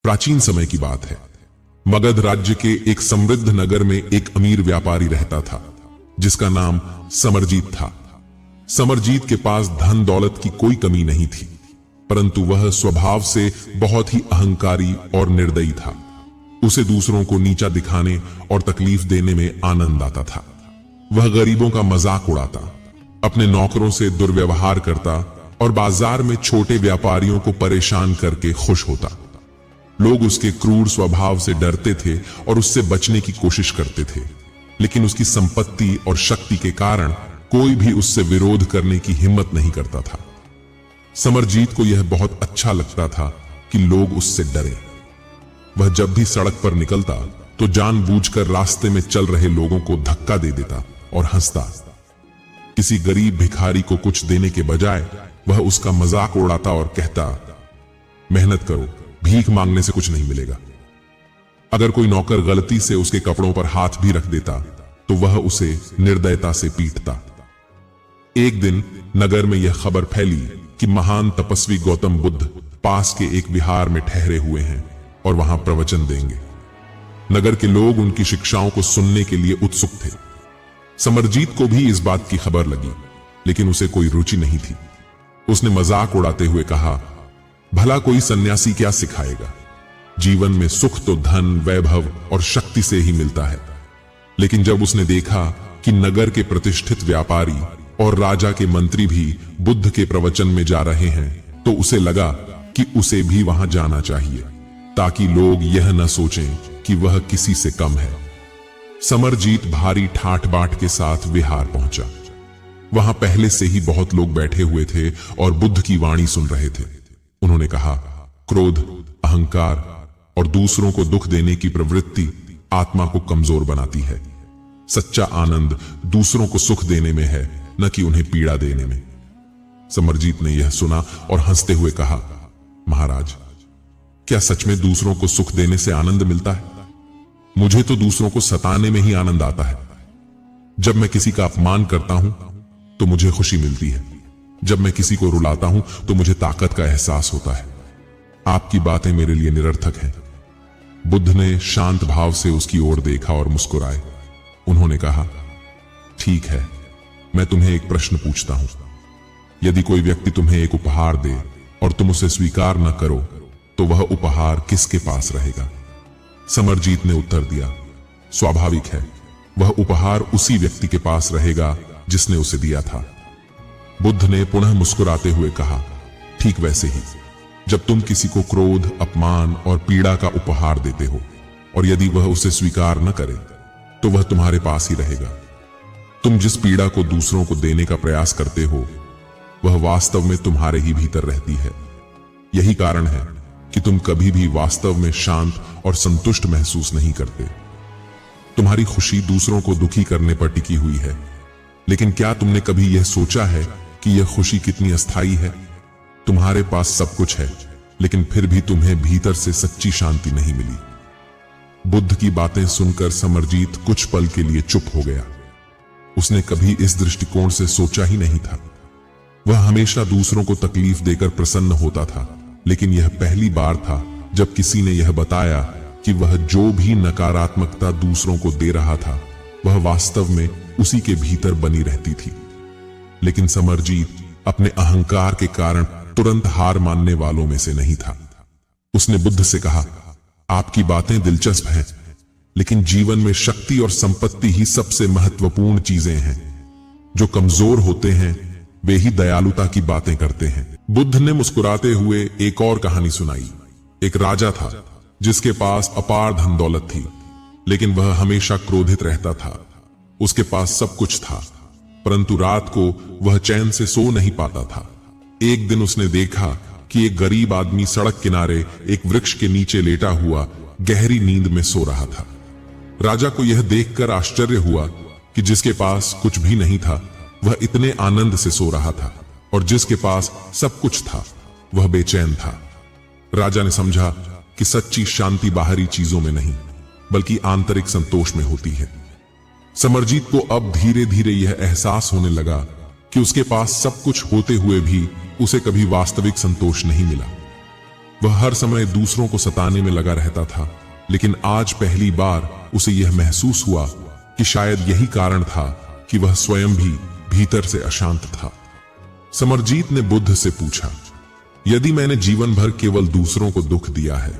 प्राचीन समय की बात है। मगध राज्य के एक समृद्ध नगर में एक अमीर व्यापारी रहता था जिसका नाम समरजीत था। समरजीत के पास धन दौलत की कोई कमी नहीं थी, परंतु वह स्वभाव से बहुत ही अहंकारी और निर्दयी था। उसे दूसरों को नीचा दिखाने और तकलीफ देने में आनंद आता था। वह गरीबों का मजाक उड़ाता, अपने नौकरों से दुर्व्यवहार करता और बाजार में छोटे व्यापारियों को परेशान करके खुश होता। लोग उसके क्रूर स्वभाव से डरते थे और उससे बचने की कोशिश करते थे, लेकिन उसकी संपत्ति और शक्ति के कारण कोई भी उससे विरोध करने की हिम्मत नहीं करता था। समरजीत को यह बहुत अच्छा लगता था कि लोग उससे डरे। वह जब भी सड़क पर निकलता तो जानबूझकर रास्ते में चल रहे लोगों को धक्का दे देता और हंसता। किसी गरीब भिखारी को कुछ देने के बजाय वह उसका मजाक उड़ाता और कहता, मेहनत करो, भीख मांगने से कुछ नहीं मिलेगा। अगर कोई नौकर गलती से उसके कपड़ों पर हाथ भी रख देता तो वह उसे निर्दयता से पीटता। एक दिन नगर में यह खबर फैली कि महान तपस्वी गौतम बुद्ध पास के एक विहार में ठहरे हुए हैं और वहां प्रवचन देंगे। नगर के लोग उनकी शिक्षाओं को सुनने के लिए उत्सुक थे। समरजीत को भी इस बात की खबर लगी, लेकिन उसे कोई रुचि नहीं थी। उसने मजाक उड़ाते हुए कहा, भला कोई सन्यासी क्या सिखाएगा? जीवन में सुख तो धन, वैभव और शक्ति से ही मिलता है। लेकिन जब उसने देखा कि नगर के प्रतिष्ठित व्यापारी और राजा के मंत्री भी बुद्ध के प्रवचन में जा रहे हैं, तो उसे लगा कि उसे भी वहां जाना चाहिए, ताकि लोग यह न सोचें कि वह किसी से कम है। समरजीत भारी ठाठ बाट के साथ विहार पहुंचा। वहां पहले से ही बहुत लोग बैठे हुए थे और बुद्ध की वाणी सुन रहे थे। उन्होंने कहा, क्रोध, अहंकार और दूसरों को दुख देने की प्रवृत्ति आत्मा को कमजोर बनाती है। सच्चा आनंद दूसरों को सुख देने में है, न कि उन्हें पीड़ा देने में। समरजीत ने यह सुना और हंसते हुए कहा, महाराज, क्या सच में दूसरों को सुख देने से आनंद मिलता है? मुझे तो दूसरों को सताने में ही आनंद आता है। जब मैं किसी का अपमान करता हूं तो मुझे खुशी मिलती है। जब मैं किसी को रुलाता हूं तो मुझे ताकत का एहसास होता है। आपकी बातें मेरे लिए निरर्थक हैं। बुद्ध ने शांत भाव से उसकी ओर देखा और मुस्कुराए। उन्होंने कहा, ठीक है, मैं तुम्हें एक प्रश्न पूछता हूं। यदि कोई व्यक्ति तुम्हें एक उपहार दे और तुम उसे स्वीकार न करो, तो वह उपहार किसके पास रहेगा? समरजीत ने उत्तर दिया, स्वाभाविक है, वह उपहार उसी व्यक्ति के पास रहेगा जिसने उसे दिया था। बुद्ध ने पुनः मुस्कुराते हुए कहा, ठीक वैसे ही, जब तुम किसी को क्रोध, अपमान और पीड़ा का उपहार देते हो और यदि वह उसे स्वीकार न करे, तो वह तुम्हारे पास ही रहेगा। तुम जिस पीड़ा को दूसरों को देने का प्रयास करते हो, वह वास्तव में तुम्हारे ही भीतर रहती है। यही कारण है कि तुम कभी भी वास्तव में शांत और संतुष्ट महसूस नहीं करते। तुम्हारी खुशी दूसरों को दुखी करने पर टिकी हुई है, लेकिन क्या तुमने कभी यह सोचा है कि यह खुशी कितनी अस्थायी है? तुम्हारे पास सब कुछ है, लेकिन फिर भी तुम्हें भीतर से सच्ची शांति नहीं मिली। बुद्ध की बातें सुनकर समरजीत कुछ पल के लिए चुप हो गया। उसने कभी इस दृष्टिकोण से सोचा ही नहीं था। वह हमेशा दूसरों को तकलीफ देकर प्रसन्न होता था, लेकिन यह पहली बार था जब किसी ने यह बताया कि वह जो भी नकारात्मकता दूसरों को दे रहा था, वह वास्तव में उसी के भीतर बनी रहती थी। लेकिन समरजीत अपने अहंकार के कारण तुरंत हार मानने वालों में से नहीं था। उसने बुद्ध से कहा, आपकी बातें दिलचस्प हैं, लेकिन जीवन में शक्ति और संपत्ति ही सबसे महत्वपूर्ण चीजें हैं। जो कमजोर होते हैं वे ही दयालुता की बातें करते हैं। बुद्ध ने मुस्कुराते हुए एक और कहानी सुनाई। एक राजा था जिसके पास अपार धन दौलत थी, लेकिन वह हमेशा क्रोधित रहता था। उसके पास सब कुछ था, परंतु रात को वह चैन से सो नहीं पाता था। एक दिन उसने देखा कि एक गरीब आदमी सड़क किनारे एक वृक्ष के नीचे लेटा हुआ गहरी नींद में सो रहा था। राजा को यह देखकर आश्चर्य हुआ कि जिसके पास कुछ भी नहीं था वह इतने आनंद से सो रहा था, और जिसके पास सब कुछ था वह बेचैन था। राजा ने समझा कि सच्ची शांति बाहरी चीजों में नहीं, बल्कि आंतरिक संतोष में होती है। समरजीत को अब धीरे धीरे यह एहसास होने लगा कि उसके पास सब कुछ होते हुए भी उसे कभी वास्तविक संतोष नहीं मिला। वह हर समय दूसरों को सताने में लगा रहता था, लेकिन आज पहली बार उसे यह महसूस हुआ कि शायद यही कारण था कि वह स्वयं भी भीतर से अशांत था। समरजीत ने बुद्ध से पूछा, यदि मैंने जीवन भर केवल दूसरों को दुख दिया है,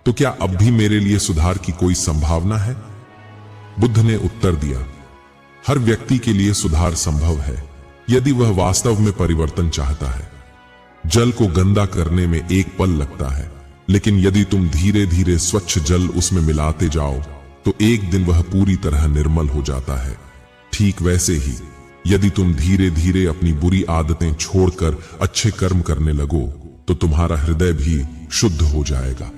तो क्या अब भी मेरे लिए सुधार की कोई संभावना है? बुद्ध ने उत्तर दिया, हर व्यक्ति के लिए सुधार संभव है, यदि वह वास्तव में परिवर्तन चाहता है। जल को गंदा करने में एक पल लगता है, लेकिन यदि तुम धीरे धीरे स्वच्छ जल उसमें मिलाते जाओ तो एक दिन वह पूरी तरह निर्मल हो जाता है। ठीक वैसे ही यदि तुम धीरे धीरे अपनी बुरी आदतें छोड़कर अच्छे कर्म करने लगो तो तुम्हारा हृदय भी शुद्ध हो जाएगा।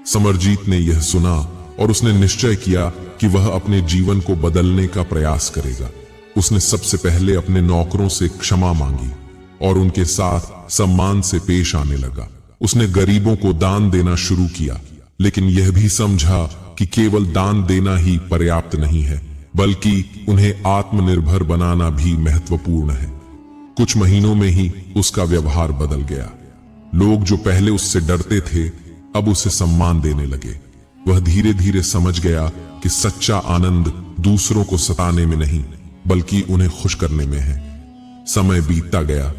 समरजीत ने यह सुना और उसने निश्चय किया कि वह अपने जीवन को बदलने का प्रयास करेगा। उसने सबसे पहले अपने नौकरों से क्षमा मांगी और उनके साथ सम्मान से पेश आने लगा। उसने गरीबों को दान देना शुरू किया, लेकिन यह भी समझा कि केवल दान देना ही पर्याप्त नहीं है, बल्कि उन्हें आत्मनिर्भर बनाना भी महत्वपूर्ण है। कुछ महीनों में ही उसका व्यवहार बदल गया। लोग जो पहले उससे डरते थे अब उसे सम्मान देने लगे। वह धीरे धीरे समझ गया कि सच्चा आनंद दूसरों को सताने में नहीं, बल्कि उन्हें खुश करने में है। समय बीतता गया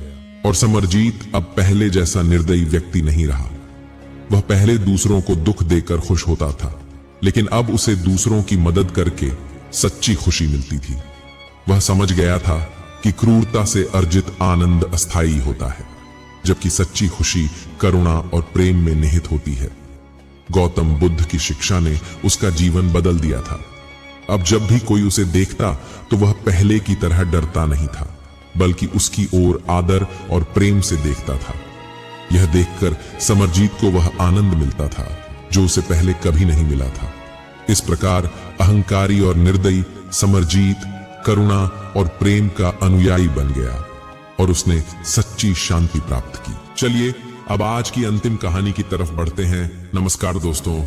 और समरजीत अब पहले जैसा निर्दयी व्यक्ति नहीं रहा। वह पहले दूसरों को दुख देकर खुश होता था, लेकिन अब उसे दूसरों की मदद करके सच्ची खुशी मिलती थी। वह समझ गया था कि क्रूरता से अर्जित आनंद अस्थायी होता है, जबकि सच्ची खुशी करुणा और प्रेम में निहित होती है। गौतम बुद्ध की शिक्षा ने उसका जीवन बदल दिया था। अब जब भी कोई उसे देखता तो वह पहले की तरह डरता नहीं था, बल्कि उसकी ओर आदर और प्रेम से देखता था। यह देखकर समरजीत को वह आनंद मिलता था जो उसे पहले कभी नहीं मिला था। इस प्रकार अहंकारी और निर्दयी समरजीत करुणा और प्रेम का अनुयायी बन गया और उसने सच्ची शांति प्राप्त की। चलिए अब आज की अंतिम कहानी की तरफ बढ़ते हैं। नमस्कार दोस्तों,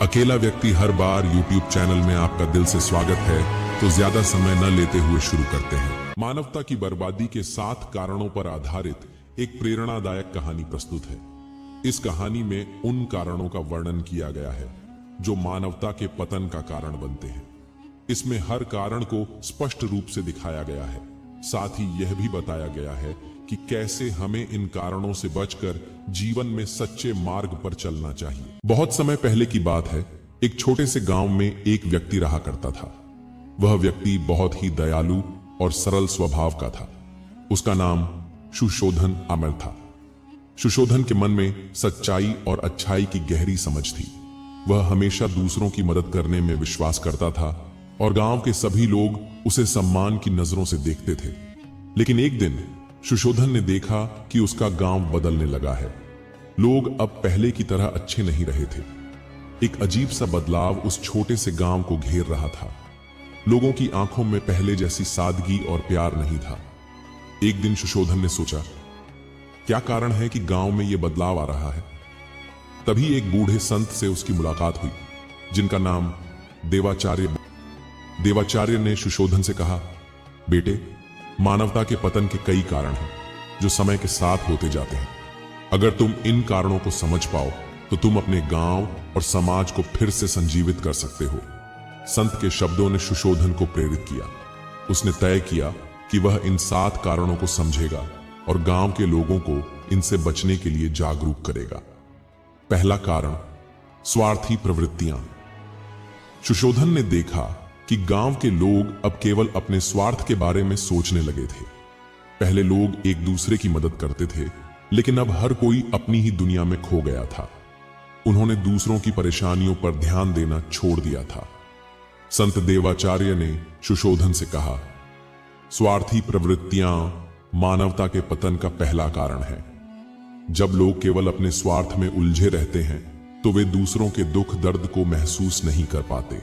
अकेला व्यक्ति हर बार YouTube चैनल में आपका दिल से स्वागत है। तो ज्यादा समय न लेते हुए शुरू करते हैं। मानवता की बर्बादी के 7 कारणों पर आधारित एक प्रेरणादायक कहानी प्रस्तुत है। इस कहानी में उन कारणों का वर्णन किया गया है जो मानवता के पतन का कारण बनते हैं। इसमें हर कारण को स्पष्ट रूप से दिखाया गया है। साथ ही यह भी बताया गया है कि कैसे हमें इन कारणों से बचकर जीवन में सच्चे मार्ग पर चलना चाहिए। बहुत समय पहले की बात है, एक छोटे से गांव में एक व्यक्ति रहा करता था। वह व्यक्ति बहुत ही दयालु और सरल स्वभाव का था। उसका नाम सुशोधन अमर था। सुशोधन के मन में सच्चाई और अच्छाई की गहरी समझ थी। वह हमेशा दूसरों की मदद करने में विश्वास करता था और गांव के सभी लोग उसे सम्मान की नजरों से देखते थे। लेकिन एक दिन सुशोधन ने देखा कि उसका गांव बदलने लगा है। लोग अब पहले की तरह अच्छे नहीं रहे थे। एक अजीब सा बदलाव उस छोटे से गांव को घेर रहा था। लोगों की आंखों में पहले जैसी सादगी और प्यार नहीं था। एक दिन सुशोधन ने सोचा, क्या कारण है कि गांव में यह बदलाव आ रहा है? तभी एक बूढ़े संत से उसकी मुलाकात हुई, जिनका नाम देवाचार्य ने सुशोधन से कहा, बेटे, मानवता के पतन के कई कारण हैं जो समय के साथ होते जाते हैं। अगर तुम इन कारणों को समझ पाओ तो तुम अपने गांव और समाज को फिर से संजीवित कर सकते हो। संत के शब्दों ने सुशोधन को प्रेरित किया। उसने तय किया कि वह इन 7 कारणों को समझेगा और गांव के लोगों को इनसे बचने के लिए जागरूक करेगा। पहला कारण, स्वार्थी प्रवृत्तियां। सुशोधन ने देखा कि गांव के लोग अब केवल अपने स्वार्थ के बारे में सोचने लगे थे। पहले लोग एक दूसरे की मदद करते थे, लेकिन अब हर कोई अपनी ही दुनिया में खो गया था। उन्होंने दूसरों की परेशानियों पर ध्यान देना छोड़ दिया था। संत देवाचार्य ने सुशोधन से कहा, स्वार्थी प्रवृत्तियां मानवता के पतन का पहला कारण है। जब लोग केवल अपने स्वार्थ में उलझे रहते हैं तो वे दूसरों के दुख दर्द को महसूस नहीं कर पाते।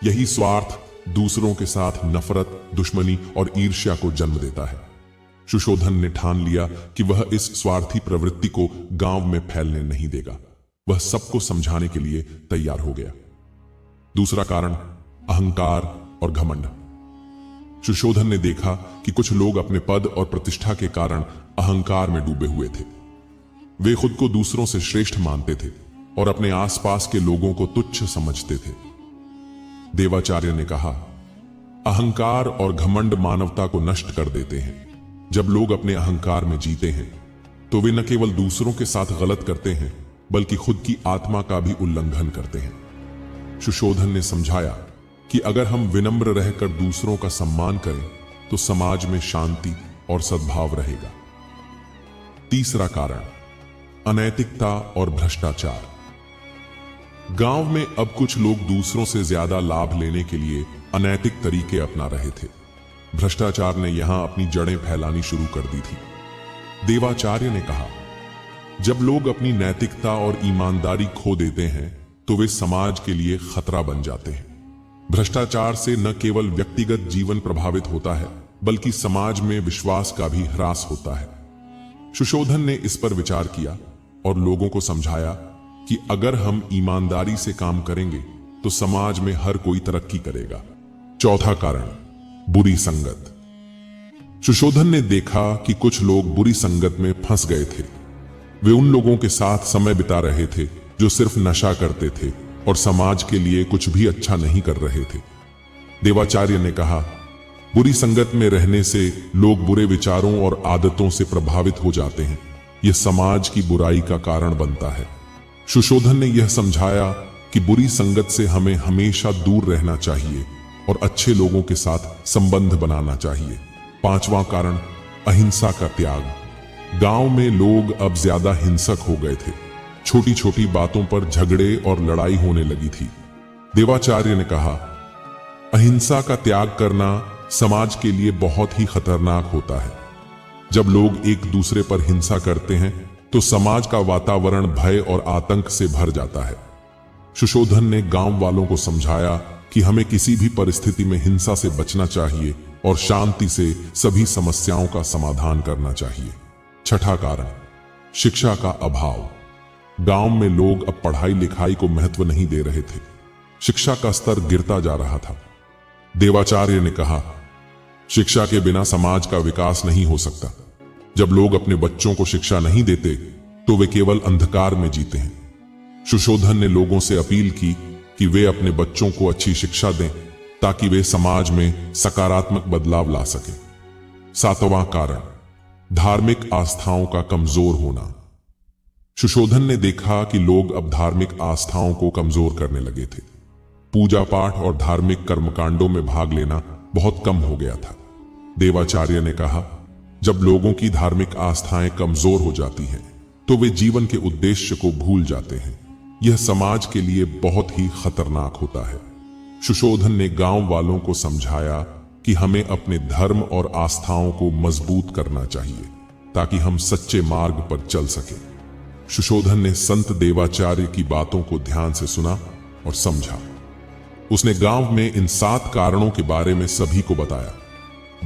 यही स्वार्थ दूसरों के साथ नफरत, दुश्मनी और ईर्ष्या को जन्म देता है। सुशोधन ने ठान लिया कि वह इस स्वार्थी प्रवृत्ति को गांव में फैलने नहीं देगा। वह सबको समझाने के लिए तैयार हो गया। दूसरा कारण, अहंकार और घमंड। सुशोधन ने देखा कि कुछ लोग अपने पद और प्रतिष्ठा के कारण अहंकार में डूबे हुए थे। वे खुद को दूसरों से श्रेष्ठ मानते थे और अपने आसपास के लोगों को तुच्छ समझते थे। देवाचार्य ने कहा, अहंकार और घमंड मानवता को नष्ट कर देते हैं। जब लोग अपने अहंकार में जीते हैं तो वे न केवल दूसरों के साथ गलत करते हैं बल्कि खुद की आत्मा का भी उल्लंघन करते हैं। सुशोधन ने समझाया कि अगर हम विनम्र रहकर दूसरों का सम्मान करें तो समाज में शांति और सद्भाव रहेगा। तीसरा कारण, अनैतिकता और भ्रष्टाचार। गांव में अब कुछ लोग दूसरों से ज्यादा लाभ लेने के लिए अनैतिक तरीके अपना रहे थे। भ्रष्टाचार ने यहां अपनी जड़ें फैलानी शुरू कर दी थी। देवाचार्य ने कहा, जब लोग अपनी नैतिकता और ईमानदारी खो देते हैं तो वे समाज के लिए खतरा बन जाते हैं। भ्रष्टाचार से न केवल व्यक्तिगत जीवन प्रभावित होता है बल्कि समाज में विश्वास का भी ह्रास होता है। सुशोधन ने इस पर विचार किया और लोगों को समझाया कि अगर हम ईमानदारी से काम करेंगे तो समाज में हर कोई तरक्की करेगा। चौथा कारण, बुरी संगत। सुशोधन ने देखा कि कुछ लोग बुरी संगत में फंस गए थे। वे उन लोगों के साथ समय बिता रहे थे जो सिर्फ नशा करते थे और समाज के लिए कुछ भी अच्छा नहीं कर रहे थे। देवाचार्य ने कहा, बुरी संगत में रहने से लोग बुरे विचारों और आदतों से प्रभावित हो जाते हैं। यह समाज की बुराई का कारण बनता है। सुशोधन ने यह समझाया कि बुरी संगत से हमें हमेशा दूर रहना चाहिए और अच्छे लोगों के साथ संबंध बनाना चाहिए। पांचवां कारण, अहिंसा का त्याग। गांव में लोग अब ज्यादा हिंसक हो गए थे। छोटी छोटी बातों पर झगड़े और लड़ाई होने लगी थी। देवाचार्य ने कहा, अहिंसा का त्याग करना समाज के लिए बहुत ही खतरनाक होता है। जब लोग एक दूसरे पर हिंसा करते हैं तो समाज का वातावरण भय और आतंक से भर जाता है। सुशोधन ने गांव वालों को समझाया कि हमें किसी भी परिस्थिति में हिंसा से बचना चाहिए और शांति से सभी समस्याओं का समाधान करना चाहिए। छठा कारण, शिक्षा का अभाव। गांव में लोग अब पढ़ाई लिखाई को महत्व नहीं दे रहे थे। शिक्षा का स्तर गिरता जा रहा था। देवाचार्य ने कहा, शिक्षा के बिना समाज का विकास नहीं हो सकता। जब लोग अपने बच्चों को शिक्षा नहीं देते तो वे केवल अंधकार में जीते हैं। सुशोधन ने लोगों से अपील की कि वे अपने बच्चों को अच्छी शिक्षा दें ताकि वे समाज में सकारात्मक बदलाव ला सकें। सातवां कारण, धार्मिक आस्थाओं का कमजोर होना। सुशोधन ने देखा कि लोग अब धार्मिक आस्थाओं को कमजोर करने लगे थे। पूजा पाठ और धार्मिक कर्मकांडों में भाग लेना बहुत कम हो गया था। देवाचार्य ने कहा, जब लोगों की धार्मिक आस्थाएं कमजोर हो जाती हैं तो वे जीवन के उद्देश्य को भूल जाते हैं। यह समाज के लिए बहुत ही खतरनाक होता है। सुशोधन ने गांव वालों को समझाया कि हमें अपने धर्म और आस्थाओं को मजबूत करना चाहिए ताकि हम सच्चे मार्ग पर चल सकें। सुशोधन ने संत देवाचार्य की बातों को ध्यान से सुना और समझा। उसने गांव में इन 7 कारणों के बारे में सभी को बताया।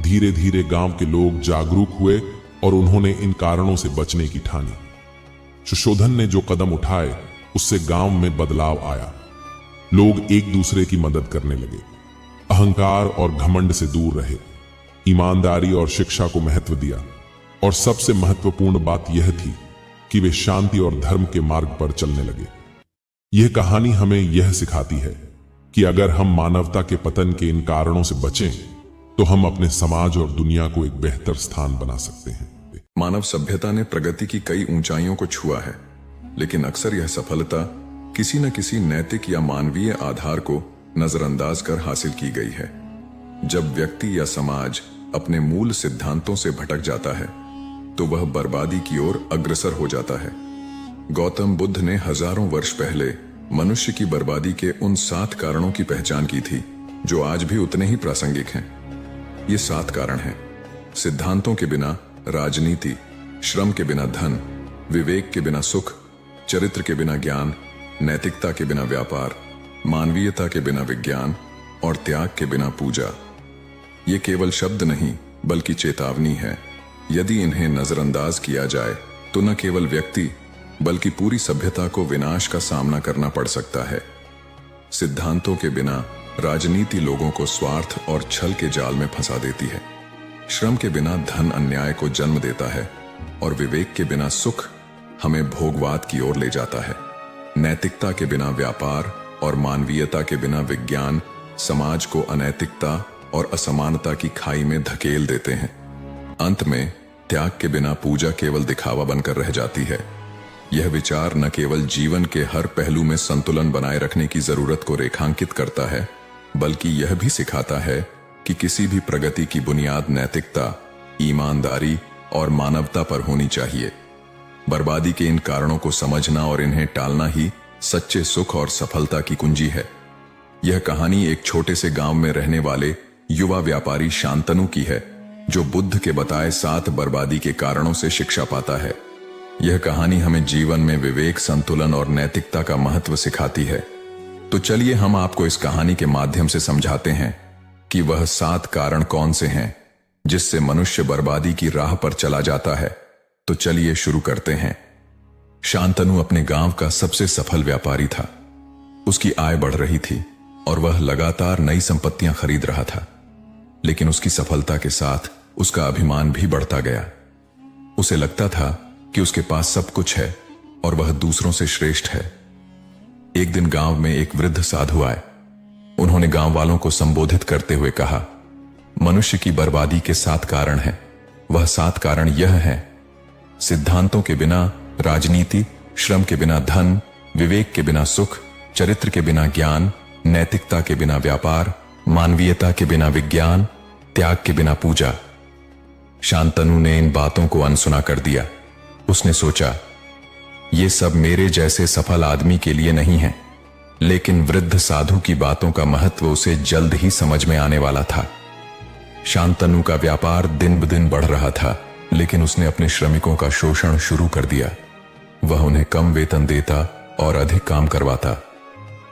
धीरे धीरे गांव के लोग जागरूक हुए और उन्होंने इन कारणों से बचने की ठानी। सुशोधन ने जो कदम उठाए उससे गांव में बदलाव आया। लोग एक दूसरे की मदद करने लगे, अहंकार और घमंड से दूर रहे, ईमानदारी और शिक्षा को महत्व दिया और सबसे महत्वपूर्ण बात यह थी कि वे शांति और धर्म के मार्ग पर चलने लगे। यह कहानी हमें यह सिखाती है कि अगर हम मानवता के पतन के इन कारणों से बचें तो हम अपने समाज और दुनिया को एक बेहतर स्थान बना सकते हैं। मानव सभ्यता ने प्रगति की कई ऊंचाइयों को छुआ है, लेकिन अक्सर यह सफलता किसी न किसी नैतिक या मानवीय आधार को नजरअंदाज कर हासिल की गई है। जब व्यक्ति या समाज अपने मूल सिद्धांतों से भटक जाता है तो वह बर्बादी की ओर अग्रसर हो जाता है। गौतम बुद्ध ने हजारों वर्ष पहले मनुष्य की बर्बादी के उन 7 कारणों की पहचान की थी जो आज भी उतने ही प्रासंगिक हैं। ये 7 कारण हैं: सिद्धांतों के बिना राजनीति, श्रम के बिना धन, विवेक के बिना सुख, चरित्र के बिना ज्ञान, नैतिकता के बिना व्यापार, मानवीयता के बिना विज्ञान और त्याग के बिना पूजा। ये केवल शब्द नहीं बल्कि चेतावनी है। यदि इन्हें नजरअंदाज किया जाए तो न केवल व्यक्ति बल्कि पूरी सभ्यता को विनाश का सामना करना पड़ सकता है। सिद्धांतों के बिना राजनीति लोगों को स्वार्थ और छल के जाल में फंसा देती है। श्रम के बिना धन अन्याय को जन्म देता है और विवेक के बिना सुख हमें भोगवाद की ओर ले जाता है। नैतिकता के बिना व्यापार और मानवीयता के बिना विज्ञान समाज को अनैतिकता और असमानता की खाई में धकेल देते हैं। अंत में त्याग के बिना पूजा केवल दिखावा बनकर रह जाती है। यह विचार न केवल जीवन के हर पहलू में संतुलन बनाए रखने की जरूरत को रेखांकित करता है, बल्कि यह भी सिखाता है कि किसी भी प्रगति की बुनियाद नैतिकता, ईमानदारी और मानवता पर होनी चाहिए। बर्बादी के इन कारणों को समझना और इन्हें टालना ही सच्चे सुख और सफलता की कुंजी है। यह कहानी एक छोटे से गांव में रहने वाले युवा व्यापारी शांतनु की है, जो बुद्ध के बताए 7 बर्बादी के कारणों से शिक्षा पाता है। यह कहानी हमें जीवन में विवेक, संतुलन और नैतिकता का महत्व सिखाती है। तो चलिए हम आपको इस कहानी के माध्यम से समझाते हैं कि वह 7 कारण कौन से हैं जिससे मनुष्य बर्बादी की राह पर चला जाता है। तो चलिए शुरू करते हैं। शांतनु अपने गांव का सबसे सफल व्यापारी था। उसकी आय बढ़ रही थी और वह लगातार नई संपत्तियां खरीद रहा था, लेकिन उसकी सफलता के साथ उसका अभिमान भी बढ़ता गया। उसे लगता था कि उसके पास सब कुछ है और वह दूसरों से श्रेष्ठ है। एक दिन गांव में एक वृद्ध साधु आए। उन्होंने गांव वालों को संबोधित करते हुए कहा, मनुष्य की बर्बादी के 7 कारण हैं। वह 7 कारण यह हैं: सिद्धांतों के बिना राजनीति, श्रम के बिना धन, विवेक के बिना सुख, चरित्र के बिना ज्ञान, नैतिकता के बिना व्यापार, मानवीयता के बिना विज्ञान, त्याग के बिना पूजा। शांतनु ने इन बातों को अनसुना कर दिया। उसने सोचा, ये सब मेरे जैसे सफल आदमी के लिए नहीं है। लेकिन वृद्ध साधु की बातों का महत्व उसे जल्द ही समझ में आने वाला था। शांतनु का व्यापार दिन ब दिन बढ़ रहा था, लेकिन उसने अपने श्रमिकों का शोषण शुरू कर दिया। वह उन्हें कम वेतन देता और अधिक काम करवाता।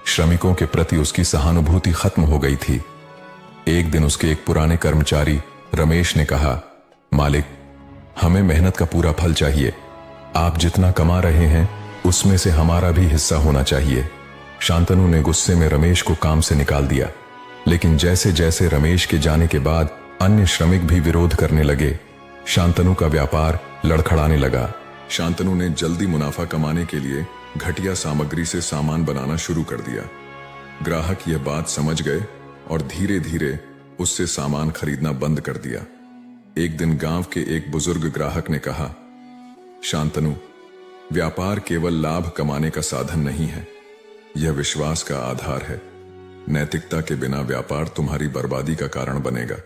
श्रमिकों के प्रति उसकी सहानुभूति खत्म हो गई थी। एक दिन उसके एक पुराने कर्मचारी रमेश ने कहा, मालिक, हमें मेहनत का पूरा फल चाहिए। आप जितना कमा रहे हैं उसमें से हमारा भी हिस्सा होना चाहिए। शांतनु ने गुस्से में रमेश को काम से निकाल दिया, लेकिन जैसे जैसे रमेश के जाने के बाद अन्य श्रमिक भी विरोध करने लगे। शांतनु का व्यापार लड़खड़ाने लगा। शांतनु ने जल्दी मुनाफा कमाने के लिए घटिया सामग्री से सामान बनाना शुरू कर दिया। ग्राहक यह बात समझ गए और धीरे धीरे उससे सामान खरीदना बंद कर दिया। एक दिन गांव के एक बुजुर्ग ग्राहक ने कहा, शांतनु, व्यापार केवल लाभ कमाने का साधन नहीं है, यह विश्वास का आधार है। नैतिकता के बिना व्यापार तुम्हारी बर्बादी का कारण बनेगा।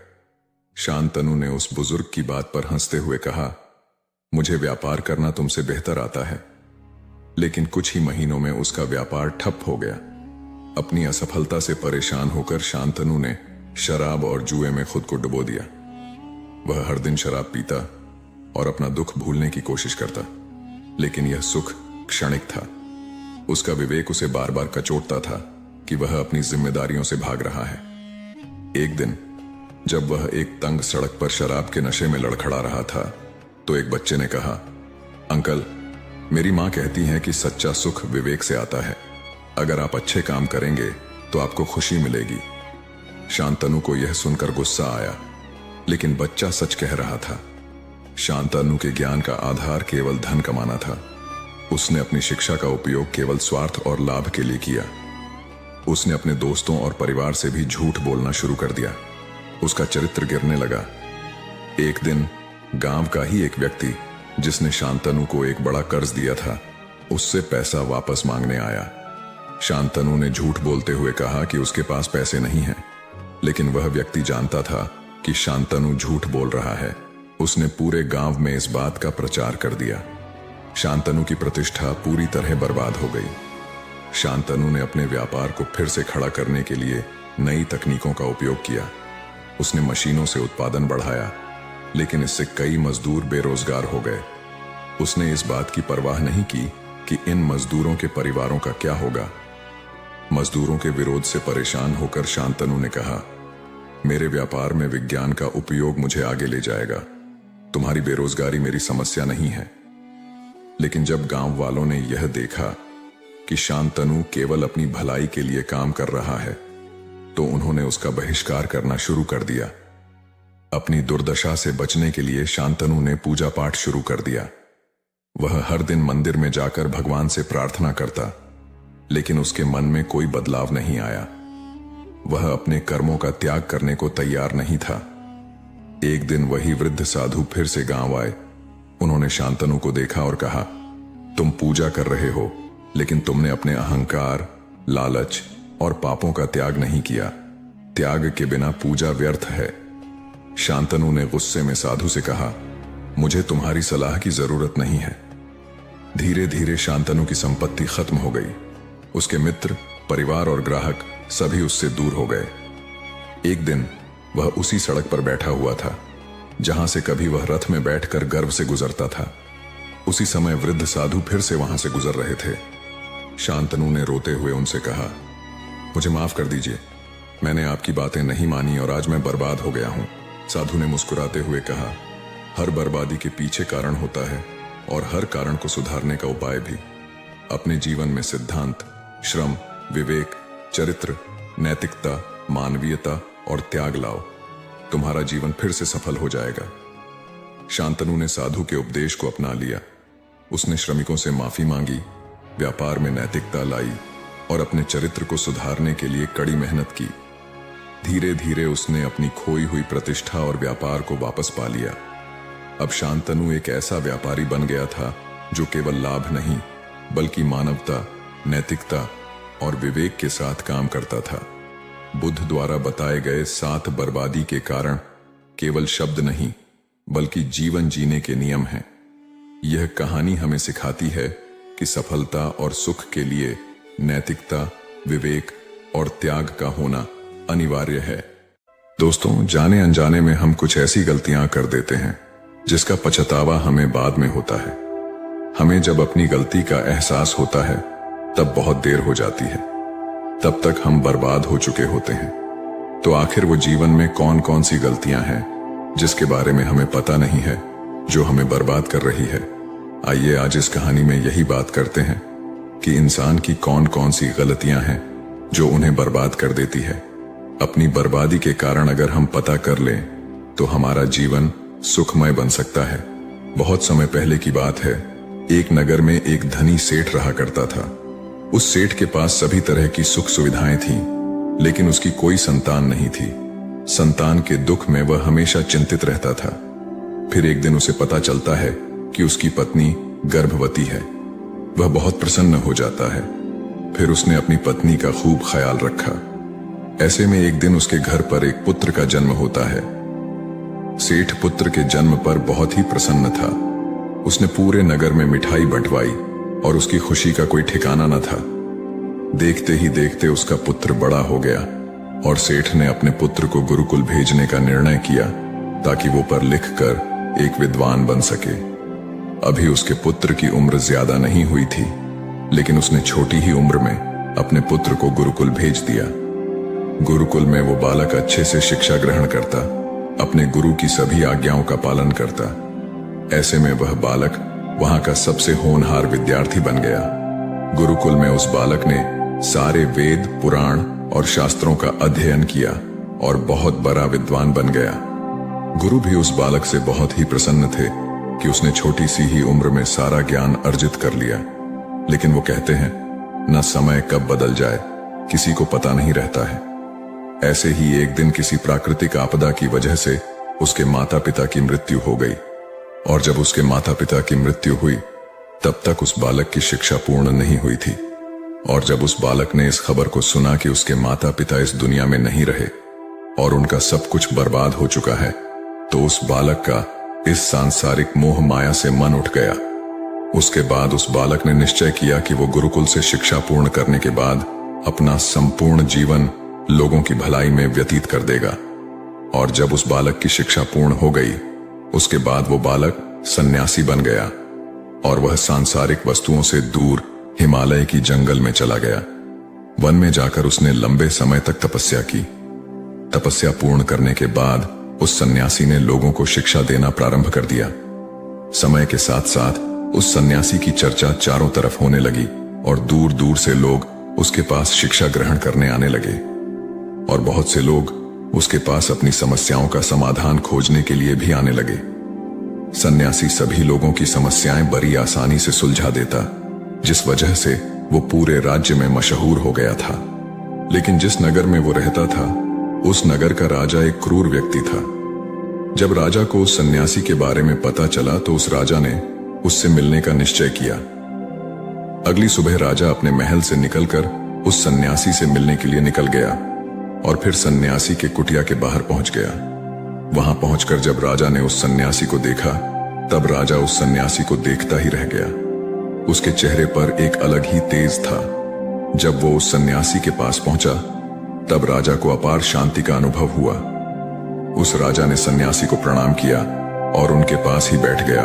शांतनु ने उस बुजुर्ग की बात पर हंसते हुए कहा, मुझे व्यापार करना तुमसे बेहतर आता है। लेकिन कुछ ही महीनों में उसका व्यापार ठप हो गया। अपनी असफलता से परेशान होकर शांतनु ने शराब और जुए में खुद को डुबो दिया। वह हर दिन शराब पीता और अपना दुख भूलने की कोशिश करता, लेकिन यह सुख क्षणिक था। उसका विवेक उसे बार बार कचोटता था कि वह अपनी जिम्मेदारियों से भाग रहा है। एक दिन जब वह एक तंग सड़क पर शराब के नशे में लड़खड़ा रहा था, तो एक बच्चे ने कहा, अंकल, मेरी माँ कहती है कि सच्चा सुख विवेक से आता है। अगर आप अच्छे काम करेंगे तो आपको खुशी मिलेगी। शांतनु को यह सुनकर गुस्सा आया, लेकिन बच्चा सच कह रहा था। शांतनु के ज्ञान का आधार केवल धन कमाना था। उसने अपनी शिक्षा का उपयोग केवल स्वार्थ और लाभ के लिए किया। उसने अपने दोस्तों और परिवार से भी झूठ बोलना शुरू कर दिया। उसका चरित्र गिरने लगा। एक दिन गांव का ही एक व्यक्ति, जिसने शांतनु को एक बड़ा कर्ज दिया था, उससे पैसा वापस मांगने आया। शांतनु ने झूठ बोलते हुए कहा कि उसके पास पैसे नहीं हैं, लेकिन वह व्यक्ति जानता था कि शांतनु झूठ बोल रहा है। उसने पूरे गांव में इस बात का प्रचार कर दिया। शांतनु की प्रतिष्ठा पूरी तरह बर्बाद हो गई। शांतनु ने अपने व्यापार को फिर से खड़ा करने के लिए नई तकनीकों का उपयोग किया। उसने मशीनों से उत्पादन बढ़ाया, लेकिन इससे कई मजदूर बेरोजगार हो गए। उसने इस बात की परवाह नहीं की कि इन मजदूरों के परिवारों का क्या होगा। मजदूरों के विरोध से परेशान होकर शांतनु ने कहा, मेरे व्यापार में विज्ञान का उपयोग मुझे आगे ले जाएगा। तुम्हारी बेरोजगारी मेरी समस्या नहीं है। लेकिन जब गांव वालों ने यह देखा कि शांतनु केवल अपनी भलाई के लिए काम कर रहा है, तो उन्होंने उसका बहिष्कार करना शुरू कर दिया। अपनी दुर्दशा से बचने के लिए शांतनु ने पूजा पाठ शुरू कर दिया। वह हर दिन मंदिर में जाकर भगवान से प्रार्थना करता, लेकिन उसके मन में कोई बदलाव नहीं आया। वह अपने कर्मों का त्याग करने को तैयार नहीं था। एक दिन वही वृद्ध साधु फिर से गांव आए। उन्होंने शांतनु को देखा और कहा, तुम पूजा कर रहे हो, लेकिन तुमने अपने अहंकार, लालच और पापों का त्याग नहीं किया। त्याग के बिना पूजा व्यर्थ है। शांतनु ने गुस्से में साधु से कहा, मुझे तुम्हारी सलाह की जरूरत नहीं है। धीरे धीरे शांतनु की संपत्ति खत्म हो गई। उसके मित्र, परिवार और ग्राहक सभी उससे दूर हो गए। एक दिन वह उसी सड़क पर बैठा हुआ था जहां से कभी वह रथ में बैठकर गर्व से गुजरता था। उसी समय वृद्ध साधु फिर से वहां से गुजर रहे थे। शांतनु ने रोते हुए उनसे कहा, मुझे माफ कर दीजिए, मैंने आपकी बातें नहीं मानी और आज मैं बर्बाद हो गया हूं। साधु ने मुस्कुराते हुए कहा, हर बर्बादी के पीछे कारण होता है और हर कारण को सुधारने का उपाय भी। अपने जीवन में सिद्धांत, श्रम, विवेक, चरित्र, नैतिकता, मानवीयता और त्याग लाओ। तुम्हारा जीवन फिर से सफल हो जाएगा। शांतनु ने साधु के उपदेश को अपना लिया। उसने श्रमिकों से माफी मांगी, व्यापार में नैतिकता लाई और अपने चरित्र को सुधारने के लिए कड़ी मेहनत की। धीरे धीरे उसने अपनी खोई हुई प्रतिष्ठा और व्यापार को वापस पा लिया। अब शांतनु एक ऐसा व्यापारी बन गया था जो केवल लाभ नहीं, बल्कि मानवता, नैतिकता और विवेक के साथ काम करता था। बुद्ध द्वारा बताए गए 7 बर्बादी के कारण केवल शब्द नहीं, बल्कि जीवन जीने के नियम हैं। यह कहानी हमें सिखाती है कि सफलता और सुख के लिए नैतिकता, विवेक और त्याग का होना अनिवार्य है। दोस्तों, जाने अनजाने में हम कुछ ऐसी गलतियां कर देते हैं जिसका पछतावा हमें बाद में होता है। हमें जब अपनी गलती का एहसास होता है तब बहुत देर हो जाती है। तब तक हम बर्बाद हो चुके होते हैं। तो आखिर वो जीवन में कौन कौन सी गलतियां हैं जिसके बारे में हमें पता नहीं है, जो हमें बर्बाद कर रही है? आइए आज इस कहानी में यही बात करते हैं कि इंसान की कौन कौन सी गलतियां हैं जो उन्हें बर्बाद कर देती है। अपनी बर्बादी के कारण अगर हम पता कर लें तो हमारा जीवन सुखमय बन सकता है। बहुत समय पहले की बात है। एक नगर में एक धनी सेठ रहा करता था। उस सेठ के पास सभी तरह की सुख सुविधाएं थीं, लेकिन उसकी कोई संतान नहीं थी। संतान के दुख में वह हमेशा चिंतित रहता था। फिर एक दिन उसे पता चलता है कि उसकी पत्नी गर्भवती है। वह बहुत प्रसन्न हो जाता है। फिर उसने अपनी पत्नी का खूब ख्याल रखा। ऐसे में एक दिन उसके घर पर एक पुत्र का जन्म होता है। सेठ पुत्र के जन्म पर बहुत ही प्रसन्न था। उसने पूरे नगर में मिठाई बंटवाई और उसकी खुशी का कोई ठिकाना न था। देखते ही देखते उसका पुत्र बड़ा हो गया और सेठ ने अपने पुत्र को गुरुकुल भेजने का निर्णय किया ताकि वो पढ़ लिख कर एक विद्वान बन सके। अभी उसके पुत्र की उम्र ज्यादा नहीं हुई थी, लेकिन उसने छोटी ही उम्र में अपने पुत्र को गुरुकुल भेज दिया। गुरुकुल में वो बालक अच्छे से शिक्षा ग्रहण करता, अपने गुरु की सभी आज्ञाओं का पालन करता। ऐसे में वह बालक वहां का सबसे होनहार विद्यार्थी बन गया। गुरुकुल में उस बालक ने सारे वेद, पुराण और शास्त्रों का अध्ययन किया और बहुत बड़ा विद्वान बन गया। गुरु भी उस बालक से बहुत ही प्रसन्न थे कि उसने छोटी सी ही उम्र में सारा ज्ञान अर्जित कर लिया। लेकिन वो कहते हैं, न समय कब बदल जाए किसी को पता नहीं रहता है। ऐसे ही एक दिन किसी प्राकृतिक आपदा की वजह से उसके माता पिता की मृत्यु हो गई, और जब उसके माता पिता की मृत्यु हुई तब तक उस बालक की शिक्षा पूर्ण नहीं हुई थी। और जब उस बालक ने इस खबर को सुना कि उसके माता पिता इस दुनिया में नहीं रहे और उनका सब कुछ बर्बाद हो चुका है, तो उस बालक का इस सांसारिक मोह माया से मन उठ गया। उसके बाद उस बालक ने निश्चय किया कि वो गुरुकुल से शिक्षा पूर्ण करने के बाद अपना संपूर्ण जीवन लोगों की भलाई में व्यतीत कर देगा। और जब उस बालक की शिक्षा पूर्ण हो गई, उसके बाद वो बालक सन्यासी बन गया और वह सांसारिक वस्तुओं से दूर हिमालय की जंगल में चला गया। वन में जाकर उसने लंबे समय तक तपस्या की। तपस्या पूर्ण करने के बाद उस सन्यासी ने लोगों को शिक्षा देना प्रारंभ कर दिया। समय के साथ साथ उस सन्यासी की चर्चा चारों तरफ होने लगी और दूर दूर से लोग उसके पास शिक्षा ग्रहण करने आने लगे। और बहुत से लोग उसके पास अपनी समस्याओं का समाधान खोजने के लिए भी आने लगे। सन्यासी सभी लोगों की समस्याएं बड़ी आसानी से सुलझा देता, जिस वजह से वो पूरे राज्य में मशहूर हो गया था। लेकिन जिस नगर में वो रहता था, उस नगर का राजा एक क्रूर व्यक्ति था। जब राजा को उस सन्यासी के बारे में पता चला तो उस राजा ने उससे मिलने का निश्चय किया। अगली सुबह राजा अपने महल से निकलकर उस सन्यासी से मिलने के लिए निकल गया और फिर सन्यासी के कुटिया के बाहर पहुंच गया। वहां पहुंचकर जब राजा ने उस सन्यासी को देखा, तब राजा उस सन्यासी को देखता ही रह गया। उसके चेहरे पर एक अलग ही तेज था। जब वो उस सन्यासी के पास पहुंचा, तब राजा को अपार शांति का अनुभव हुआ। उस राजा ने सन्यासी को प्रणाम किया और उनके पास ही बैठ गया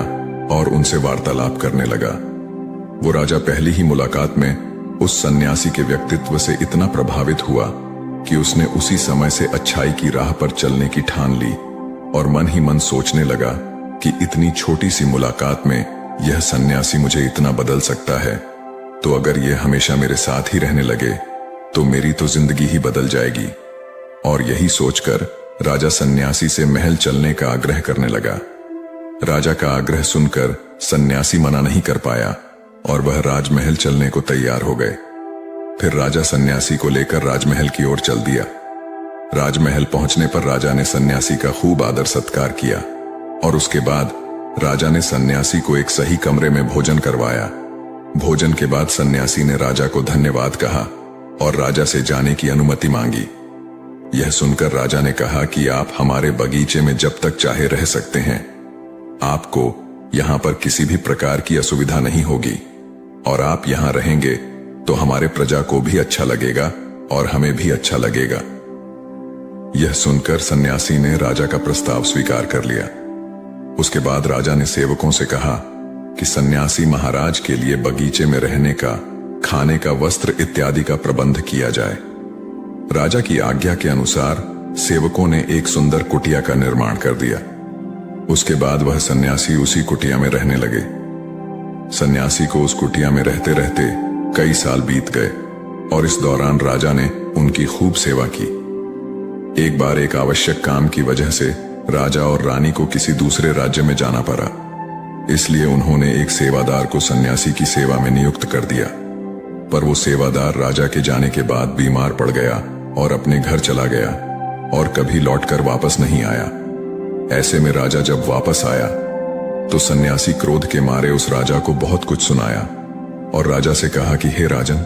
और उनसे वार्तालाप करने लगा। वो राजा पहली ही मुलाकात में उस सन्यासी के व्यक्तित्व से इतना प्रभावित हुआ कि उसने उसी समय से अच्छाई की राह पर चलने की ठान ली और मन ही मन सोचने लगा कि इतनी छोटी सी मुलाकात में यह सन्यासी मुझे इतना बदल सकता है, तो अगर यह हमेशा मेरे साथ ही रहने लगे तो मेरी तो जिंदगी ही बदल जाएगी। और यही सोचकर राजा सन्यासी से महल चलने का आग्रह करने लगा। राजा का आग्रह सुनकर सन्यासी मना नहीं कर पाया और वह राजमहल चलने को तैयार हो गए। फिर राजा सन्यासी को लेकर राजमहल की ओर चल दिया। राजमहल पहुंचने पर राजा ने सन्यासी का खूब आदर सत्कार किया और उसके बाद राजा ने सन्यासी को एक सही कमरे में भोजन करवाया। भोजन के बाद सन्यासी ने राजा को धन्यवाद कहा और राजा से जाने की अनुमति मांगी। यह सुनकर राजा ने कहा कि आप हमारे बगीचे में जब तक चाहे रह सकते हैं। आपको यहां पर किसी भी प्रकार की असुविधा नहीं होगी और आप यहां रहेंगे तो हमारे प्रजा को भी अच्छा लगेगा और हमें भी अच्छा लगेगा। यह सुनकर सन्यासी ने राजा का प्रस्ताव स्वीकार कर लिया। उसके बाद राजा ने सेवकों से कहा कि सन्यासी महाराज के लिए बगीचे में रहने का, खाने का, वस्त्र इत्यादि का प्रबंध किया जाए। राजा की आज्ञा के अनुसार सेवकों ने एक सुंदर कुटिया का निर्माण कर दिया। उसके बाद वह सन्यासी उसी कुटिया में रहने लगे। सन्यासी को उस कुटिया में रहते रहते कई साल बीत गए और इस दौरान राजा ने उनकी खूब सेवा की। एक बार एक आवश्यक काम की वजह से राजा और रानी को किसी दूसरे राज्य में जाना पड़ा, इसलिए उन्होंने एक सेवादार को सन्यासी की सेवा में नियुक्त कर दिया। पर वो सेवादार राजा के जाने के बाद बीमार पड़ गया और अपने घर चला गया और कभी लौटकर वापस नहीं आया। ऐसे में राजा जब वापस आया तो सन्यासी क्रोध के मारे उस राजा को बहुत कुछ सुनाया और राजा से कहा कि हे राजन,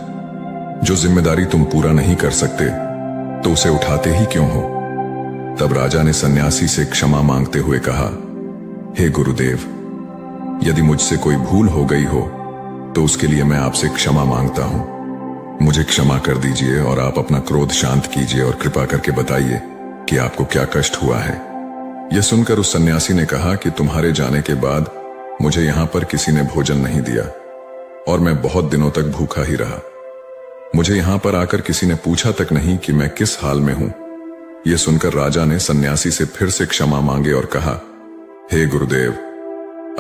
जो जिम्मेदारी तुम पूरा नहीं कर सकते तो उसे उठाते ही क्यों हो। तब राजा ने सन्यासी से क्षमा मांगते हुए कहा, हे गुरुदेव, यदि मुझसे कोई भूल हो गई हो तो उसके लिए मैं आपसे क्षमा मांगता हूं। मुझे क्षमा कर दीजिए और आप अपना क्रोध शांत कीजिए और कृपा करके बताइए कि आपको क्या कष्ट हुआ है। यह सुनकर उस सन्यासी ने कहा कि तुम्हारे जाने के बाद मुझे यहां पर किसी ने भोजन नहीं दिया और मैं बहुत दिनों तक भूखा ही रहा। मुझे यहां पर आकर किसी ने पूछा तक नहीं कि मैं किस हाल में हूं। यह सुनकर राजा ने सन्यासी से फिर से क्षमा मांगे और कहा, हे गुरुदेव,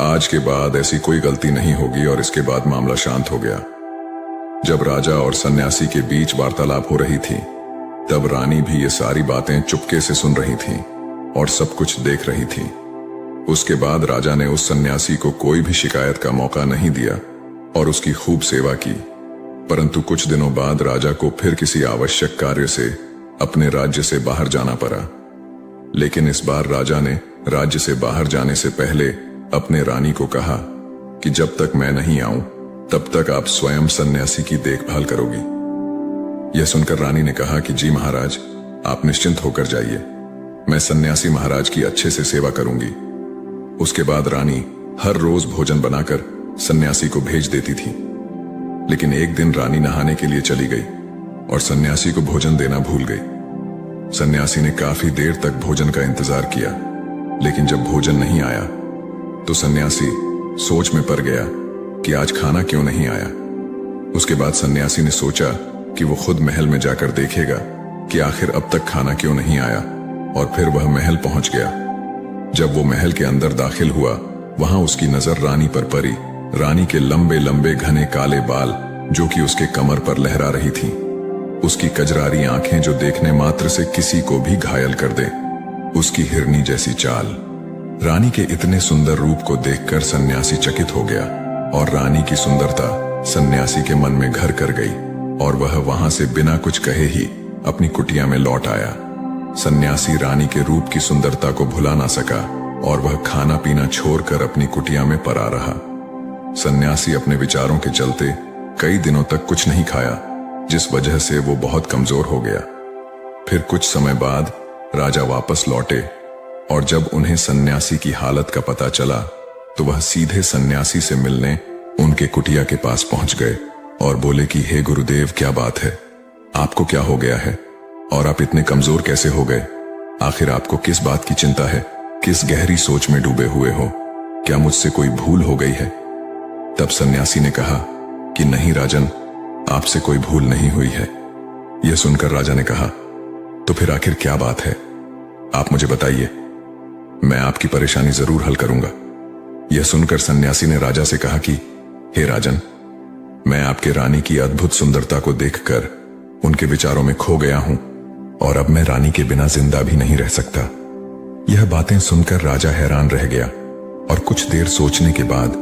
आज के बाद ऐसी कोई गलती नहीं होगी। और इसके बाद मामला शांत हो गया। जब राजा और सन्यासी के बीच वार्तालाप हो रही थी, तब रानी भी ये सारी बातें चुपके से सुन रही थी और सब कुछ देख रही थी। उसके बाद राजा ने उस सन्यासी को कोई भी शिकायत का मौका नहीं दिया और उसकी खूब सेवा की। परंतु कुछ दिनों बाद राजा को फिर किसी आवश्यक कार्य से अपने राज्य से बाहर जाना पड़ा। लेकिन इस बार राजा ने राज्य से बाहर जाने से पहले अपने रानी को कहा कि जब तक मैं नहीं आऊं तब तक आप स्वयं सन्यासी की देखभाल करोगी। यह सुनकर रानी ने कहा कि जी महाराज, आप निश्चिंत होकर जाइए, मैं सन्यासी महाराज की अच्छे से सेवा करूंगी। उसके बाद रानी हर रोज भोजन बनाकर सन्यासी को भेज देती थी। लेकिन एक दिन रानी नहाने के लिए चली गई और सन्यासी को भोजन देना भूल गई। सन्यासी ने काफी देर तक भोजन का इंतजार किया, लेकिन जब भोजन नहीं आया तो सन्यासी सोच में पड़ गया कि आज खाना क्यों नहीं आया। उसके बाद सन्यासी ने सोचा कि वो खुद महल में जाकर देखेगा कि आखिर अब तक खाना क्यों नहीं आया, और फिर वह महल पहुंच गया। जब वो महल के अंदर दाखिल हुआ, वहां उसकी नजर रानी पर पड़ी। रानी के लंबे लंबे घने काले बाल जो कि उसके कमर पर लहरा रही थी, उसकी कजरारी आंखें जो देखने मात्र से किसी को भी घायल कर दे, उसकी हिरनी जैसी चाल, रानी के इतने सुंदर रूप को देखकर सन्यासी चकित हो गया और रानी की सुंदरता सन्यासी के मन में घर कर गई और वह वहां से बिना कुछ कहे ही अपनी कुटिया में लौट आया। सन्यासी रानी के रूप की सुंदरता को भुला ना सका और वह खाना पीना छोड़कर अपनी कुटिया में पड़ा रहा। सन्यासी अपने विचारों के चलते कई दिनों तक कुछ नहीं खाया, जिस वजह से वो बहुत कमजोर हो गया। फिर कुछ समय बाद राजा वापस लौटे और जब उन्हें सन्यासी की हालत का पता चला तो वह सीधे सन्यासी से मिलने उनके कुटिया के पास पहुंच गए और बोले कि हे गुरुदेव, क्या बात है, आपको क्या हो गया है और आप इतने कमजोर कैसे हो गए? आखिर आपको किस बात की चिंता है? किस गहरी सोच में डूबे हुए हो? क्या मुझसे कोई भूल हो गई है? तब सन्यासी ने कहा कि नहीं राजन, आपसे कोई भूल नहीं हुई है। यह सुनकर राजा ने कहा, तो फिर आखिर क्या बात है, आप मुझे बताइए, मैं आपकी परेशानी जरूर हल करूंगा। यह सुनकर सन्यासी ने राजा से कहा कि हे राजन, मैं आपके रानी की अद्भुत सुंदरता को देखकर उनके विचारों में खो गया हूं और अब मैं रानी के बिना जिंदा भी नहीं रह सकता। यह बातें सुनकर राजा हैरान रह गया और कुछ देर सोचने के बाद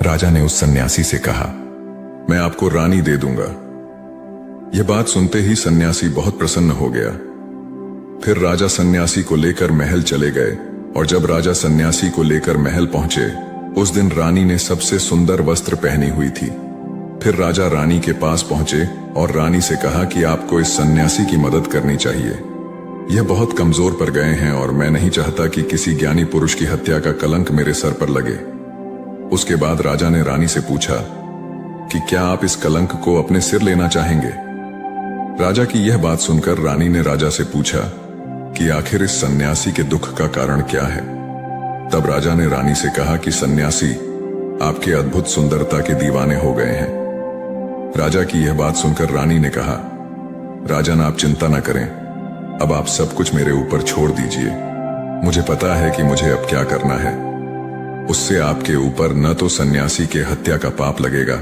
राजा ने उस सन्यासी से कहा, मैं आपको रानी दे दूंगा। यह बात सुनते ही सन्यासी बहुत प्रसन्न हो गया। फिर राजा सन्यासी को लेकर महल चले गए और जब राजा सन्यासी को लेकर महल पहुंचे, उस दिन रानी ने सबसे सुंदर वस्त्र पहनी हुई थी। फिर राजा रानी के पास पहुंचे और रानी से कहा कि आपको इस सन्यासी की मदद करनी चाहिए। यह बहुत कमजोर पड़ गए हैं और मैं नहीं चाहता कि किसी ज्ञानी पुरुष की हत्या का कलंक मेरे सर पर लगे। उसके बाद राजा ने रानी से पूछा कि क्या आप इस कलंक को अपने सिर लेना चाहेंगे? राजा की यह बात सुनकर रानी ने राजा से पूछा कि आखिर इस सन्यासी के दुख का कारण क्या है? तब राजा ने रानी से कहा कि सन्यासी आपके अद्भुत सुंदरता के दीवाने हो गए हैं। राजा की यह बात सुनकर रानी ने कहा, राजन आप चिंता न करें, अब आप सब कुछ मेरे ऊपर छोड़ दीजिए। मुझे पता है कि मुझे अब क्या करना है। उससे आपके ऊपर न तो सन्यासी के हत्या का पाप लगेगा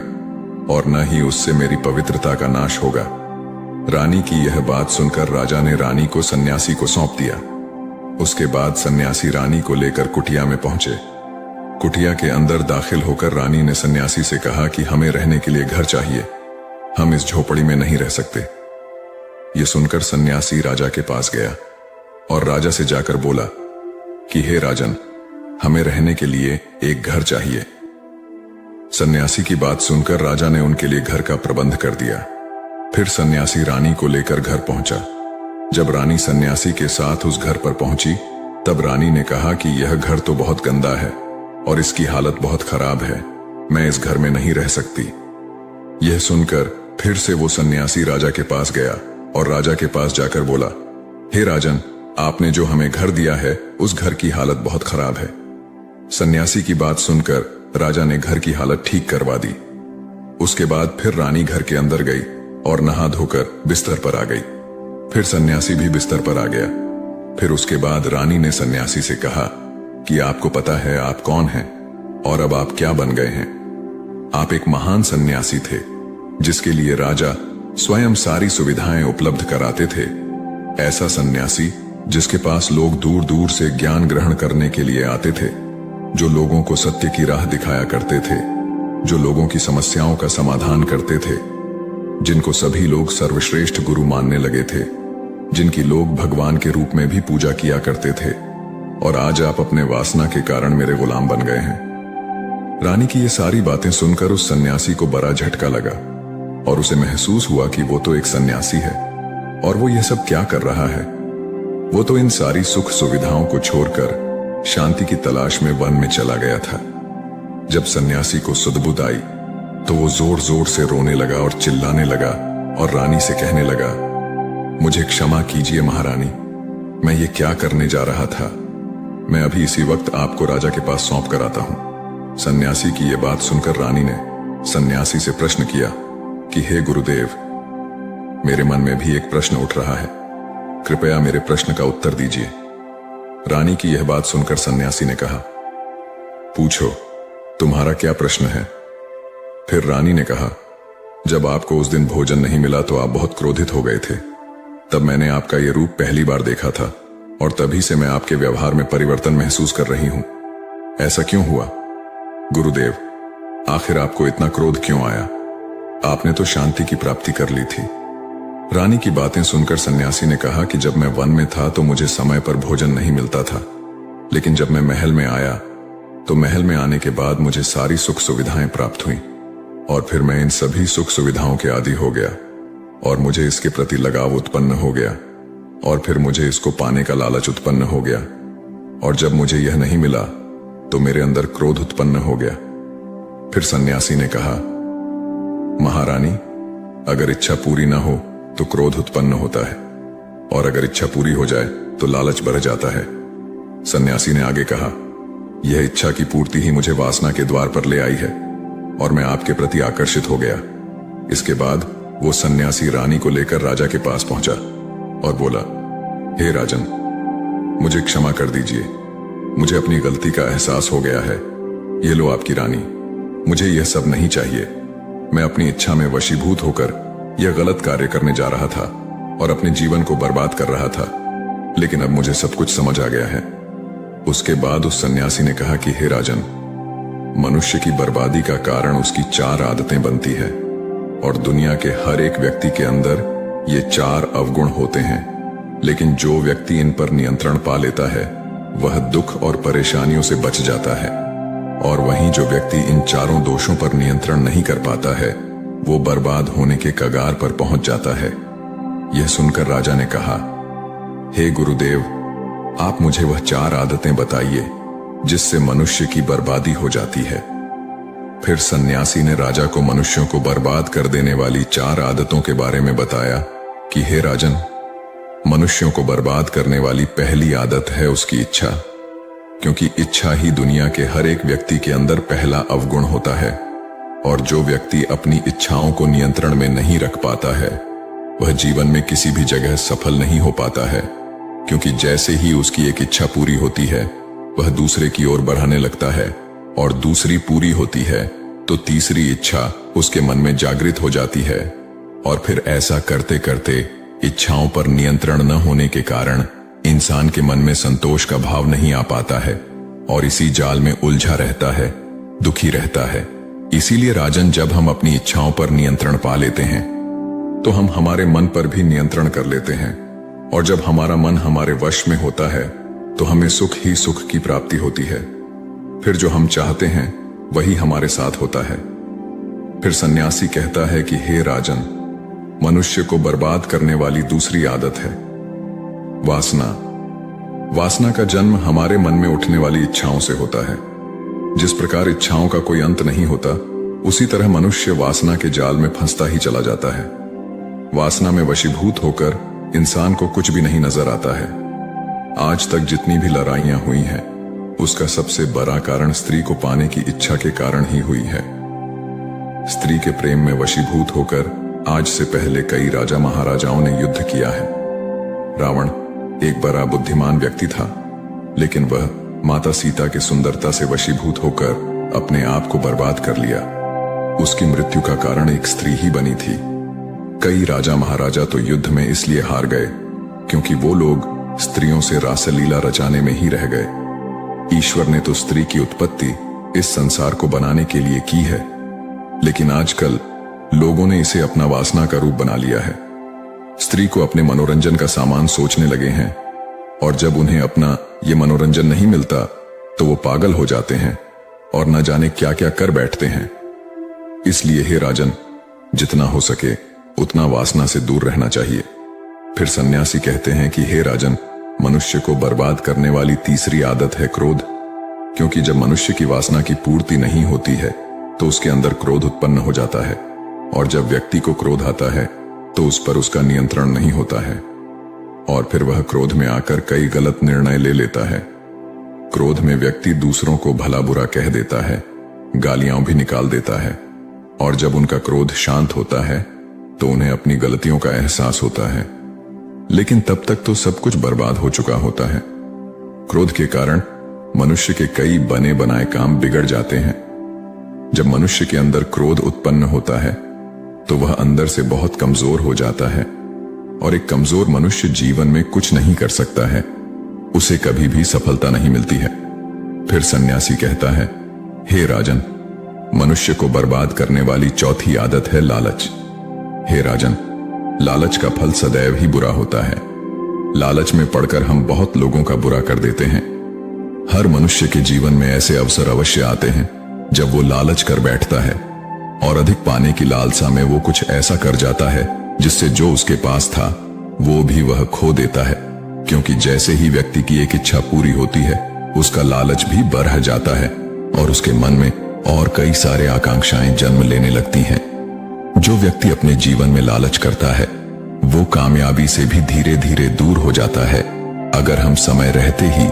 और न ही उससे मेरी पवित्रता का नाश होगा। रानी की यह बात सुनकर राजा ने रानी को सन्यासी को सौंप दिया। उसके बाद सन्यासी रानी को लेकर कुटिया में पहुंचे। कुटिया के अंदर दाखिल होकर रानी ने सन्यासी से कहा कि हमें रहने के लिए घर चाहिए, हम इस झोपड़ी में नहीं रह सकते। यह सुनकर सन्यासी राजा के पास गया और राजा से जाकर बोला कि हे राजन, हमें रहने के लिए एक घर चाहिए। सन्यासी की बात सुनकर राजा ने उनके लिए घर का प्रबंध कर दिया। फिर सन्यासी रानी को लेकर घर पहुंचा। जब रानी सन्यासी के साथ उस घर पर पहुंची, तब रानी ने कहा कि यह घर तो बहुत गंदा है और इसकी हालत बहुत खराब है, मैं इस घर में नहीं रह सकती। यह सुनकर फिर से वो सन्यासी राजा के पास गया और राजा के पास जाकर बोला, हे राजन, आपने जो हमें घर दिया है उस घर की हालत बहुत खराब है। सन्यासी की बात सुनकर राजा ने घर की हालत ठीक करवा दी। उसके बाद फिर रानी घर के अंदर गई और नहा धोकर बिस्तर पर आ गई। फिर सन्यासी भी बिस्तर पर आ गया। फिर उसके बाद रानी ने सन्यासी से कहा कि आपको पता है आप कौन हैं और अब आप क्या बन गए हैं? आप एक महान सन्यासी थे जिसके लिए राजा स्वयं सारी सुविधाएं उपलब्ध कराते थे। ऐसा सन्यासी जिसके पास लोग दूर दूर से ज्ञान ग्रहण करने के लिए आते थे, जो लोगों को सत्य की राह दिखाया करते थे, जो लोगों की समस्याओं का समाधान करते थे, जिनको सभी लोग सर्वश्रेष्ठ गुरु मानने लगे थे, जिनकी लोग भगवान के रूप में भी पूजा किया करते थे। और आज आप अपने वासना के कारण मेरे गुलाम बन गए हैं। रानी की ये सारी बातें सुनकर उस सन्यासी को बड़ा झटका लगा और उसे महसूस हुआ कि वो तो एक सन्यासी है और वो ये सब क्या कर रहा है। वो तो इन सारी सुख सुविधाओं को छोड़कर शांति की तलाश में वन में चला गया था। जब सन्यासी को सुध-बुध आई तो वो जोर जोर से रोने लगा और चिल्लाने लगा और रानी से कहने लगा, मुझे क्षमा कीजिए महारानी, मैं ये क्या करने जा रहा था। मैं अभी इसी वक्त आपको राजा के पास सौंप कर आता हूं। सन्यासी की यह बात सुनकर रानी ने सन्यासी से प्रश्न किया कि हे गुरुदेव, मेरे मन में भी एक प्रश्न उठ रहा है, कृपया मेरे प्रश्न का उत्तर दीजिए। रानी की यह बात सुनकर सन्यासी ने कहा, पूछो, तुम्हारा क्या प्रश्न है? फिर रानी ने कहा, जब आपको उस दिन भोजन नहीं मिला तो आप बहुत क्रोधित हो गए थे। तब मैंने आपका यह रूप पहली बार देखा था और तभी से मैं आपके व्यवहार में परिवर्तन महसूस कर रही हूं। ऐसा क्यों हुआ? गुरुदेव, आखिर आपको इतना क्रोध क्यों आया? आपने तो शांति की प्राप्ति कर ली थी। रानी की बातें सुनकर सन्यासी ने कहा कि जब मैं वन में था तो मुझे समय पर भोजन नहीं मिलता था, लेकिन जब मैं महल में आया तो महल में आने के बाद मुझे सारी सुख सुविधाएं प्राप्त हुई और फिर मैं इन सभी सुख सुविधाओं के आदी हो गया और मुझे इसके प्रति लगाव उत्पन्न हो गया और फिर मुझे इसको पाने का लालच उत्पन्न हो गया और जब मुझे यह नहीं मिला तो मेरे अंदर क्रोध उत्पन्न हो गया। फिर सन्यासी ने कहा, महारानी, अगर इच्छा पूरी ना हो तो क्रोध उत्पन्न होता है और अगर इच्छा पूरी हो जाए तो लालच बढ़ जाता है। सन्यासी ने आगे कहा, यह इच्छा की पूर्ति ही मुझे वासना के द्वार पर ले आई है और मैं आपके प्रति आकर्षित हो गया। इसके बाद वो सन्यासी रानी को लेकर राजा के पास पहुंचा और बोला, हे राजन, मुझे क्षमा कर दीजिए, मुझे अपनी गलती का एहसास हो गया है। ये लो आपकी रानी, मुझे यह सब नहीं चाहिए। मैं अपनी इच्छा में वशीभूत होकर यह गलत कार्य करने जा रहा था और अपने जीवन को बर्बाद कर रहा था, लेकिन अब मुझे सब कुछ समझ आ गया है। उसके बाद उस सन्यासी ने कहा कि हे राजन, मनुष्य की बर्बादी का कारण उसकी 4 आदतें बनती है और दुनिया के हर एक व्यक्ति के अंदर ये 4 अवगुण होते हैं, लेकिन जो व्यक्ति इन पर नियंत्रण पा लेता है वह दुख और परेशानियों से बच जाता है और वहीं जो व्यक्ति इन 4 दोषों पर नियंत्रण नहीं कर पाता है वो बर्बाद होने के कगार पर पहुंच जाता है। यह सुनकर राजा ने कहा, हे गुरुदेव, आप मुझे वह 4 आदतें बताइए जिससे मनुष्य की बर्बादी हो जाती है। फिर सन्यासी ने राजा को मनुष्यों को बर्बाद कर देने वाली 4 आदतों के बारे में बताया कि हे राजन, मनुष्यों को बर्बाद करने वाली पहली आदत है उसकी इच्छा, क्योंकि इच्छा ही दुनिया के हर एक व्यक्ति के अंदर पहला अवगुण होता है और जो व्यक्ति अपनी इच्छाओं को नियंत्रण में नहीं रख पाता है वह जीवन में किसी भी जगह सफल नहीं हो पाता है, क्योंकि जैसे ही उसकी एक इच्छा पूरी होती है वह दूसरे की ओर बढ़ाने लगता है और दूसरी पूरी होती है तो तीसरी इच्छा उसके मन में जागृत हो जाती है और फिर ऐसा करते करते इच्छाओं पर नियंत्रण न होने के कारण इंसान के मन में संतोष का भाव नहीं आ पाता है और इसी जाल में उलझा रहता है, दुखी रहता है। इसीलिए राजन, जब हम अपनी इच्छाओं पर नियंत्रण पा लेते हैं तो हम हमारे मन पर भी नियंत्रण कर लेते हैं और जब हमारा मन हमारे वश में होता है तो हमें सुख ही सुख की प्राप्ति होती है। फिर जो हम चाहते हैं वही हमारे साथ होता है। फिर सन्यासी कहता है कि हे राजन, मनुष्य को बर्बाद करने वाली दूसरी आदत है वासना। वासना का जन्म हमारे मन में उठने वाली इच्छाओं से होता है। जिस प्रकार इच्छाओं का कोई अंत नहीं होता, उसी तरह मनुष्य वासना के जाल में फंसता ही चला जाता है। वासना में वशीभूत होकर इंसान को कुछ भी नहीं नजर आता है। आज तक जितनी भी लड़ाइयां हुई हैं, उसका सबसे बड़ा कारण स्त्री को पाने की इच्छा के कारण ही हुई है। स्त्री के प्रेम में वशीभूत होकर आज से पहले कई राजा महाराजाओं ने युद्ध किया है। रावण एक बड़ा बुद्धिमान व्यक्ति था, लेकिन वह माता सीता की सुंदरता से वशीभूत होकर अपने आप को बर्बाद कर लिया। उसकी मृत्यु का कारण एक स्त्री ही बनी थी। कई राजा महाराजा तो युद्ध में इसलिए हार गए क्योंकि वो लोग स्त्रियों से रासलीला रचाने में ही रह गए। ईश्वर ने तो स्त्री की उत्पत्ति इस संसार को बनाने के लिए की है, लेकिन आजकल लोगों ने इसे अपना वासना का रूप बना लिया है। स्त्री को अपने मनोरंजन का सामान सोचने लगे हैं और जब उन्हें अपना ये मनोरंजन नहीं मिलता तो वो पागल हो जाते हैं और न जाने क्या क्या कर बैठते हैं। इसलिए हे राजन, जितना हो सके उतना वासना से दूर रहना चाहिए। फिर सन्यासी कहते हैं कि हे राजन, मनुष्य को बर्बाद करने वाली तीसरी आदत है क्रोध, क्योंकि जब मनुष्य की वासना की पूर्ति नहीं होती है तो उसके अंदर क्रोध उत्पन्न हो जाता है और जब व्यक्ति को क्रोध आता है तो उस पर उसका नियंत्रण नहीं होता है और फिर वह क्रोध में आकर कई गलत निर्णय ले लेता है। क्रोध में व्यक्ति दूसरों को भला बुरा कह देता है, गालियां भी निकाल देता है और जब उनका क्रोध शांत होता है तो उन्हें अपनी गलतियों का एहसास होता है, लेकिन तब तक तो सब कुछ बर्बाद हो चुका होता है। क्रोध के कारण मनुष्य के कई बने बनाए काम बिगड़ जाते हैं। जब मनुष्य के अंदर क्रोध उत्पन्न होता है तो वह अंदर से बहुत कमजोर हो जाता है और एक कमजोर मनुष्य जीवन में कुछ नहीं कर सकता है, उसे कभी भी सफलता नहीं मिलती है। फिर सन्यासी कहता है, हे राजन, मनुष्य को बर्बाद करने वाली चौथी आदत है लालच। हे राजन, लालच का फल सदैव ही बुरा होता है। लालच में पड़कर हम बहुत लोगों का बुरा कर देते हैं। हर मनुष्य के जीवन में ऐसे अवसर अवश्य आते हैं जब वो लालच कर बैठता है और अधिक पाने की लालसा में वो कुछ ऐसा कर जाता है जिससे जो उसके पास था वो भी वह खो देता है, क्योंकि जैसे ही व्यक्ति की एक इच्छा पूरी होती है उसका लालच भी बढ़ जाता है और उसके मन में और कई सारे आकांक्षाएं जन्म लेने लगती हैं। जो व्यक्ति अपने जीवन में लालच करता है वो कामयाबी से भी धीरे धीरे दूर हो जाता है। अगर हम समय रहते ही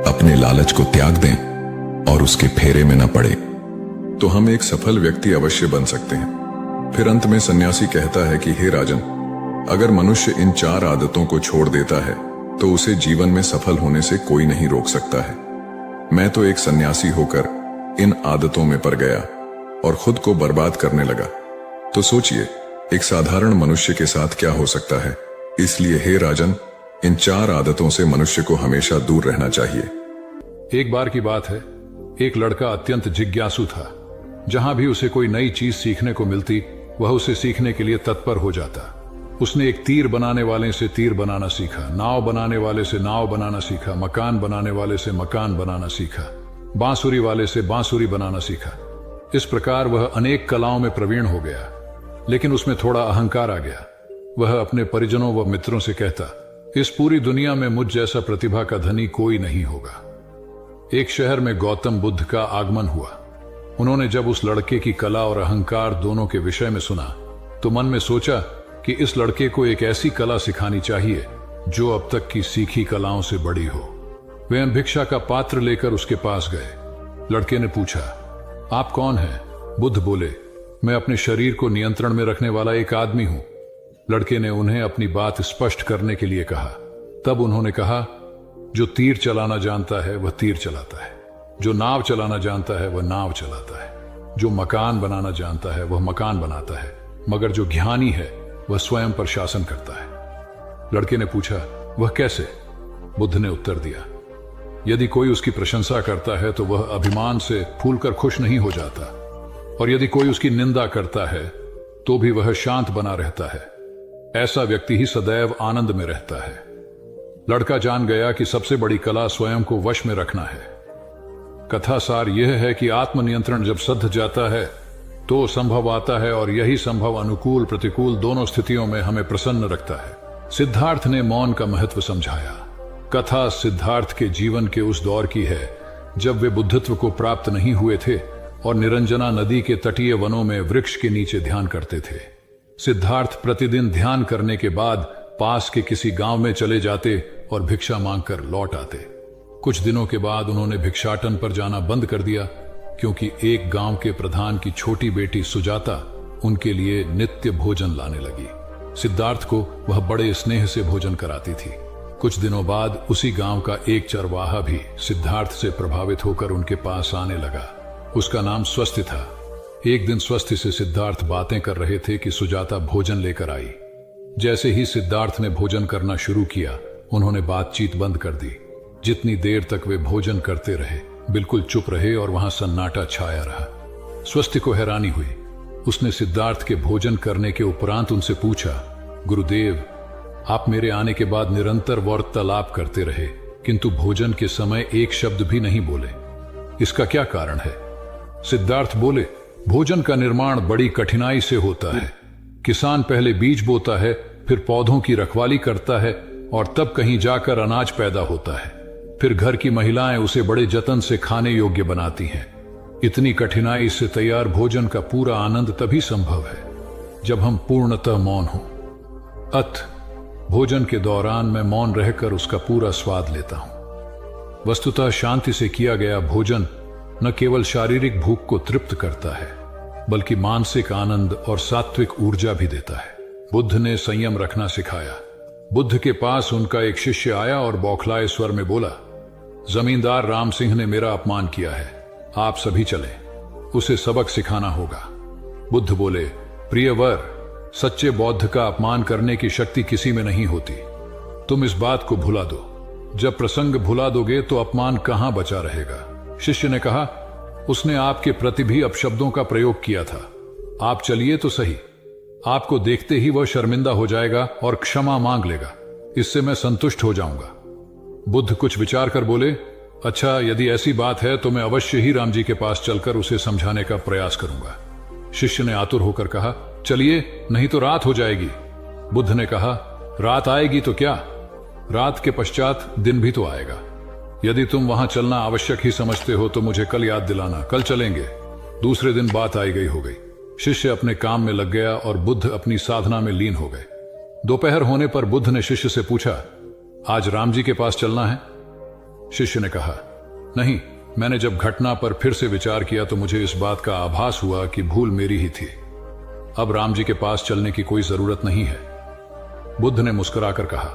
अपने लालच को त्याग दें और उसके फेरे में न पड़े तो हम एक सफल व्यक्ति अवश्य बन सकते हैं। फिर अंत में सन्यासी कहता है कि हे राजन, अगर मनुष्य इन 4 आदतों को छोड़ देता है तो उसे जीवन में सफल होने से कोई नहीं रोक सकता है। मैं तो एक सन्यासी होकर इन आदतों में पड़ गया और खुद को बर्बाद करने लगा। तो सोचिए, एक साधारण मनुष्य के साथ क्या हो सकता है। इसलिए हे राजन, इन 4 आदतों से मनुष्य को हमेशा दूर रहना चाहिए। एक बार की बात है, एक लड़का अत्यंत जिज्ञासु था। जहां भी उसे कोई नई चीज सीखने को मिलती वह उसे सीखने के लिए तत्पर हो जाता। उसने एक तीर बनाने वाले से तीर बनाना सीखा, नाव बनाने वाले से नाव बनाना सीखा, मकान बनाने वाले से मकान बनाना सीखा, बांसुरी वाले से बांसुरी बनाना सीखा। इस प्रकार वह अनेक कलाओं में प्रवीण हो गया, लेकिन उसमें थोड़ा अहंकार आ गया। वह अपने परिजनों व मित्रों से कहता, इस पूरी दुनिया में मुझ जैसा प्रतिभा का धनी कोई नहीं होगा। एक शहर में गौतम बुद्ध का आगमन हुआ। उन्होंने जब उस लड़के की कला और अहंकार दोनों के विषय में सुना तो मन में सोचा कि इस लड़के को एक ऐसी कला सिखानी चाहिए जो अब तक की सीखी कलाओं से बड़ी हो। वे भिक्षा का पात्र लेकर उसके पास गए। लड़के ने पूछा, आप कौन हैं? बुद्ध बोले, मैं अपने शरीर को नियंत्रण में रखने वाला एक आदमी हूं। लड़के ने उन्हें अपनी बात स्पष्ट करने के लिए कहा। तब उन्होंने कहा, जो तीर चलाना जानता है वह तीर चलाता है, जो नाव चलाना जानता है वह नाव चलाता है, जो मकान बनाना जानता है वह मकान बनाता है, मगर जो ज्ञानी है वह स्वयं पर शासन करता है। लड़के ने पूछा, वह कैसे? बुद्ध ने उत्तर दिया, यदि कोई उसकी प्रशंसा करता है तो वह अभिमान से फूलकर खुश नहीं हो जाता, और यदि कोई उसकी निंदा करता है तो भी वह शांत बना रहता है। ऐसा व्यक्ति ही सदैव आनंद में रहता है। लड़का जान गया कि सबसे बड़ी कला स्वयं को वश में रखना है। कथा सार यह है कि आत्मनियंत्रण जब सध जाता है तो संभव आता है, और यही संभव अनुकूल प्रतिकूल दोनों स्थितियों में हमें प्रसन्न रखता है। सिद्धार्थ ने मौन का महत्व समझाया। कथा सिद्धार्थ के जीवन के उस दौर की है जब वे बुद्धत्व को प्राप्त नहीं हुए थे और निरंजना नदी के तटीय वनों में वृक्ष के नीचे ध्यान करते थे। सिद्धार्थ प्रतिदिन ध्यान करने के बाद पास के किसी गांव में चले जाते और भिक्षा मांगकर लौट आते। कुछ दिनों के बाद उन्होंने भिक्षाटन पर जाना बंद कर दिया, क्योंकि एक गांव के प्रधान की छोटी बेटी सुजाता उनके लिए नित्य भोजन लाने लगी। सिद्धार्थ को वह बड़े स्नेह से भोजन कराती थी। कुछ दिनों बाद उसी गांव का एक चरवाहा भी सिद्धार्थ से प्रभावित होकर उनके पास आने लगा। उसका नाम स्वस्थ था। एक दिन स्वस्थ से सिद्धार्थ बातें कर रहे थे कि सुजाता भोजन लेकर आई। जैसे ही सिद्धार्थ ने भोजन करना शुरू किया, उन्होंने बातचीत बंद कर दी। जितनी देर तक वे भोजन करते रहे बिल्कुल चुप रहे और वहां सन्नाटा छाया रहा। स्वस्थ को हैरानी हुई। उसने सिद्धार्थ के भोजन करने के उपरांत उनसे पूछा, गुरुदेव, आप मेरे आने के बाद निरंतर वार्तालाप करते रहे, किंतु भोजन के समय एक शब्द भी नहीं बोले। इसका क्या कारण है? सिद्धार्थ बोले, भोजन का निर्माण बड़ी कठिनाई से होता है। किसान पहले बीज बोता है, फिर पौधों की रखवाली करता है, और तब कहीं जाकर अनाज पैदा होता है। फिर घर की महिलाएं उसे बड़े जतन से खाने योग्य बनाती हैं। इतनी कठिनाई से तैयार भोजन का पूरा आनंद तभी संभव है जब हम पूर्णतः मौन हों। भोजन के दौरान मैं मौन रहकर उसका पूरा स्वाद लेता हूं। वस्तुतः शांति से किया गया भोजन न केवल शारीरिक भूख को तृप्त करता है, बल्कि मानसिक आनंद और सात्विक ऊर्जा भी देता है। बुद्ध ने संयम रखना सिखाया। बुद्ध के पास उनका एक शिष्य आया और बौखलाए स्वर में बोला, जमींदार राम सिंह ने मेरा अपमान किया है, आप सभी चले, उसे सबक सिखाना होगा। बुद्ध बोले, प्रियवर, सच्चे बौद्ध का अपमान करने की शक्ति किसी में नहीं होती। तुम इस बात को भुला दो। जब प्रसंग भुला दोगे तो अपमान कहां बचा रहेगा। शिष्य ने कहा, उसने आपके प्रति भी अपशब्दों का प्रयोग किया था। आप चलिए तो सही। आपको देखते ही वह शर्मिंदा हो जाएगा और क्षमा मांग लेगा। इससे मैं संतुष्ट हो जाऊंगा। बुद्ध कुछ विचार कर बोले, अच्छा, यदि ऐसी बात है तो मैं अवश्य ही राम जी के पास चलकर उसे समझाने का प्रयास करूंगा। शिष्य ने आतुर होकर कहा, चलिए, नहीं तो रात हो जाएगी। बुद्ध ने कहा, रात आएगी तो क्या, रात के पश्चात दिन भी तो आएगा। यदि तुम वहां चलना आवश्यक ही समझते हो तो मुझे कल याद दिलाना, कल चलेंगे। दूसरे दिन बात आई गई हो गई। शिष्य अपने काम में लग गया और बुद्ध अपनी साधना में लीन हो गए। दोपहर होने पर बुद्ध ने शिष्य से पूछा, आज राम जी के पास चलना है? शिष्य ने कहा, नहीं, मैंने जब घटना पर फिर से विचार किया तो मुझे इस बात का आभास हुआ कि भूल मेरी ही थी। अब राम जी के पास चलने की कोई जरूरत नहीं है। बुद्ध ने मुस्कुराकर कहा,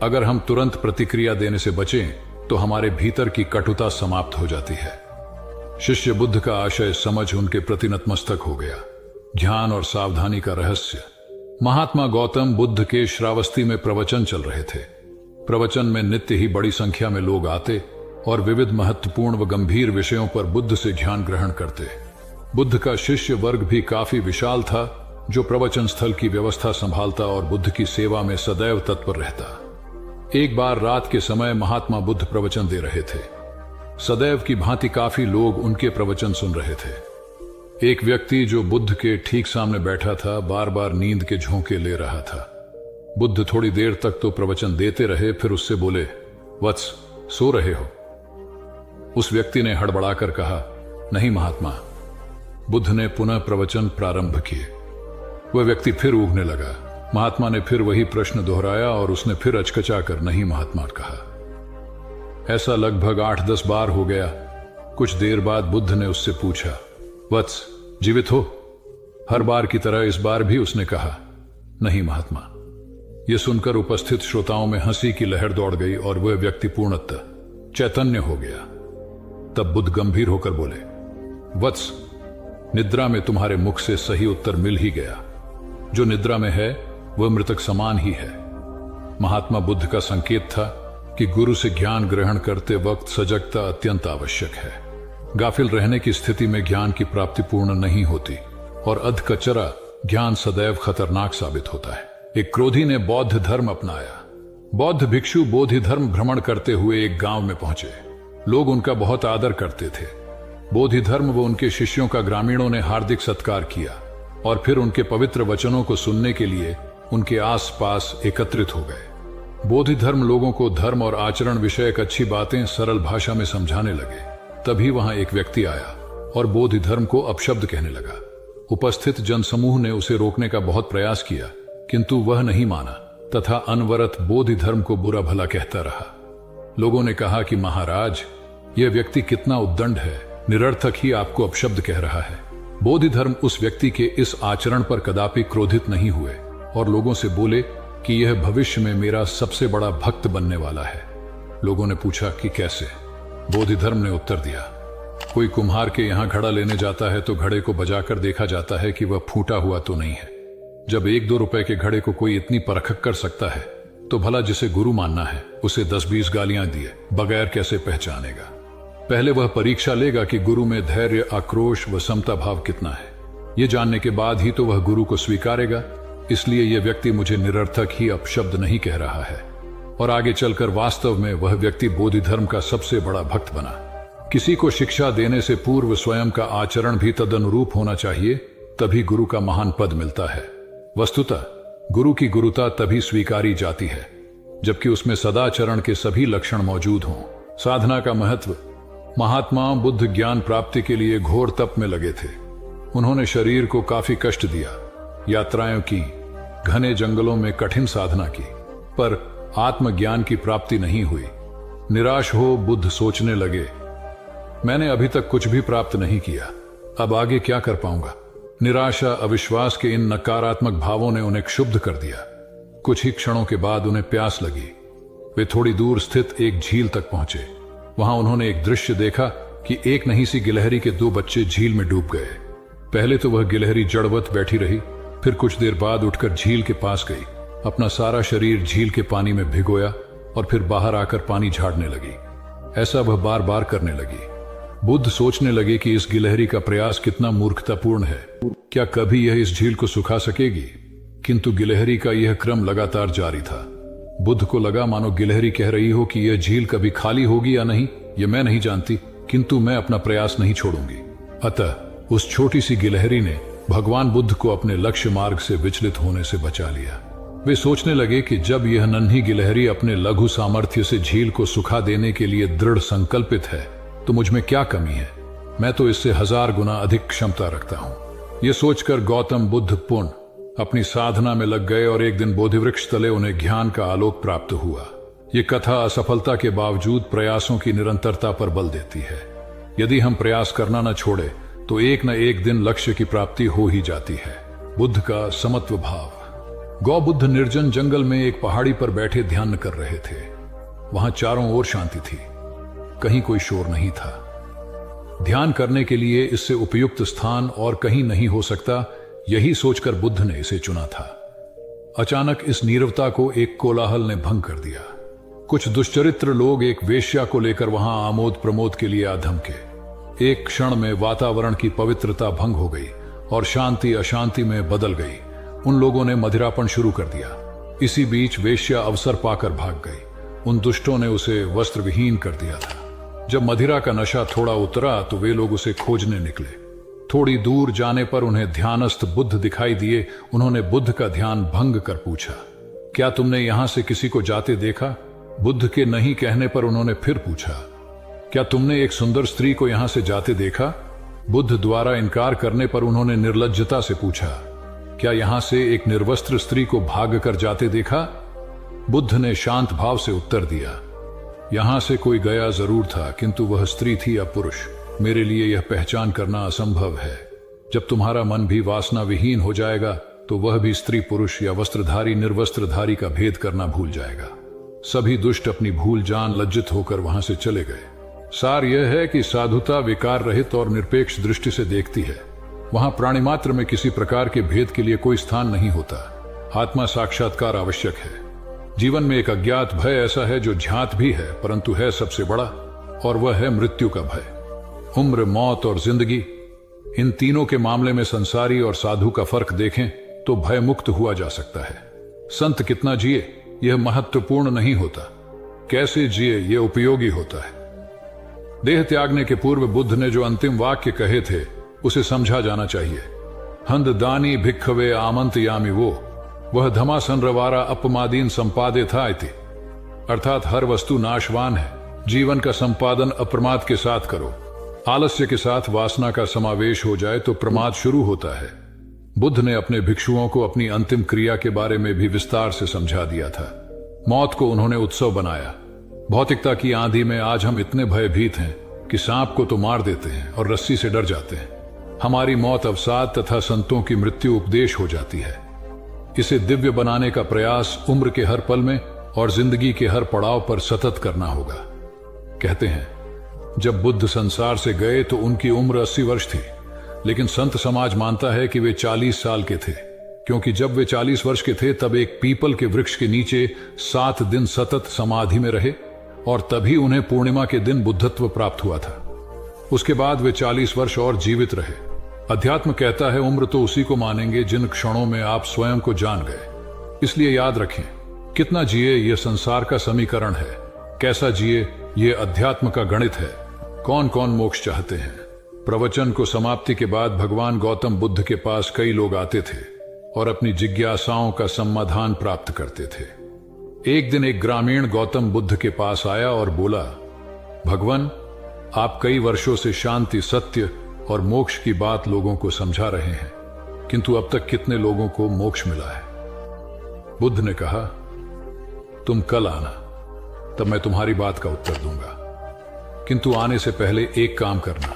अगर हम तुरंत प्रतिक्रिया देने से बचें तो हमारे भीतर की कटुता समाप्त हो जाती है। शिष्य बुद्ध का आशय समझ उनके प्रति नतमस्तक हो गया। ध्यान और सावधानी का रहस्य। महात्मा गौतम बुद्ध के श्रावस्ती में प्रवचन चल रहे थे। प्रवचन में नित्य ही बड़ी संख्या में लोग आते और विविध महत्वपूर्ण व गंभीर विषयों पर बुद्ध से ज्ञान ग्रहण करते। बुद्ध का शिष्य वर्ग भी काफी विशाल था, जो प्रवचन स्थल की व्यवस्था संभालता और बुद्ध की सेवा में सदैव तत्पर रहता। एक बार रात के समय महात्मा बुद्ध प्रवचन दे रहे थे। सदैव की भांति काफी लोग उनके प्रवचन सुन रहे थे। एक व्यक्ति जो बुद्ध के ठीक सामने बैठा था, बार बार नींद के झोंके ले रहा था। बुद्ध थोड़ी देर तक तो प्रवचन देते रहे, फिर उससे बोले, वत्स, सो रहे हो? उस व्यक्ति ने हड़बड़ाकर कहा, नहीं महात्मा। बुद्ध ने पुनः प्रवचन प्रारंभ किए। वह व्यक्ति फिर ऊँघने लगा। महात्मा ने फिर वही प्रश्न दोहराया और उसने फिर अचकचाकर नहीं महात्मा कहा। ऐसा लगभग 8-10 बार हो गया। कुछ देर बाद बुद्ध ने उससे पूछा, वत्स, जीवित हो? हर बार की तरह इस बार भी उसने कहा, नहीं महात्मा। यह सुनकर उपस्थित श्रोताओं में हंसी की लहर दौड़ गई और वह व्यक्ति पूर्णतः चैतन्य हो गया। तब बुद्ध गंभीर होकर बोले, वत्स, निद्रा में तुम्हारे मुख से सही उत्तर मिल ही गया। जो निद्रा में है वह मृतक समान ही है। महात्मा बुद्ध का संकेत था कि गुरु से ज्ञान ग्रहण करते वक्त सजगता अत्यंत आवश्यक है। गाफिल रहने की स्थिति में ज्ञान की प्राप्ति पूर्ण नहीं होती और अधकचरा ज्ञान सदैव खतरनाक साबित होता है। एक क्रोधी ने बौद्ध धर्म अपनाया। बौद्ध भिक्षु बोधि धर्म भ्रमण करते हुए एक गांव में पहुंचे। लोग उनका बहुत आदर करते थे। बोधि धर्म व उनके शिष्यों का ग्रामीणों ने हार्दिक सत्कार किया और फिर उनके पवित्र वचनों को सुनने के लिए उनके आसपास एकत्रित हो गए। बोधि धर्म लोगों को धर्म और आचरण विषयक अच्छी बातें सरल भाषा में समझाने लगे। तभी वहां एक व्यक्ति आया और बोधि धर्म को अपशब्द कहने लगा। उपस्थित जनसमूह ने उसे रोकने का बहुत प्रयास किया, किंतु वह नहीं माना तथा अनवरत बोधि धर्म को बुरा भला कहता रहा। लोगों ने कहा कि महाराज, यह व्यक्ति कितना उद्दंड है, निरर्थक ही आपको अपशब्द कह रहा है। बोधि धर्म उस व्यक्ति के इस आचरण पर कदापि क्रोधित नहीं हुए और लोगों से बोले कि यह भविष्य में मेरा सबसे बड़ा भक्त बनने वाला है। लोगों ने पूछा कि कैसे? बोधि धर्म ने उत्तर दिया, कोई कुम्हार के यहां घड़ा लेने जाता है तो घड़े को बजाकर देखा जाता है कि वह फूटा हुआ तो नहीं है। जब 1-2 रुपए के घड़े को कोई इतनी परख कर सकता है तो भला जिसे गुरु मानना है उसे 10-20 गालियां दिए बगैर कैसे पहचानेगा? पहले वह परीक्षा लेगा कि गुरु में धैर्य, आक्रोश व समता भाव कितना है। यह जानने के बाद ही तो वह गुरु को स्वीकारेगा। इसलिए यह व्यक्ति मुझे निरर्थक ही अपशब्द नहीं कह रहा है। और आगे चलकर वास्तव में वह व्यक्ति बोधि धर्म का सबसे बड़ा भक्त बना। किसी को शिक्षा देने से पूर्व स्वयं का आचरण भी तदनुरूप होना चाहिए, तभी गुरु का महान पद मिलता है। वस्तुतः गुरु की गुरुता तभी स्वीकारी जाती है जबकि उसमें सदाचरण के सभी लक्षण मौजूद हों। साधना का महत्व। महात्मा बुद्ध ज्ञान प्राप्ति के लिए घोर तप में लगे थे। उन्होंने शरीर को काफी कष्ट दिया, यात्राएं की, घने जंगलों में कठिन साधना की, पर आत्मज्ञान की प्राप्ति नहीं हुई। निराश हो बुद्ध सोचने लगे, मैंने अभी तक कुछ भी प्राप्त नहीं किया, अब आगे क्या कर पाऊंगा? निराशा, अविश्वास के इन नकारात्मक भावों ने उन्हें क्षुब्ध कर दिया। कुछ ही क्षणों के बाद उन्हें प्यास लगी। वे थोड़ी दूर स्थित एक झील तक पहुंचे। वहां उन्होंने एक दृश्य देखा कि एक नहीं सी गिलहरी के 2 बच्चे झील में डूब गए। पहले तो वह गिलहरी जड़वत बैठी रही, फिर कुछ देर बाद उठकर झील के पास गई, अपना सारा शरीर झील के पानी में भिगोया और फिर बाहर आकर पानी झाड़ने लगी। ऐसा वह बार बार करने लगी। बुद्ध सोचने लगे कि इस गिलहरी का प्रयास कितना मूर्खतापूर्ण है। क्या कभी यह इस झील को सुखा सकेगी? किंतु गिलहरी का यह क्रम लगातार जारी था। बुद्ध को लगा मानो गिलहरी कह रही हो कि यह झील कभी खाली होगी या नहीं, यह मैं नहीं जानती, किंतु मैं अपना प्रयास नहीं छोड़ूंगी। अतः उस छोटी सी गिलहरी ने भगवान बुद्ध को अपने लक्ष्य मार्ग से विचलित होने से बचा लिया। वे सोचने लगे कि जब यह नन्ही गिलहरी अपने लघु सामर्थ्य से झील को सुखा देने के लिए दृढ़ संकल्पित है, तो मुझ में क्या कमी है? मैं तो इससे 1000 गुना अधिक क्षमता रखता हूं। यह सोचकर गौतम बुद्ध पुनः अपनी साधना में लग गए और एक दिन बोधिवृक्ष तले उन्हें ज्ञान का आलोक प्राप्त हुआ। ये कथा असफलता के बावजूद प्रयासों की निरंतरता पर बल देती है। यदि हम प्रयास करना न छोड़े तो एक न एक दिन लक्ष्य की प्राप्ति हो ही जाती है। बुद्ध का समत्व भाव। गौ बुद्ध निर्जन जंगल में एक पहाड़ी पर बैठे ध्यान कर रहे थे। वहां चारों ओर शांति थी, कहीं कोई शोर नहीं था। ध्यान करने के लिए इससे उपयुक्त स्थान और कहीं नहीं हो सकता, यही सोचकर बुद्ध ने इसे चुना था। अचानक इस नीरवता को एक कोलाहल ने भंग कर दिया। कुछ दुष्चरित्र लोग एक वेश्या को लेकर वहां आमोद प्रमोद के लिए आ धमके। एक क्षण में वातावरण की पवित्रता भंग हो गई और शांति अशांति में बदल गई। उन लोगों ने मदिरापन शुरू कर दिया। इसी बीच वेश्या अवसर पाकर भाग गई। उन दुष्टों ने उसे वस्त्र विहीन कर दिया था। जब मदिरा का नशा थोड़ा उतरा तो वे लोग उसे खोजने निकले। थोड़ी दूर जाने पर उन्हें ध्यानस्थ बुद्ध दिखाई दिए। उन्होंने बुद्ध का ध्यान भंग कर पूछा, क्या तुमने यहां से किसी को जाते देखा? बुद्ध के नहीं कहने पर उन्होंने फिर पूछा, क्या तुमने एक सुंदर स्त्री को यहां से जाते देखा? बुद्ध द्वारा इनकार करने पर उन्होंने निर्लज्जता से पूछा, क्या यहां से एक निर्वस्त्र स्त्री को भाग कर जाते देखा? बुद्ध ने शांत भाव से उत्तर दिया, यहां से कोई गया जरूर था, किंतु वह स्त्री थी या पुरुष, मेरे लिए यह पहचान करना असंभव है। जब तुम्हारा मन भी वासना विहीन हो जाएगा तो वह भी स्त्री पुरुष या वस्त्रधारी निर्वस्त्रधारी का भेद करना भूल जाएगा। सभी दुष्ट अपनी भूल जान लज्जित होकर वहां से चले गए। सार यह है कि साधुता विकार रहित और निरपेक्ष दृष्टि से देखती है। वहां प्राणी मात्र में किसी प्रकार के भेद के लिए कोई स्थान नहीं होता। आत्मा साक्षात्कार आवश्यक है। जीवन में एक अज्ञात भय ऐसा है जो झ्यात भी है परंतु है सबसे बड़ा, और वह है मृत्यु का भय। उम्र, मौत और जिंदगी, इन तीनों के मामले में संसारी और साधु का फर्क देखें तो भय मुक्त हुआ जा सकता है। संत कितना जिए यह महत्वपूर्ण नहीं होता, कैसे जिए यह उपयोगी होता है। देह त्यागने के पूर्व बुद्ध ने जो अंतिम वाक्य कहे थे उसे समझा जाना चाहिए। हंद दानी भिक्खवे आमंत यामी वो, वह धमासन रवारा अपमादीन संपादे था इति, अर्थात हर वस्तु नाशवान है। जीवन का संपादन अप्रमाद के साथ करो। आलस्य के साथ वासना का समावेश हो जाए तो प्रमाद शुरू होता है। बुद्ध ने अपने भिक्षुओं को अपनी अंतिम क्रिया के बारे में भी विस्तार से समझा दिया था। मौत को उन्होंने उत्सव बनाया। भौतिकता की आंधी में आज हम इतने भयभीत हैं कि सांप को तो मार देते हैं और रस्सी से डर जाते हैं। हमारी मौत अवसाद तथा संतों की मृत्यु उपदेश हो जाती है। इसे दिव्य बनाने का प्रयास उम्र के हर पल में और जिंदगी के हर पड़ाव पर सतत करना होगा। कहते हैं जब बुद्ध संसार से गए तो उनकी उम्र 80 वर्ष थी, लेकिन संत समाज मानता है कि वे 40 साल के थे, क्योंकि जब वे 40 वर्ष के थे तब एक पीपल के वृक्ष के नीचे 7 दिन सतत समाधि में रहे और तभी उन्हें पूर्णिमा के दिन बुद्धत्व प्राप्त हुआ था। उसके बाद वे 40 वर्ष और जीवित रहे। अध्यात्म कहता है उम्र तो उसी को मानेंगे जिन क्षणों में आप स्वयं को जान गए। इसलिए याद रखें, कितना जिए यह संसार का समीकरण है, कैसा जिए यह अध्यात्म का गणित है। कौन कौन मोक्ष चाहते हैं? प्रवचन को समाप्ति के बाद भगवान गौतम बुद्ध के पास कई लोग आते थे और अपनी जिज्ञासाओं का समाधान प्राप्त करते थे। एक दिन एक ग्रामीण गौतम बुद्ध के पास आया और बोला, भगवान, आप कई वर्षों से शांति, सत्य और मोक्ष की बात लोगों को समझा रहे हैं, किंतु अब तक कितने लोगों को मोक्ष मिला है? बुद्ध ने कहा, तुम कल आना, तब मैं तुम्हारी बात का उत्तर दूंगा। किंतु आने से पहले एक काम करना,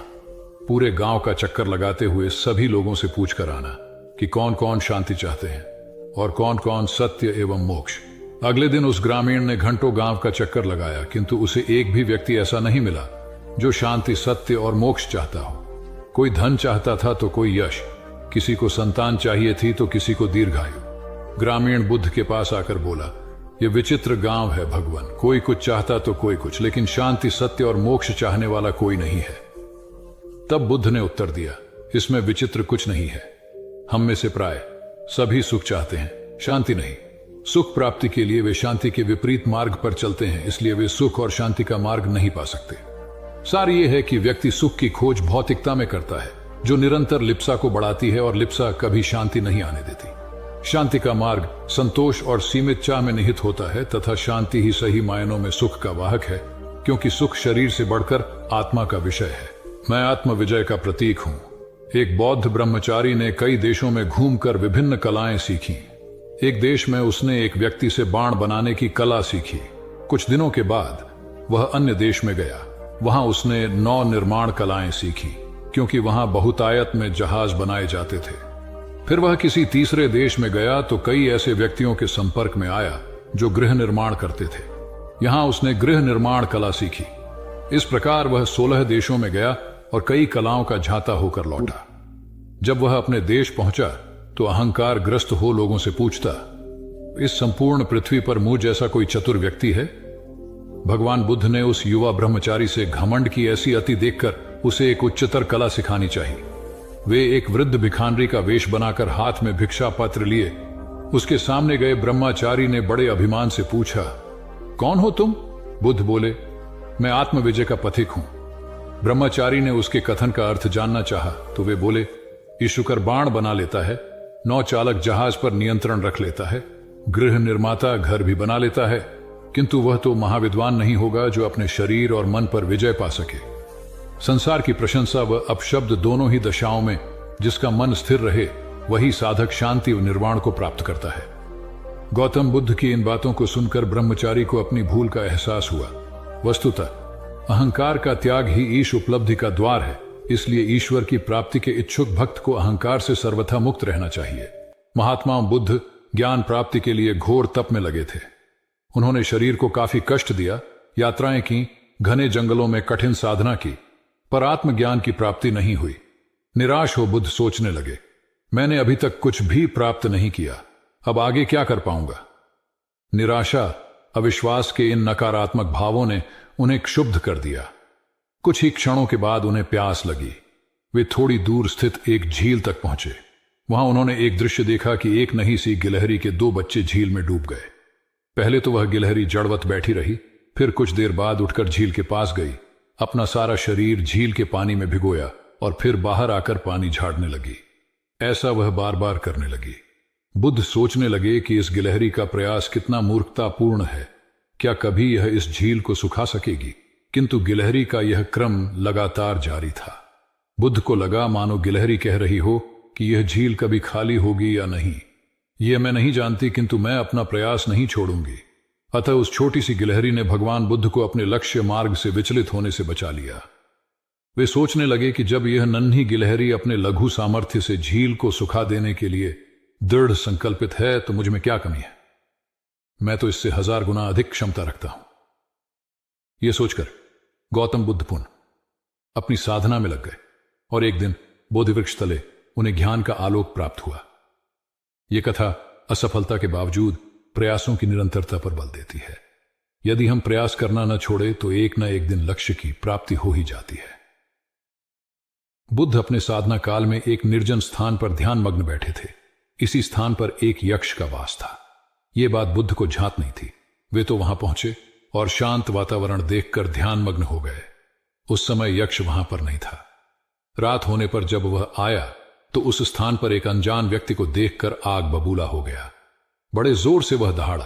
पूरे गांव का चक्कर लगाते हुए सभी लोगों से पूछ कर आना कि कौन कौन शांति चाहते हैं और कौन कौन सत्य एवं मोक्ष। अगले दिन उस ग्रामीण ने घंटों गांव का चक्कर लगाया, किंतु उसे एक भी व्यक्ति ऐसा नहीं मिला जो शांति, सत्य और मोक्ष चाहता हो। कोई धन चाहता था तो कोई यश, किसी को संतान चाहिए थी तो किसी को दीर्घायु। ग्रामीण बुद्ध के पास आकर बोला, यह विचित्र गांव है भगवान, कोई कुछ चाहता तो कोई कुछ, लेकिन शांति, सत्य और मोक्ष चाहने वाला कोई नहीं है। तब बुद्ध ने उत्तर दिया, इसमें विचित्र कुछ नहीं है। हम में से प्राय सभी सुख चाहते हैं, शांति नहीं। सुख प्राप्ति के लिए वे शांति के विपरीत मार्ग पर चलते हैं, इसलिए वे सुख और शांति का मार्ग नहीं पा सकते। सार यह है कि व्यक्ति सुख की खोज भौतिकता में करता है, जो निरंतर लिप्सा को बढ़ाती है, और लिप्सा कभी शांति नहीं आने देती। शांति का मार्ग संतोष और सीमित चाह में निहित होता है, तथा शांति ही सही मायनों में सुख का वाहक है, क्योंकि सुख शरीर से बढ़कर आत्मा का विषय है। मैं आत्म विजय का प्रतीक हूं। एक बौद्ध ब्रह्मचारी ने कई देशों में घूमकर विभिन्न कलाएं सीखी। एक देश में उसने एक व्यक्ति से बाण बनाने की कला सीखी। कुछ दिनों के बाद वह अन्य देश में गया। वहां उसने नौ निर्माण कलाएं सीखी, क्योंकि वहां बहुतायत में जहाज बनाए जाते थे। फिर वह किसी तीसरे देश में गया तो कई ऐसे व्यक्तियों के संपर्क में आया जो गृह निर्माण करते थे। यहां उसने गृह निर्माण कला सीखी। इस प्रकार वह 16 देशों में गया और कई कलाओं का झाता होकर लौटा। जब वह अपने देश पहुंचा तो अहंकार ग्रस्त हो लोगों से पूछता, इस संपूर्ण पृथ्वी पर मुझ जैसा कोई चतुर व्यक्ति है? भगवान बुद्ध ने उस युवा ब्रह्मचारी से घमंड की ऐसी अति देखकर उसे एक उच्चतर कला सिखानी चाहिए। वे एक वृद्ध भिखारी का वेश बनाकर हाथ में भिक्षा पत्र लिए उसके सामने गए। ब्रह्मचारी ने बड़े अभिमान से पूछा, कौन हो तुम? बुद्ध बोले, मैं आत्म विजय का पथिक हूं। ब्रह्मचारी ने उसके कथन का अर्थ जानना चाहा तो वे बोले, ये शुकर बाण बना लेता है, नौ चालक जहाज पर नियंत्रण रख लेता है, गृह निर्माता घर भी बना लेता है, किंतु वह तो महाविद्वान नहीं होगा जो अपने शरीर और मन पर विजय पा सके। संसार की प्रशंसा व अपशब्द दोनों ही दशाओं में जिसका मन स्थिर रहे, वही साधक शांति व निर्वाण को प्राप्त करता है। गौतम बुद्ध की इन बातों को सुनकर ब्रह्मचारी को अपनी भूल का एहसास हुआ। वस्तुतः अहंकार का त्याग ही ईश उपलब्धि का द्वार है, इसलिए ईश्वर की प्राप्ति के इच्छुक भक्त को अहंकार से सर्वथा मुक्त रहना चाहिए। महात्मा बुद्ध ज्ञान प्राप्ति के लिए घोर तप में लगे थे। उन्होंने शरीर को काफी कष्ट दिया, यात्राएं की, घने जंगलों में कठिन साधना की, पर आत्मज्ञान की प्राप्ति नहीं हुई। निराश हो बुद्ध सोचने लगे, मैंने अभी तक कुछ भी प्राप्त नहीं किया, अब आगे क्या कर पाऊंगा? निराशा, अविश्वास के इन नकारात्मक भावों ने उन्हें क्षुब्ध कर दिया। कुछ ही क्षणों के बाद उन्हें प्यास लगी। वे थोड़ी दूर स्थित एक झील तक पहुंचे। वहां उन्होंने एक दृश्य देखा कि एक नन्ही सी गिलहरी के 2 बच्चे झील में डूब गए। पहले तो वह गिलहरी जड़वत बैठी रही, फिर कुछ देर बाद उठकर झील के पास गई, अपना सारा शरीर झील के पानी में भिगोया और फिर बाहर आकर पानी झाड़ने लगी। ऐसा वह बार बार करने लगी। बुद्ध सोचने लगे कि इस गिलहरी का प्रयास कितना मूर्खतापूर्ण है। क्या कभी यह इस झील को सुखा सकेगी? किंतु गिलहरी का यह क्रम लगातार जारी था। बुद्ध को लगा मानो गिलहरी कह रही हो कि यह झील कभी खाली होगी या नहीं, यह मैं नहीं जानती, किंतु मैं अपना प्रयास नहीं छोड़ूंगी। अतः उस छोटी सी गिलहरी ने भगवान बुद्ध को अपने लक्ष्य मार्ग से विचलित होने से बचा लिया। वे सोचने लगे कि जब यह नन्ही गिलहरी अपने लघु सामर्थ्य से झील को सुखा देने के लिए दृढ़ संकल्पित है, तो मुझ में क्या कमी है? मैं तो इससे 1000 गुना अधिक क्षमता रखता हूं। यह सोचकर गौतम बुद्ध पुनः अपनी साधना में लग गए और एक दिन बोधिवृक्ष तले उन्हें ज्ञान का आलोक प्राप्त हुआ। यह कथा असफलता के बावजूद प्रयासों की निरंतरता पर बल देती है। यदि हम प्रयास करना न छोड़े तो एक न एक दिन लक्ष्य की प्राप्ति हो ही जाती है। बुद्ध अपने साधना काल में एक निर्जन स्थान पर ध्यान मग्न बैठे थे। इसी स्थान पर एक यक्ष का वास था। यह बात बुद्ध को झांत नहीं थी। वे तो वहां पहुंचे और शांत वातावरण देखकर ध्यान मग्न हो गए। उस समय यक्ष वहां पर नहीं था। रात होने पर जब वह आया तो उस स्थान पर एक अनजान व्यक्ति को देखकर आग बबूला हो गया। बड़े जोर से वह दहाड़ा,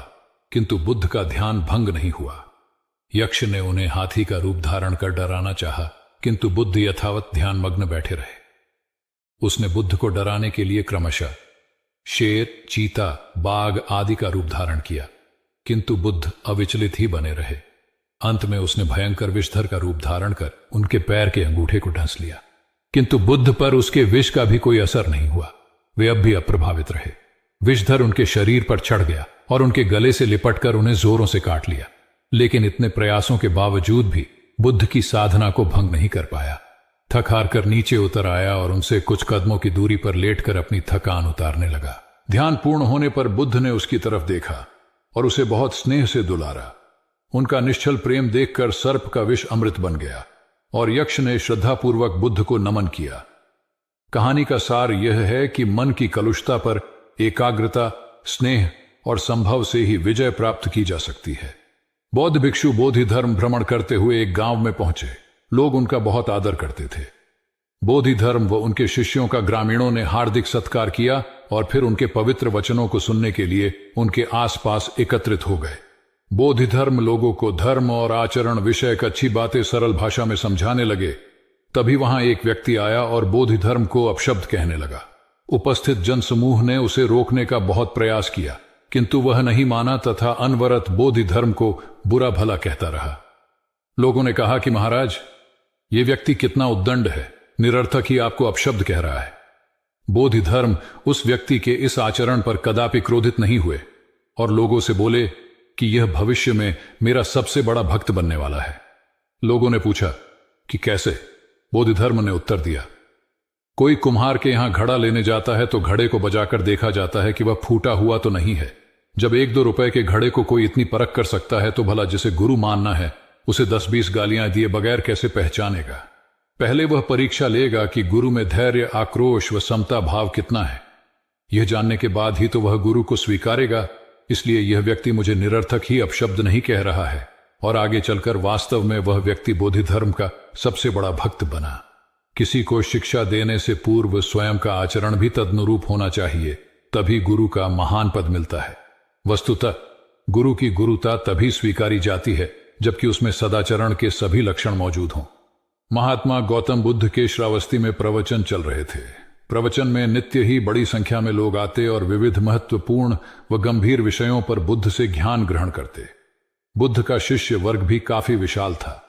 किंतु बुद्ध का ध्यान भंग नहीं हुआ। यक्ष ने उन्हें हाथी का रूप धारण कर डराना चाहा, किंतु बुद्ध यथावत ध्यान मग्न बैठे रहे। उसने बुद्ध को डराने के लिए क्रमशः शेर, चीता, बाघ आदि का रूप धारण किया, किंतु बुद्ध अविचलित ही बने रहे। अंत में उसने भयंकर विषधर का रूप धारण कर उनके पैर के अंगूठे को ढंस लिया, किंतु बुद्ध पर उसके विष का भी कोई असर नहीं हुआ। वे अब भी अप्रभावित रहे। विषधर उनके शरीर पर चढ़ गया और उनके गले से लिपटकर उन्हें जोरों से काट लिया, लेकिन इतने प्रयासों के बावजूद भी बुद्ध की साधना को भंग नहीं कर पाया। थक हार कर नीचे उतर आया और उनसे कुछ कदमों की दूरी पर लेटकर अपनी थकान उतारने लगा। ध्यान पूर्ण होने पर बुद्ध ने उसकी तरफ देखा और उसे बहुत स्नेह से दुलारा। उनका निश्चल प्रेम देखकर सर्प का विष अमृत बन गया और यक्ष ने श्रद्धापूर्वक बुद्ध को नमन किया। कहानी का सार यह है कि मन की कलुषता पर एकाग्रता, स्नेह और संभव से ही विजय प्राप्त की जा सकती है। बौद्ध भिक्षु बोधि धर्म भ्रमण करते हुए एक गांव में पहुंचे। लोग उनका बहुत आदर करते थे। बोधि धर्म व उनके शिष्यों का ग्रामीणों ने हार्दिक सत्कार किया और फिर उनके पवित्र वचनों को सुनने के लिए उनके आसपास एकत्रित हो गए। बोधि धर्म लोगों को धर्म और आचरण विषयक अच्छी बातें सरल भाषा में समझाने लगे। तभी वहां एक व्यक्ति आया और बोधि धर्म को अपशब्द कहने लगा। उपस्थित जनसमूह ने उसे रोकने का बहुत प्रयास किया, किंतु वह नहीं माना तथा अनवरत बोधि धर्म को बुरा भला कहता रहा। लोगों ने कहा कि महाराज, ये व्यक्ति कितना उद्दंड है, निरर्थक ही आपको अपशब्द कह रहा है। बोधि धर्म उस व्यक्ति के इस आचरण पर कदापि क्रोधित नहीं हुए और लोगों से बोले कि यह भविष्य में मेरा सबसे बड़ा भक्त बनने वाला है। लोगों ने पूछा कि कैसे? बोधि धर्म ने उत्तर दिया, कोई कुम्हार के यहां घड़ा लेने जाता है तो घड़े को बजाकर देखा जाता है कि वह फूटा हुआ तो नहीं है। जब 1-2 रुपए के घड़े को कोई इतनी परख कर सकता है तो भला जिसे गुरु मानना है उसे 10-20 गालियां दिए बगैर कैसे पहचानेगा? पहले वह परीक्षा लेगा कि गुरु में धैर्य, आक्रोश व समता भाव कितना है। यह जानने के बाद ही तो वह गुरु को स्वीकारेगा। इसलिए यह व्यक्ति मुझे निरर्थक ही अपशब्द नहीं कह रहा है और आगे चलकर वास्तव में वह व्यक्ति बोधि धर्म का सबसे बड़ा भक्त बना। किसी को शिक्षा देने से पूर्व स्वयं का आचरण भी तदनुरूप होना चाहिए, तभी गुरु का महान पद मिलता है। वस्तुतः गुरु की गुरुता तभी स्वीकारी जाती है जबकि उसमें सदाचरण के सभी लक्षण मौजूद हों। महात्मा गौतम बुद्ध के श्रावस्ती में प्रवचन चल रहे थे। प्रवचन में नित्य ही बड़ी संख्या में लोग आते और विविध महत्वपूर्ण व गंभीर विषयों पर बुद्ध से ज्ञान ग्रहण करते। बुद्ध का शिष्य वर्ग भी काफी विशाल था,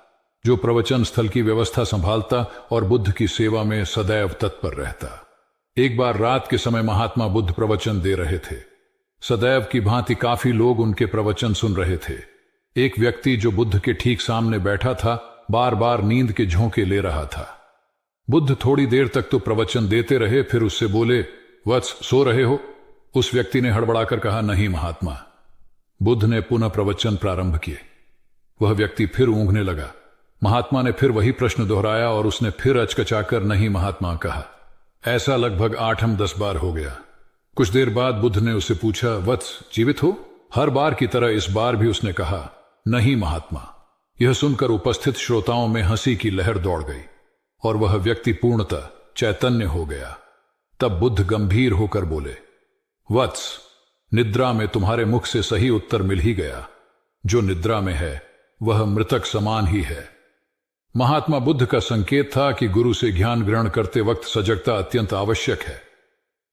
जो प्रवचन स्थल की व्यवस्था संभालता और बुद्ध की सेवा में सदैव तत्पर रहता। एक बार रात के समय महात्मा बुद्ध प्रवचन दे रहे थे। सदैव की भांति काफी लोग उनके प्रवचन सुन रहे थे। एक व्यक्ति जो बुद्ध के ठीक सामने बैठा था बार बार नींद के झोंके ले रहा था। बुद्ध थोड़ी देर तक तो प्रवचन देते रहे, फिर उससे बोले, वत्स, सो रहे हो? उस व्यक्ति ने हड़बड़ाकर कहा, नहीं महात्मा। बुद्ध ने पुनः प्रवचन प्रारंभ किए। वह व्यक्ति फिर ऊँघने लगा। महात्मा ने फिर वही प्रश्न दोहराया और उसने फिर अचकचाकर नहीं महात्मा कहा। ऐसा लगभग 8-10 बार हो गया। कुछ देर बाद बुद्ध ने उससे पूछा, वत्स, जीवित हो? हर बार की तरह इस बार भी उसने कहा, नहीं महात्मा। यह सुनकर उपस्थित श्रोताओं में हंसी की लहर दौड़ गई और वह व्यक्ति पूर्णतः चैतन्य हो गया। तब बुद्ध गंभीर होकर बोले, वत्स, निद्रा में तुम्हारे मुख से सही उत्तर मिल ही गया। जो निद्रा में है वह मृतक समान ही है। महात्मा बुद्ध का संकेत था कि गुरु से ज्ञान ग्रहण करते वक्त सजगता अत्यंत आवश्यक है।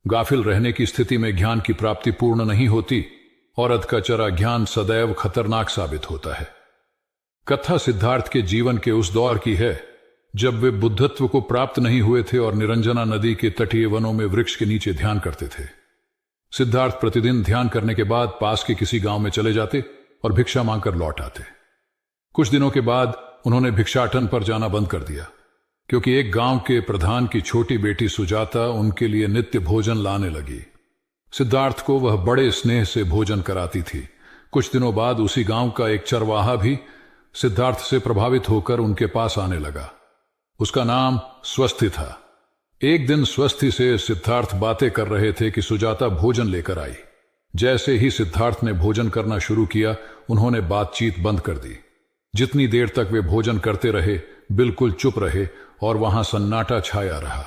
गाफिल रहने की स्थिति में ज्ञान की प्राप्ति पूर्ण नहीं होती और अधकचरा ज्ञान सदैव खतरनाक साबित होता है। कथा सिद्धार्थ के जीवन के उस दौर की है जब वे बुद्धत्व को प्राप्त नहीं हुए थे और निरंजना नदी के तटीय वनों में वृक्ष के नीचे ध्यान करते थे। सिद्धार्थ प्रतिदिन ध्यान करने के बाद पास के किसी गांव में चले जाते और भिक्षा मांगकर लौट आते। कुछ दिनों के बाद उन्होंने भिक्षाटन पर जाना बंद कर दिया, क्योंकि एक गांव के प्रधान की छोटी बेटी सुजाता उनके लिए नित्य भोजन लाने लगी। सिद्धार्थ को वह बड़े स्नेह से भोजन कराती थी। कुछ दिनों बाद उसी गांव का एक चरवाहा भी सिद्धार्थ से प्रभावित होकर उनके पास आने लगा। उसका नाम स्वस्थि था। एक दिन स्वस्थि से सिद्धार्थ बातें कर रहे थे कि सुजाता भोजन लेकर आई। जैसे ही सिद्धार्थ ने भोजन करना शुरू किया, उन्होंने बातचीत बंद कर दी। जितनी देर तक वे भोजन करते रहे, बिल्कुल चुप रहे और वहां सन्नाटा छाया रहा।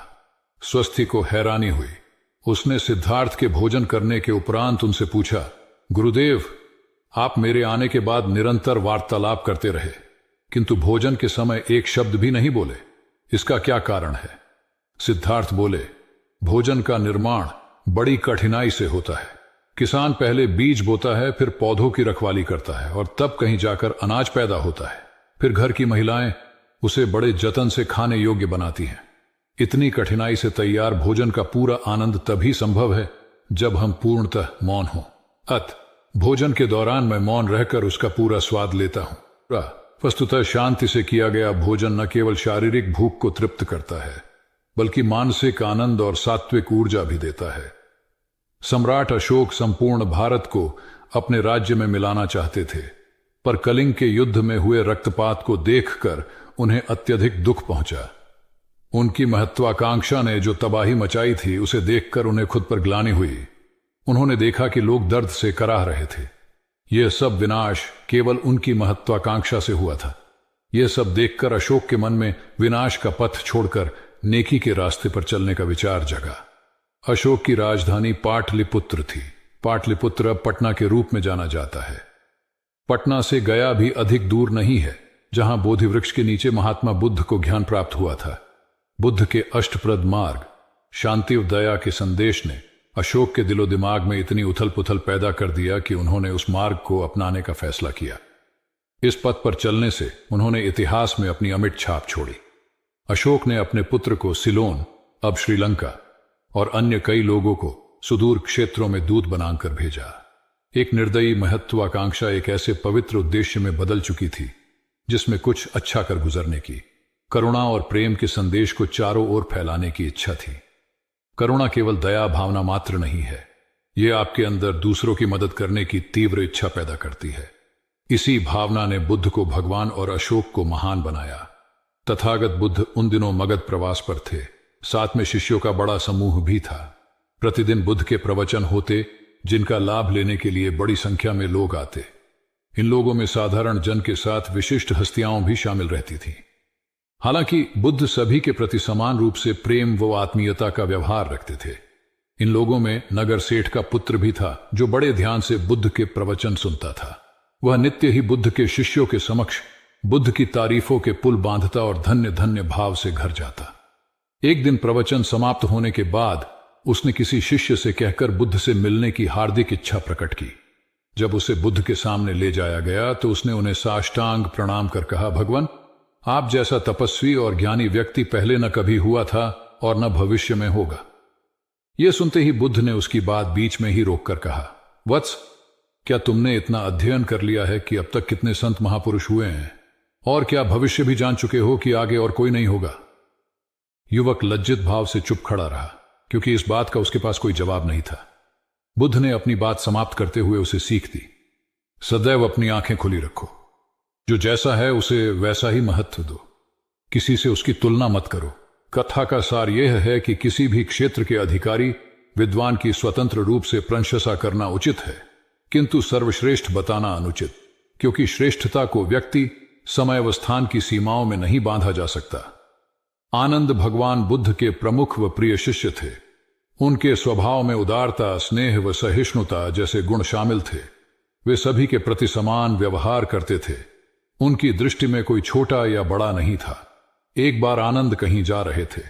स्वस्थि को हैरानी हुई। उसने सिद्धार्थ के भोजन करने के उपरांत उनसे पूछा, गुरुदेव, आप मेरे आने के बाद निरंतर वार्तालाप करते रहे, किंतु भोजन के समय एक शब्द भी नहीं बोले। इसका क्या कारण है? सिद्धार्थ बोले, भोजन का निर्माण बड़ी कठिनाई से होता है। किसान पहले बीज बोता है, फिर पौधों की रखवाली करता है और तब कहीं जाकर अनाज पैदा होता है। फिर घर की महिलाएं उसे बड़े जतन से खाने योग्य बनाती हैं। इतनी कठिनाई से तैयार भोजन का पूरा आनंद तभी संभव है जब हम पूर्णतः मौन हों। भोजन के दौरान मैं मौन रहकर उसका पूरा स्वाद लेता हूं। वस्तुतः शांति से किया गया भोजन न केवल शारीरिक भूख को तृप्त करता है, बल्कि मानसिक आनंद और सात्विक ऊर्जा भी देता है। सम्राट अशोक संपूर्ण भारत को अपने राज्य में मिलाना चाहते थे, पर कलिंग के युद्ध में हुए रक्तपात को देखकर उन्हें अत्यधिक दुख पहुंचा। उनकी महत्वाकांक्षा ने जो तबाही मचाई थी उसे देखकर उन्हें खुद पर ग्लानि हुई। उन्होंने देखा कि लोग दर्द से कराह रहे थे। यह सब विनाश केवल उनकी महत्वाकांक्षा से हुआ था। यह सब देखकर अशोक के मन में विनाश का पथ छोड़कर नेकी के रास्ते पर चलने का विचार जगा। अशोक की राजधानी पाटलिपुत्र थी। पाटलिपुत्र अब पटना के रूप में जाना जाता है। पटना से गया भी अधिक दूर नहीं है, जहां बोधि वृक्ष के नीचे महात्मा बुद्ध को ज्ञान प्राप्त हुआ था। बुद्ध के अष्टप्रद मार्ग, शांति और दया के संदेश ने अशोक के दिलो दिमाग में इतनी उथल पुथल पैदा कर दिया कि उन्होंने उस मार्ग को अपनाने का फैसला किया। इस पथ पर चलने से उन्होंने इतिहास में अपनी अमिट छाप छोड़ी। अशोक ने अपने पुत्र को सिलोन, अब श्रीलंका, और अन्य कई लोगों को सुदूर क्षेत्रों में दूत बनाकर भेजा। एक निर्दयी महत्वाकांक्षा एक ऐसे पवित्र उद्देश्य में बदल चुकी थी जिसमें कुछ अच्छा कर गुजरने की, करुणा और प्रेम के संदेश को चारों ओर फैलाने की इच्छा थी। करुणा केवल दया भावना मात्र नहीं है, यह आपके अंदर दूसरों की मदद करने की तीव्र इच्छा पैदा करती है। इसी भावना ने बुद्ध को भगवान और अशोक को महान बनाया। तथागत बुद्ध उन दिनों मगध प्रवास पर थे। साथ में शिष्यों का बड़ा समूह भी था। प्रतिदिन बुद्ध के प्रवचन होते, जिनका लाभ लेने के लिए बड़ी संख्या में लोग आते। इन लोगों में साधारण जन के साथ विशिष्ट हस्तियां भी शामिल रहती थीं। हालांकि बुद्ध सभी के प्रति समान रूप से प्रेम व आत्मीयता का व्यवहार रखते थे। इन लोगों में नगर सेठ का पुत्र भी था, जो बड़े ध्यान से बुद्ध के प्रवचन सुनता था। वह नित्य ही बुद्ध के शिष्यों के समक्ष बुद्ध की तारीफों के पुल बांधता और धन्य धन्य भाव से घर जाता। एक दिन प्रवचन समाप्त होने के बाद उसने किसी शिष्य से कहकर बुद्ध से मिलने की हार्दिक इच्छा प्रकट की। जब उसे बुद्ध के सामने ले जाया गया तो उसने उन्हें साष्टांग प्रणाम कर कहा, भगवान, आप जैसा तपस्वी और ज्ञानी व्यक्ति पहले न कभी हुआ था और न भविष्य में होगा। यह सुनते ही बुद्ध ने उसकी बात बीच में ही रोककर कहा, वत्स, क्या तुमने इतना अध्ययन कर लिया है कि अब तक कितने संत महापुरुष हुए हैं, और क्या भविष्य भी जान चुके हो कि आगे और कोई नहीं होगा? युवक लज्जित भाव से चुप खड़ा रहा, क्योंकि इस बात का उसके पास कोई जवाब नहीं था। बुद्ध ने अपनी बात समाप्त करते हुए उसे सीख दी, सदैव अपनी आंखें खुली रखो। जो जैसा है उसे वैसा ही महत्व दो। किसी से उसकी तुलना मत करो। कथा का सार यह है कि किसी भी क्षेत्र के अधिकारी विद्वान की स्वतंत्र रूप से प्रशंसा करना उचित है, किंतु सर्वश्रेष्ठ बताना अनुचित, क्योंकि श्रेष्ठता को व्यक्ति, समय व स्थान की सीमाओं में नहीं बांधा जा सकता। आनंद भगवान बुद्ध के प्रमुख व प्रिय शिष्य थे। उनके स्वभाव में उदारता, स्नेह व सहिष्णुता जैसे गुण शामिल थे। वे सभी के प्रति समान व्यवहार करते थे। उनकी दृष्टि में कोई छोटा या बड़ा नहीं था। एक बार आनंद कहीं जा रहे थे।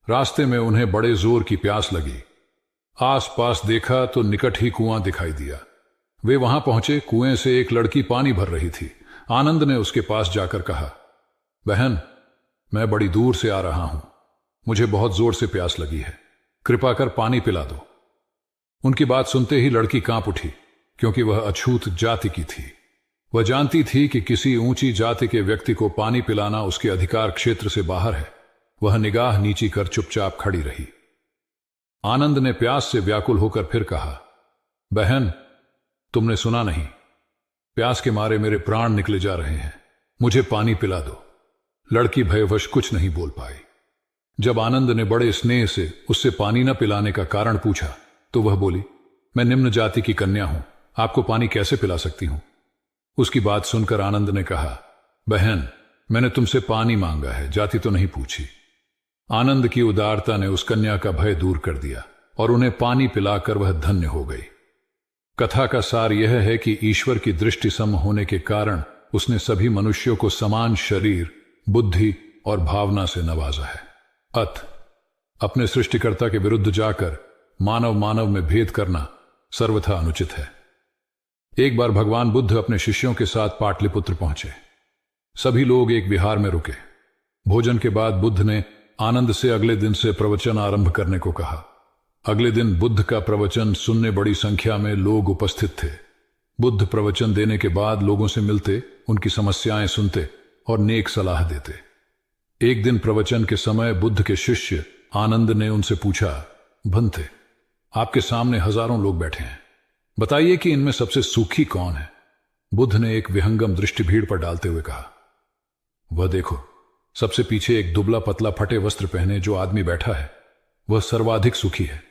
रास्ते में उन्हें बड़े जोर की प्यास लगी। आसपास देखा तो निकट ही कुआं दिखाई दिया। वे वहां पहुंचे। कुएं से एक लड़की पानी भर रही थी। आनंद ने उसके पास जाकर कहा, बहन, मैं बड़ी दूर से आ रहा हूं, मुझे बहुत जोर से प्यास लगी है, कृपा कर पानी पिला दो। उनकी बात सुनते ही लड़की कांप उठी, क्योंकि वह अछूत जाति की थी। वह जानती थी कि किसी ऊंची जाति के व्यक्ति को पानी पिलाना उसके अधिकार क्षेत्र से बाहर है। वह निगाह नीची कर चुपचाप खड़ी रही। आनंद ने प्यास से व्याकुल होकर फिर कहा, बहन, तुमने सुना नहीं, प्यास के मारे मेरे प्राण निकले जा रहे हैं, मुझे पानी पिला दो। लड़की भयवश कुछ नहीं बोल पाई। जब आनंद ने बड़े स्नेह से उससे पानी न पिलाने का कारण पूछा तो वह बोली, मैं निम्न जाति की कन्या हूं, आपको पानी कैसे पिला सकती हूं? उसकी बात सुनकर आनंद ने कहा, बहन, मैंने तुमसे पानी मांगा है, जाति तो नहीं पूछी। आनंद की उदारता ने उस कन्या का भय दूर कर दिया और उन्हें पानी पिलाकर वह धन्य हो गई। कथा का सार यह है कि ईश्वर की दृष्टि सम होने के कारण उसने सभी मनुष्यों को समान शरीर, बुद्धि और भावना से नवाजा है। अपने सृष्टिकर्ता के विरुद्ध जाकर मानव मानव में भेद करना सर्वथा अनुचित है। एक बार भगवान बुद्ध अपने शिष्यों के साथ पाटलिपुत्र पहुंचे। सभी लोग एक विहार में रुके। भोजन के बाद बुद्ध ने आनंद से अगले दिन से प्रवचन आरंभ करने को कहा। अगले दिन बुद्ध का प्रवचन सुनने बड़ी संख्या में लोग उपस्थित थे। बुद्ध प्रवचन देने के बाद लोगों से मिलते, उनकी समस्याएं सुनते और नेक सलाह देते। एक दिन प्रवचन के समय बुद्ध के शिष्य आनंद ने उनसे पूछा, भंते, आपके सामने हजारों लोग बैठे हैं, बताइए कि इनमें सबसे सुखी कौन है? बुद्ध ने एक विहंगम दृष्टि भीड़ पर डालते हुए कहा, वह देखो, सबसे पीछे एक दुबला पतला फटे वस्त्र पहने जो आदमी बैठा है, वह सर्वाधिक सुखी है।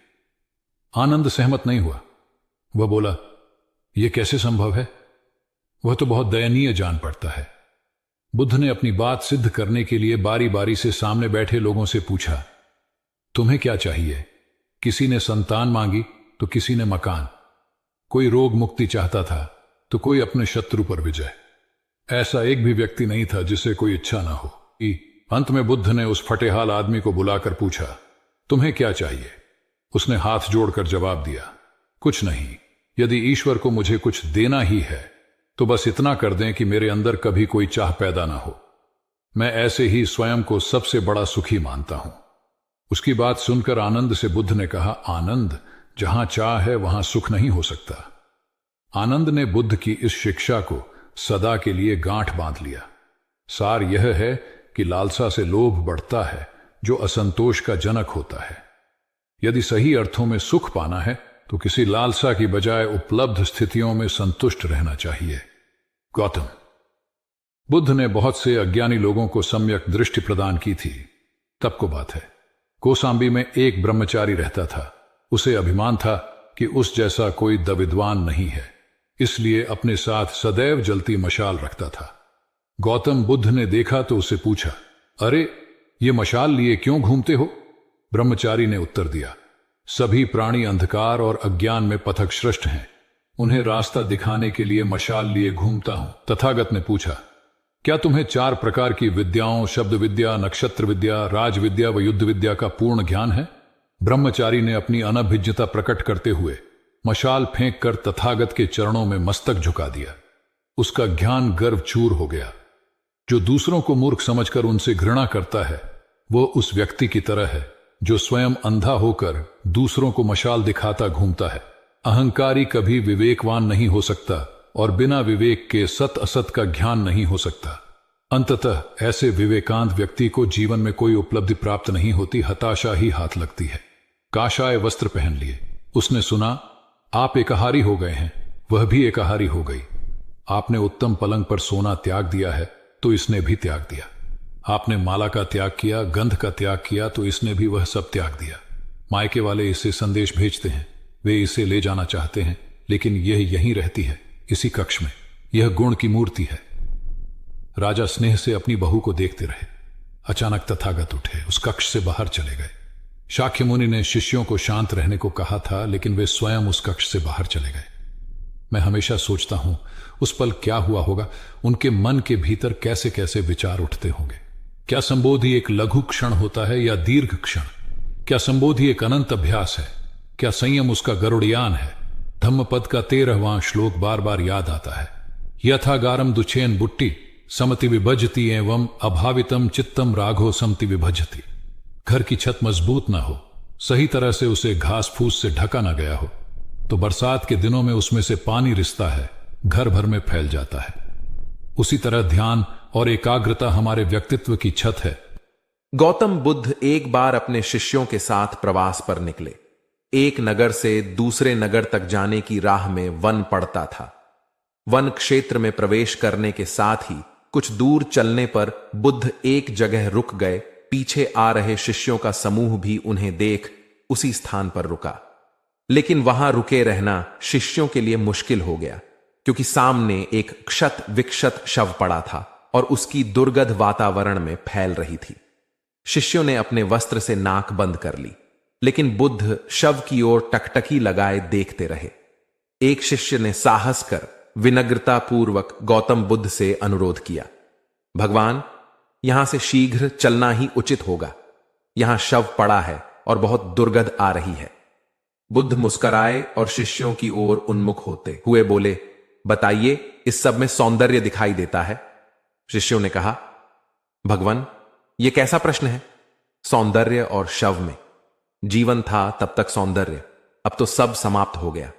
आनंद सहमत नहीं हुआ। वह बोला, यह कैसे संभव है? वह तो बहुत दयनीय जान पड़ता है। बुद्ध ने अपनी बात सिद्ध करने के लिए बारी बारी से सामने बैठे लोगों से पूछा, तुम्हें क्या चाहिए? किसी ने संतान मांगी तो किसी ने मकान, कोई रोग मुक्ति चाहता था तो कोई अपने शत्रु पर विजय। ऐसा एक भी व्यक्ति नहीं था जिसे कोई इच्छा ना हो। अंत में बुद्ध ने उस फटेहाल आदमी को बुलाकर पूछा, तुम्हें क्या चाहिए? उसने हाथ जोड़कर जवाब दिया, कुछ नहीं। यदि ईश्वर को मुझे कुछ देना ही है तो बस इतना कर दें कि मेरे अंदर कभी कोई चाह पैदा ना हो। मैं ऐसे ही स्वयं को सबसे बड़ा सुखी मानता हूं। उसकी बात सुनकर आनंद से बुद्ध ने कहा, आनंद, जहां चाह है वहां सुख नहीं हो सकता। आनंद ने बुद्ध की इस शिक्षा को सदा के लिए गांठ बांध लिया। सार यह है कि लालसा से लोभ बढ़ता है जो असंतोष का जनक होता है। यदि सही अर्थों में सुख पाना है तो किसी लालसा की बजाय उपलब्ध स्थितियों में संतुष्ट रहना चाहिए। गौतम। बुद्ध ने बहुत से अज्ञानी लोगों को सम्यक दृष्टि प्रदान की थी। तब को बात है, कौसाम्बी में एक ब्रह्मचारी रहता था। उसे अभिमान था कि उस जैसा कोई दविद्वान नहीं है, इसलिए अपने साथ सदैव जलती मशाल रखता था। गौतम बुद्ध ने देखा तो उसे पूछा, अरे, ये मशाल लिए क्यों घूमते हो? ब्रह्मचारी ने उत्तर दिया, सभी प्राणी अंधकार और अज्ञान में पथश्रष्ट हैं, उन्हें रास्ता दिखाने के लिए मशाल लिए घूमता हूं। तथागत ने पूछा, क्या तुम्हें 4 प्रकार की विद्याओं, शब्द विद्या, नक्षत्र विद्या, राज विद्या व युद्ध विद्या का पूर्ण ज्ञान है? ब्रह्मचारी ने अपनी अनभिज्ञता प्रकट करते हुए मशाल फेंककर तथागत के चरणों में मस्तक झुका दिया। उसका ज्ञान गर्व चूर हो गया। जो दूसरों को मूर्ख समझकर उनसे घृणा करता है, वो उस व्यक्ति की तरह है जो स्वयं अंधा होकर दूसरों को मशाल दिखाता घूमता है। अहंकारी कभी विवेकवान नहीं हो सकता और बिना विवेक के सत असत का ज्ञान नहीं हो सकता। अंततः ऐसे विवेकांत व्यक्ति को जीवन में कोई उपलब्धि प्राप्त नहीं होती, हताशा ही हाथ लगती है। काशाय वस्त्र पहन लिए। उसने सुना, आप एकाहारी हो गए हैं, वह भी एकाहारी हो गई। आपने उत्तम पलंग पर सोना त्याग दिया है तो इसने भी त्याग दिया। आपने माला का त्याग किया, गंध का त्याग किया तो इसने भी वह सब त्याग दिया। मायके वाले इसे संदेश भेजते हैं, वे इसे ले जाना चाहते हैं, लेकिन यह यहीं रहती है, इसी कक्ष में। यह गुण की मूर्ति है। राजा स्नेह से अपनी बहू को देखते रहे। अचानक तथागत उठे, उस कक्ष से बाहर चले गए। शाक्य मुनि ने शिष्यों को शांत रहने को कहा था, लेकिन वे स्वयं उस कक्ष से बाहर चले गए। मैं हमेशा सोचता हूं उस पल क्या हुआ होगा, उनके मन के भीतर कैसे कैसे विचार उठते होंगे। क्या संबोधि एक लघु क्षण होता है या दीर्घ क्षण? क्या संबोधि एक अनंत अभ्यास है? क्या संयम उसका गरुड़यान है? धम्मपद का 13वां श्लोक बार बार याद आता है। यथागारम दुछेन बुट्टी समति विभजति एवं अभावितम चित्तम राघो समति विभजति। घर की छत मजबूत ना हो, सही तरह से उसे घास फूस से ढका ना गया हो, तो बरसात के दिनों में उसमें से पानी रिसता है, घर भर में फैल जाता है। उसी तरह ध्यान और एकाग्रता हमारे व्यक्तित्व की छत है। गौतम बुद्ध एक बार अपने शिष्यों के साथ प्रवास पर निकले। एक नगर से दूसरे नगर तक जाने की राह में वन पड़ता था। वन क्षेत्र में प्रवेश करने के साथ ही कुछ दूर चलने पर बुद्ध एक जगह रुक गए। पीछे आ रहे शिष्यों का समूह भी उन्हें देख उसी स्थान पर रुका, लेकिन वहां रुके रहना शिष्यों के लिए मुश्किल हो गया, क्योंकि सामने एक क्षत विक्षत शव पड़ा था और उसकी दुर्गंध वातावरण में फैल रही थी। शिष्यों ने अपने वस्त्र से नाक बंद कर ली, लेकिन बुद्ध शव की ओर टकटकी लगाए देखते रहे। एक शिष्य ने साहस कर विनम्रता पूर्वक गौतम बुद्ध से अनुरोध किया, भगवान, यहां से शीघ्र चलना ही उचित होगा। यहां शव पड़ा है और बहुत दुर्गंध आ रही है। बुद्ध मुस्कुराए और शिष्यों की ओर उन्मुख होते हुए बोले, बताइए, इस सब में सौंदर्य दिखाई देता है? शिष्यों ने कहा, भगवान, यह कैसा प्रश्न है? सौंदर्य और शव में? जीवन था तब तक सौंदर्य, अब तो सब समाप्त हो गया।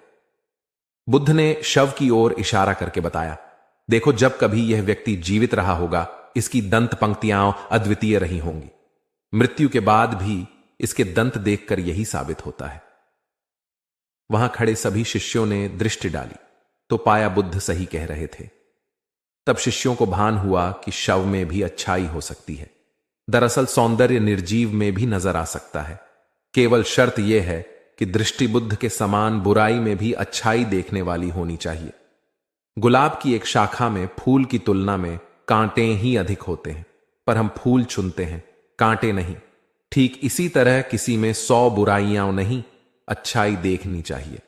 बुद्ध ने शव की ओर इशारा करके बताया, देखो, जब कभी यह व्यक्ति जीवित रहा होगा, इसकी दंत पंक्तियां अद्वितीय रही होंगी। मृत्यु के बाद भी इसके दंत देखकर यही साबित होता है। वहां खड़े सभी शिष्यों ने दृष्टि डाली। तो पाया बुद्ध सही कह रहे थे। तब शिष्यों को भान हुआ कि शव में भी अच्छाई हो सकती है। दरअसल सौंदर्य निर्जीव में भी नजर आ सकता है। केवल शर्त यह है कि दृष्टि बुद्ध के समान बुराई में भी अच्छाई देखने वाली होनी चाहिए। गुलाब की एक शाखा में फूल की तुलना में कांटे ही अधिक होते हैं, पर हम फूल चुनते हैं, कांटे नहीं। ठीक इसी तरह किसी में 100 बुराइयां नहीं, अच्छाई देखनी चाहिए।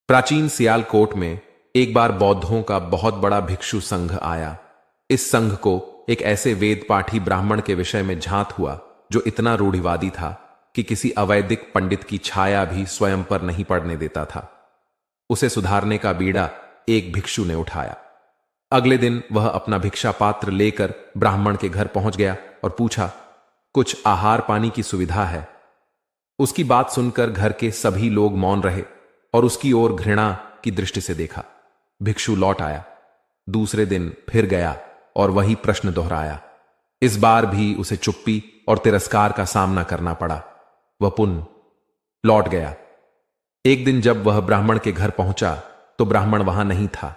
प्राचीन सियालकोट में एक बार बौद्धों का बहुत बड़ा भिक्षु संघ आया। इस संघ को एक ऐसे वेद पाठी ब्राह्मण के विषय में झांत हुआ जो इतना रूढ़िवादी था कि किसी अवैदिक पंडित की छाया भी स्वयं पर नहीं पड़ने देता था। उसे सुधारने का बीड़ा एक भिक्षु ने उठाया। अगले दिन वह अपना भिक्षा पात्र लेकर ब्राह्मण के घर पहुंच गया और पूछा, कुछ आहार पानी की सुविधा है? उसकी बात सुनकर घर के सभी लोग मौन रहे और उसकी ओर घृणा की दृष्टि से देखा। भिक्षु लौट आया। दूसरे दिन फिर गया और वही प्रश्न दोहराया। इस बार भी उसे चुप्पी और तिरस्कार का सामना करना पड़ा। वह पुनः लौट गया। एक दिन जब वह ब्राह्मण के घर पहुंचा तो ब्राह्मण वहां नहीं था।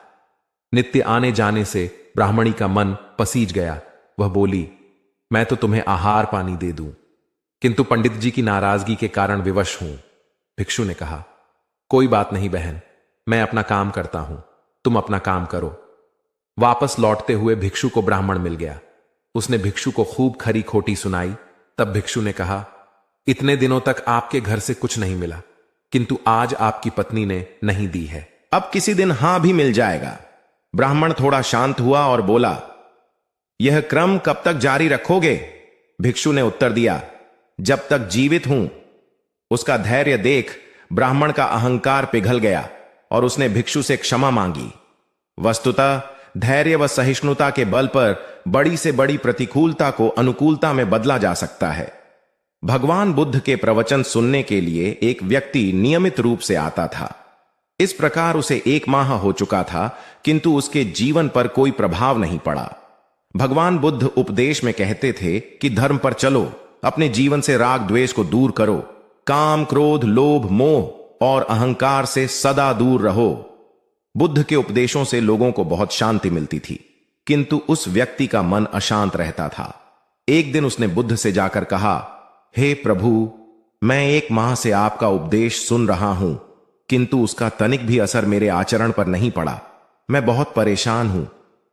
नित्य आने जाने से ब्राह्मणी का मन पसीज गया। वह बोली, मैं तो तुम्हें आहार पानी दे दूं, किंतु पंडित जी की नाराजगी के कारण विवश हूं। भिक्षु ने कहा, कोई बात नहीं बहन, मैं अपना काम करता हूं, तुम अपना काम करो। वापस लौटते हुए भिक्षु को ब्राह्मण मिल गया। उसने भिक्षु को खूब खरी खोटी सुनाई। तब भिक्षु ने कहा, इतने दिनों तक आपके घर से कुछ नहीं मिला, किंतु आज आपकी पत्नी ने नहीं दी है। अब किसी दिन हां भी मिल जाएगा। ब्राह्मण थोड़ा शांत हुआ और बोला, यह क्रम कब तक जारी रखोगे? भिक्षु ने उत्तर दिया, जब तक जीवित हूं। उसका धैर्य देख ब्राह्मण का अहंकार पिघल गया और उसने भिक्षु से क्षमा मांगी। वस्तुतः धैर्य व सहिष्णुता के बल पर बड़ी से बड़ी प्रतिकूलता को अनुकूलता में बदला जा सकता है। भगवान बुद्ध के प्रवचन सुनने के लिए एक व्यक्ति नियमित रूप से आता था। इस प्रकार उसे 1 माह हो चुका था, किंतु उसके जीवन पर कोई प्रभाव नहीं पड़ा। भगवान बुद्ध उपदेश में कहते थे कि धर्म पर चलो, अपने जीवन से राग द्वेष को दूर करो, काम क्रोध लोभ मोह और अहंकार से सदा दूर रहो। बुद्ध के उपदेशों से लोगों को बहुत शांति मिलती थी, किंतु उस व्यक्ति का मन अशांत रहता था। एक दिन उसने बुद्ध से जाकर कहा, हे प्रभु, मैं 1 माह से आपका उपदेश सुन रहा हूं, किंतु उसका तनिक भी असर मेरे आचरण पर नहीं पड़ा। मैं बहुत परेशान हूं,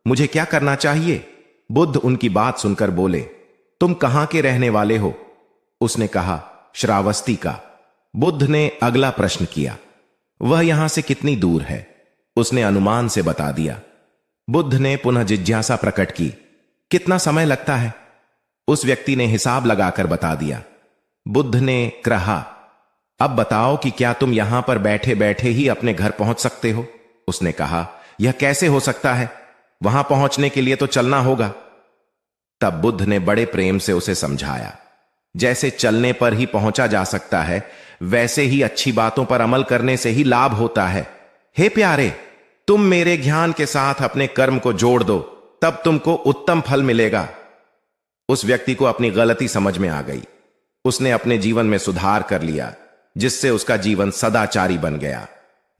मुझे क्या करना चाहिए? बुद्ध उनकी बात सुनकर बोले, तुम कहां के रहने वाले हो? उसने कहा, श्रावस्ती का। बुद्ध ने अगला प्रश्न किया, वह यहां से कितनी दूर है? उसने अनुमान से बता दिया। बुद्ध ने पुनः जिज्ञासा प्रकट की, कितना समय लगता है? उस व्यक्ति ने हिसाब लगाकर बता दिया। बुद्ध ने कहा, अब बताओ कि क्या तुम यहां पर बैठे बैठे ही अपने घर पहुंच सकते हो? उसने कहा, यह कैसे हो सकता है? वहां पहुंचने के लिए तो चलना होगा। तब बुद्ध ने बड़े प्रेम से उसे समझाया, जैसे चलने पर ही पहुंचा जा सकता है, वैसे ही अच्छी बातों पर अमल करने से ही लाभ होता है। हे प्यारे, तुम मेरे ज्ञान के साथ अपने कर्म को जोड़ दो, तब तुमको उत्तम फल मिलेगा। उस व्यक्ति को अपनी गलती समझ में आ गई। उसने अपने जीवन में सुधार कर लिया, जिससे उसका जीवन सदाचारी बन गया।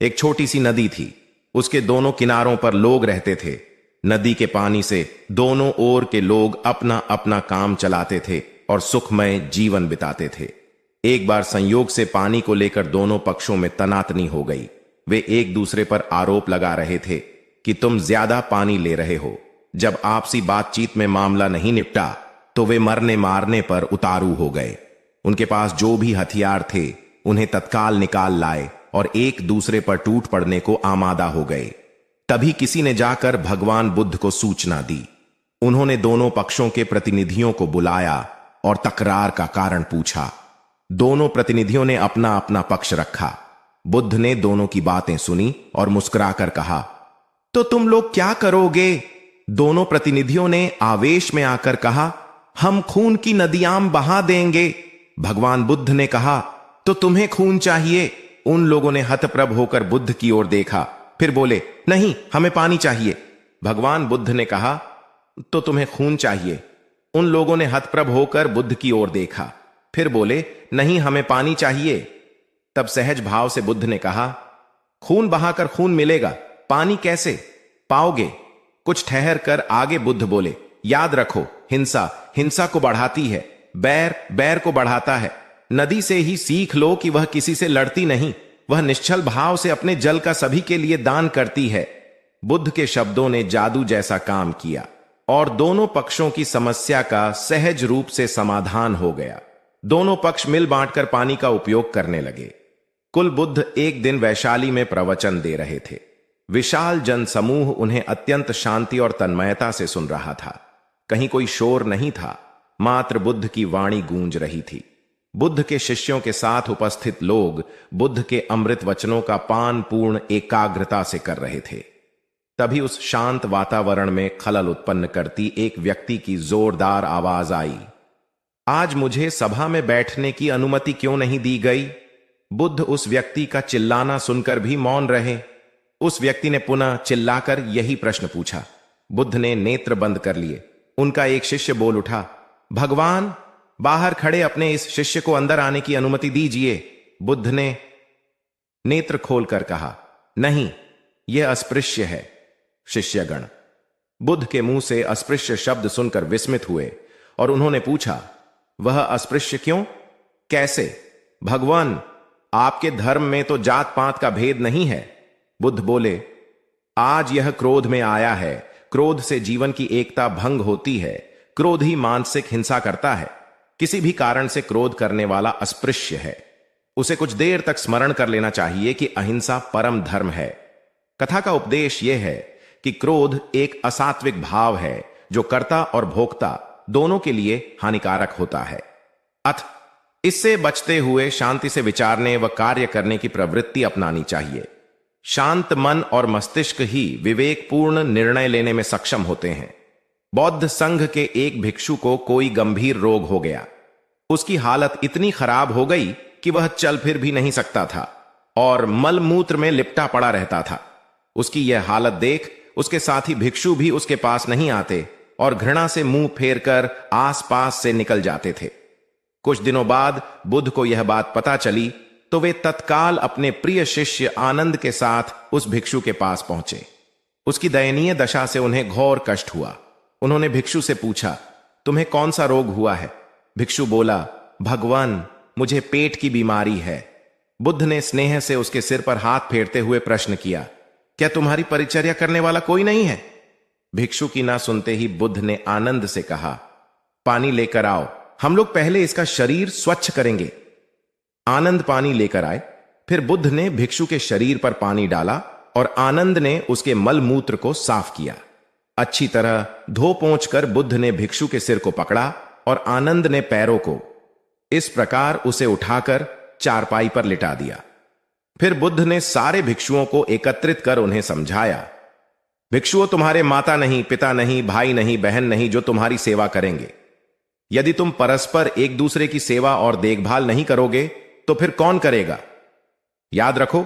एक छोटी सी नदी थी, उसके दोनों किनारों पर लोग रहते थे। नदी के पानी से दोनों ओर के लोग अपना अपना काम चलाते थे और सुखमय जीवन बिताते थे। एक बार संयोग से पानी को लेकर दोनों पक्षों में तनातनी हो गई। वे एक दूसरे पर आरोप लगा रहे थे कि तुम ज्यादा पानी ले रहे हो। जब आपसी बातचीत में मामला नहीं निपटा तो वे मरने मारने पर उतारू हो गए। उनके पास जो भी हथियार थे उन्हें तत्काल निकाल लाए और एक दूसरे पर टूट पड़ने को आमादा हो गए। तभी किसी ने जाकर भगवान बुद्ध को सूचना दी। उन्होंने दोनों पक्षों के प्रतिनिधियों को बुलाया और तकरार का कारण पूछा। दोनों प्रतिनिधियों ने अपना अपना पक्ष रखा। बुद्ध ने दोनों की बातें सुनी और मुस्कुराकर कहा, तो तुम लोग क्या करोगे? दोनों प्रतिनिधियों ने आवेश में आकर कहा, हम खून की नदियां बहा देंगे। भगवान बुद्ध ने कहा, तो तुम्हें खून चाहिए? उन लोगों ने हतप्रभ होकर बुद्ध की ओर देखा, फिर बोले, नहीं, हमें पानी चाहिए। भगवान बुद्ध ने कहा, तो तुम्हें खून चाहिए? उन लोगों ने हतप्रभ होकर बुद्ध की ओर देखा, फिर बोले, नहीं, हमें पानी चाहिए। तब सहज भाव से बुद्ध ने कहा, खून बहाकर खून मिलेगा, पानी कैसे पाओगे? कुछ ठहर कर आगे बुद्ध बोले, याद रखो, हिंसा हिंसा को बढ़ाती है, बैर बैर को बढ़ाता है। नदी से ही सीख लो कि वह किसी से लड़ती नहीं, वह निश्चल भाव से अपने जल का सभी के लिए दान करती है। बुद्ध के शब्दों ने जादू जैसा काम किया और दोनों पक्षों की समस्या का सहज रूप से समाधान हो गया। दोनों पक्ष मिल बांटकर पानी का उपयोग करने लगे। कुल बुद्ध एक दिन वैशाली में प्रवचन दे रहे थे। विशाल जनसमूह उन्हें अत्यंत शांति और तन्मयता से सुन रहा था। कहीं कोई शोर नहीं था, मात्र बुद्ध की वाणी गूंज रही थी। बुद्ध के शिष्यों के साथ उपस्थित लोग बुद्ध के अमृत वचनों का पान पूर्ण एकाग्रता से कर रहे थे। तभी उस शांत वातावरण में खलल उत्पन्न करती एक व्यक्ति की जोरदार आवाज आई, आज मुझे सभा में बैठने की अनुमति क्यों नहीं दी गई? बुद्ध उस व्यक्ति का चिल्लाना सुनकर भी मौन रहे। उस व्यक्ति ने पुनः चिल्लाकर यही प्रश्न पूछा। बुद्ध ने नेत्र बंद कर लिए। उनका एक शिष्य बोल उठा, भगवान, बाहर खड़े अपने इस शिष्य को अंदर आने की अनुमति दीजिए। बुद्ध ने नेत्र खोलकर कहा, नहीं, यह अस्पृश्य है। शिष्यगण बुद्ध के मुंह से अस्पृश्य शब्द सुनकर विस्मित हुए और उन्होंने पूछा, वह अस्पृश्य क्यों, कैसे? भगवान, आपके धर्म में तो जात पात का भेद नहीं है। बुद्ध बोले, आज यह क्रोध में आया है। क्रोध से जीवन की एकता भंग होती है। क्रोध ही मानसिक हिंसा करता है। किसी भी कारण से क्रोध करने वाला अस्पृश्य है। उसे कुछ देर तक स्मरण कर लेना चाहिए कि अहिंसा परम धर्म है। कथा का उपदेश यह है कि क्रोध एक असात्विक भाव है जो कर्ता और भोक्ता दोनों के लिए हानिकारक होता है। इससे बचते हुए शांति से विचारने व कार्य करने की प्रवृत्ति अपनानी चाहिए। शांत मन और मस्तिष्क ही विवेकपूर्ण निर्णय लेने में सक्षम होते हैं। बौद्ध संघ के एक भिक्षु को कोई गंभीर रोग हो गया। उसकी हालत इतनी खराब हो गई कि वह चल फिर भी नहीं सकता था और मल मूत्र में लिपटा पड़ा रहता था। उसकी यह हालत देख उसके साथी भिक्षु भी उसके पास नहीं आते और घृणा से मुंह फेरकर आसपास से निकल जाते थे। कुछ दिनों बाद बुद्ध को यह बात पता चली तो वे तत्काल अपने प्रिय शिष्य आनंद के साथ उस भिक्षु के पास पहुंचे। उसकी दयनीय दशा से उन्हें घोर कष्ट हुआ। उन्होंने भिक्षु से पूछा, तुम्हें कौन सा रोग हुआ है? भिक्षु बोला, भगवान, मुझे पेट की बीमारी है। बुद्ध ने स्नेह से उसके सिर पर हाथ फेरते हुए प्रश्न किया, क्या तुम्हारी परिचर्या करने वाला कोई नहीं है? भिक्षु की ना सुनते ही बुद्ध ने आनंद से कहा, पानी लेकर आओ, हम लोग पहले इसका शरीर स्वच्छ करेंगे। आनंद पानी लेकर आए। फिर बुद्ध ने भिक्षु के शरीर पर पानी डाला और आनंद ने उसके मल मूत्र को साफ किया। अच्छी तरह धो पोंछ कर बुद्ध ने भिक्षु के सिर को पकड़ा और आनंद ने पैरों को। इस प्रकार उसे उठाकर चारपाई पर लिटा दिया। फिर बुद्ध ने सारे भिक्षुओं को एकत्रित कर उन्हें समझाया, भिक्षुओं, तुम्हारे माता नहीं, पिता नहीं, भाई नहीं, बहन नहीं जो तुम्हारी सेवा करेंगे। यदि तुम परस्पर एक दूसरे की सेवा और देखभाल नहीं करोगे तो फिर कौन करेगा? याद रखो,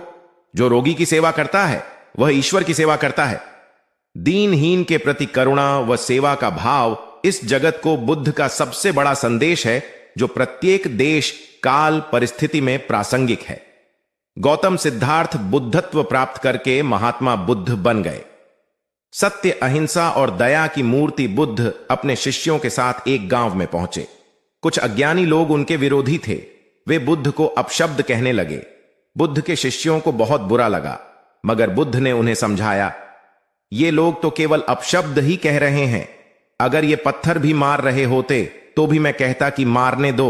जो रोगी की सेवा करता है वह ईश्वर की सेवा करता है। दीनहीन के प्रति करुणा व सेवा का भाव इस जगत को बुद्ध का सबसे बड़ा संदेश है जो प्रत्येक देश, काल, परिस्थिति में प्रासंगिक है। गौतम सिद्धार्थ बुद्धत्व प्राप्त करके महात्मा बुद्ध बन गए। सत्य, अहिंसा और दया की मूर्ति बुद्ध अपने शिष्यों के साथ एक गांव में पहुंचे। कुछ अज्ञानी लोग उनके विरोधी थे। वे बुद्ध को अपशब्द कहने लगे। बुद्ध के शिष्यों को बहुत बुरा लगा, मगर बुद्ध ने उन्हें समझाया, ये लोग तो केवल अपशब्द ही कह रहे हैं। अगर ये पत्थर भी मार रहे होते तो भी मैं कहता कि मारने दो।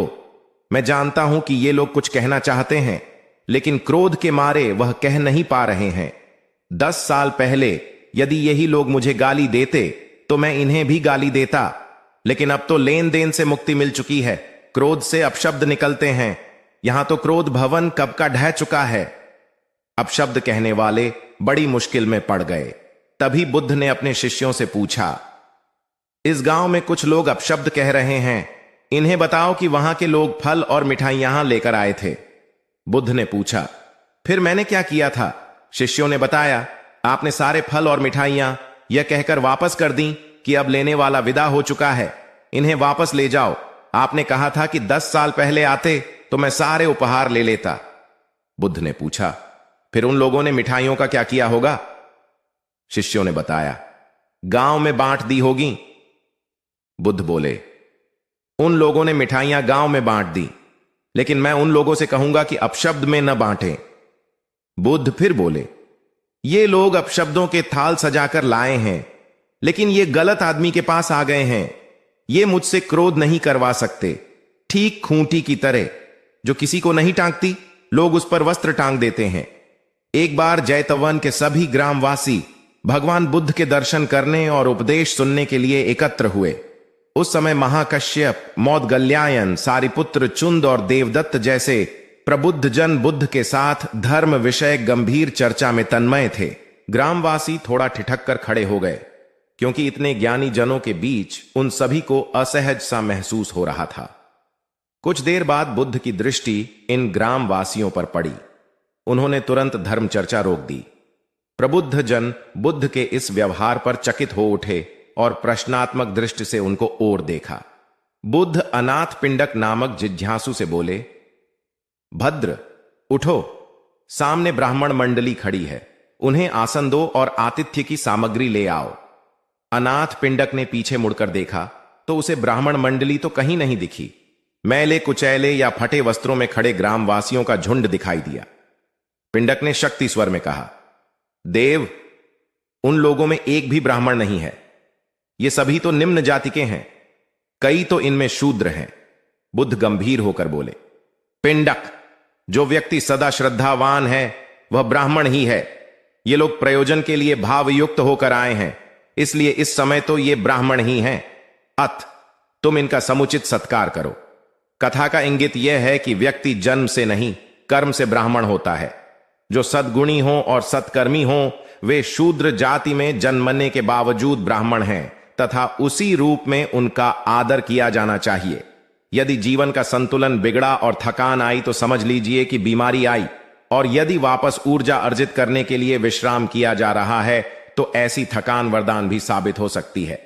मैं जानता हूं कि ये लोग कुछ कहना चाहते हैं, लेकिन क्रोध के मारे वह कह नहीं पा रहे हैं। 10 साल पहले यदि यही लोग मुझे गाली देते तो मैं इन्हें भी गाली देता, लेकिन अब तो लेन देन से मुक्ति मिल चुकी है। क्रोध से अपशब्द निकलते हैं। यहां तो क्रोध भवन कब का ढह चुका है। अपशब्द कहने वाले बड़ी मुश्किल में पड़ गए। तभी बुद्ध ने अपने शिष्यों से पूछा, इस गांव में कुछ लोग अपशब्द कह रहे हैं, इन्हें बताओ कि वहां के लोग फल और मिठाइयां लेकर आए थे। बुद्ध ने पूछा, फिर मैंने क्या किया था? शिष्यों ने बताया, आपने सारे फल और मिठाइयां यह कहकर वापस कर दी कि अब लेने वाला विदा हो चुका है, इन्हें वापस ले जाओ। आपने कहा था कि 10 साल पहले आते तो मैं सारे उपहार ले लेता। बुद्ध ने पूछा, फिर उन लोगों ने मिठाइयों का क्या किया होगा? शिष्यों ने बताया, गांव में बांट दी होगी। बुद्ध बोले, उन लोगों ने मिठाइयां गांव में बांट दी, लेकिन मैं उन लोगों से कहूंगा कि अपशब्द में न बांटें। बुद्ध फिर बोले, ये लोग अपशब्दों के थाल सजाकर लाए हैं, लेकिन ये गलत आदमी के पास आ गए हैं। ये मुझसे क्रोध नहीं करवा सकते। ठीक खूंटी की तरह जो किसी को नहीं टांगती, लोग उस पर वस्त्र टांग देते हैं। एक बार जैतवन के सभी ग्रामवासी भगवान बुद्ध के दर्शन करने और उपदेश सुनने के लिए एकत्र हुए। उस समय महाकश्यप, मौदगल्यायन, सारिपुत्र, चुंद और देवदत्त जैसे प्रबुद्ध जन बुद्ध के साथ धर्म विषय गंभीर चर्चा में तन्मय थे। ग्रामवासी थोड़ा ठिठक कर खड़े हो गए, क्योंकि इतने ज्ञानी जनों के बीच उन सभी को असहज सा महसूस हो रहा था। कुछ देर बाद बुद्ध की दृष्टि इन ग्रामवासियों पर पड़ी। उन्होंने तुरंत धर्म चर्चा रोक दी। प्रबुद्ध जन बुद्ध के इस व्यवहार पर चकित हो उठे और प्रश्नात्मक दृष्टि से उनको ओर देखा। बुद्ध अनाथ पिंडक नामक जिज्ञासु से बोले, भद्र, उठो, सामने ब्राह्मण मंडली खड़ी है, उन्हें आसन दो और आतिथ्य की सामग्री ले आओ। अनाथ पिंडक ने पीछे मुड़कर देखा तो उसे ब्राह्मण मंडली तो कहीं नहीं दिखी। मैले कुचैले या फटे वस्त्रों में खड़े ग्रामवासियों का झुंड दिखाई दिया। पिंडक ने शक्ति स्वर में कहा, देव, उन लोगों में एक भी ब्राह्मण नहीं है। ये सभी तो निम्न जाति के हैं, कई तो इनमें शूद्र हैं। बुद्ध गंभीर होकर बोले, पिंडक, जो व्यक्ति सदा श्रद्धावान है वह ब्राह्मण ही है। ये लोग प्रयोजन के लिए भावयुक्त होकर आए हैं, इसलिए इस समय तो ये ब्राह्मण ही हैं। अत तुम इनका समुचित सत्कार करो। कथा का इंगित यह है कि व्यक्ति जन्म से नहीं, कर्म से ब्राह्मण होता है। जो सद्गुणी हो और सत्कर्मी हो वे शूद्र जाति में जन्मने के बावजूद ब्राह्मण हैं तथा उसी रूप में उनका आदर किया जाना चाहिए। यदि जीवन का संतुलन बिगड़ा और थकान आई तो समझ लीजिए कि बीमारी आई, और यदि वापस ऊर्जा अर्जित करने के लिए विश्राम किया जा रहा है तो ऐसी थकान वरदान भी साबित हो सकती है।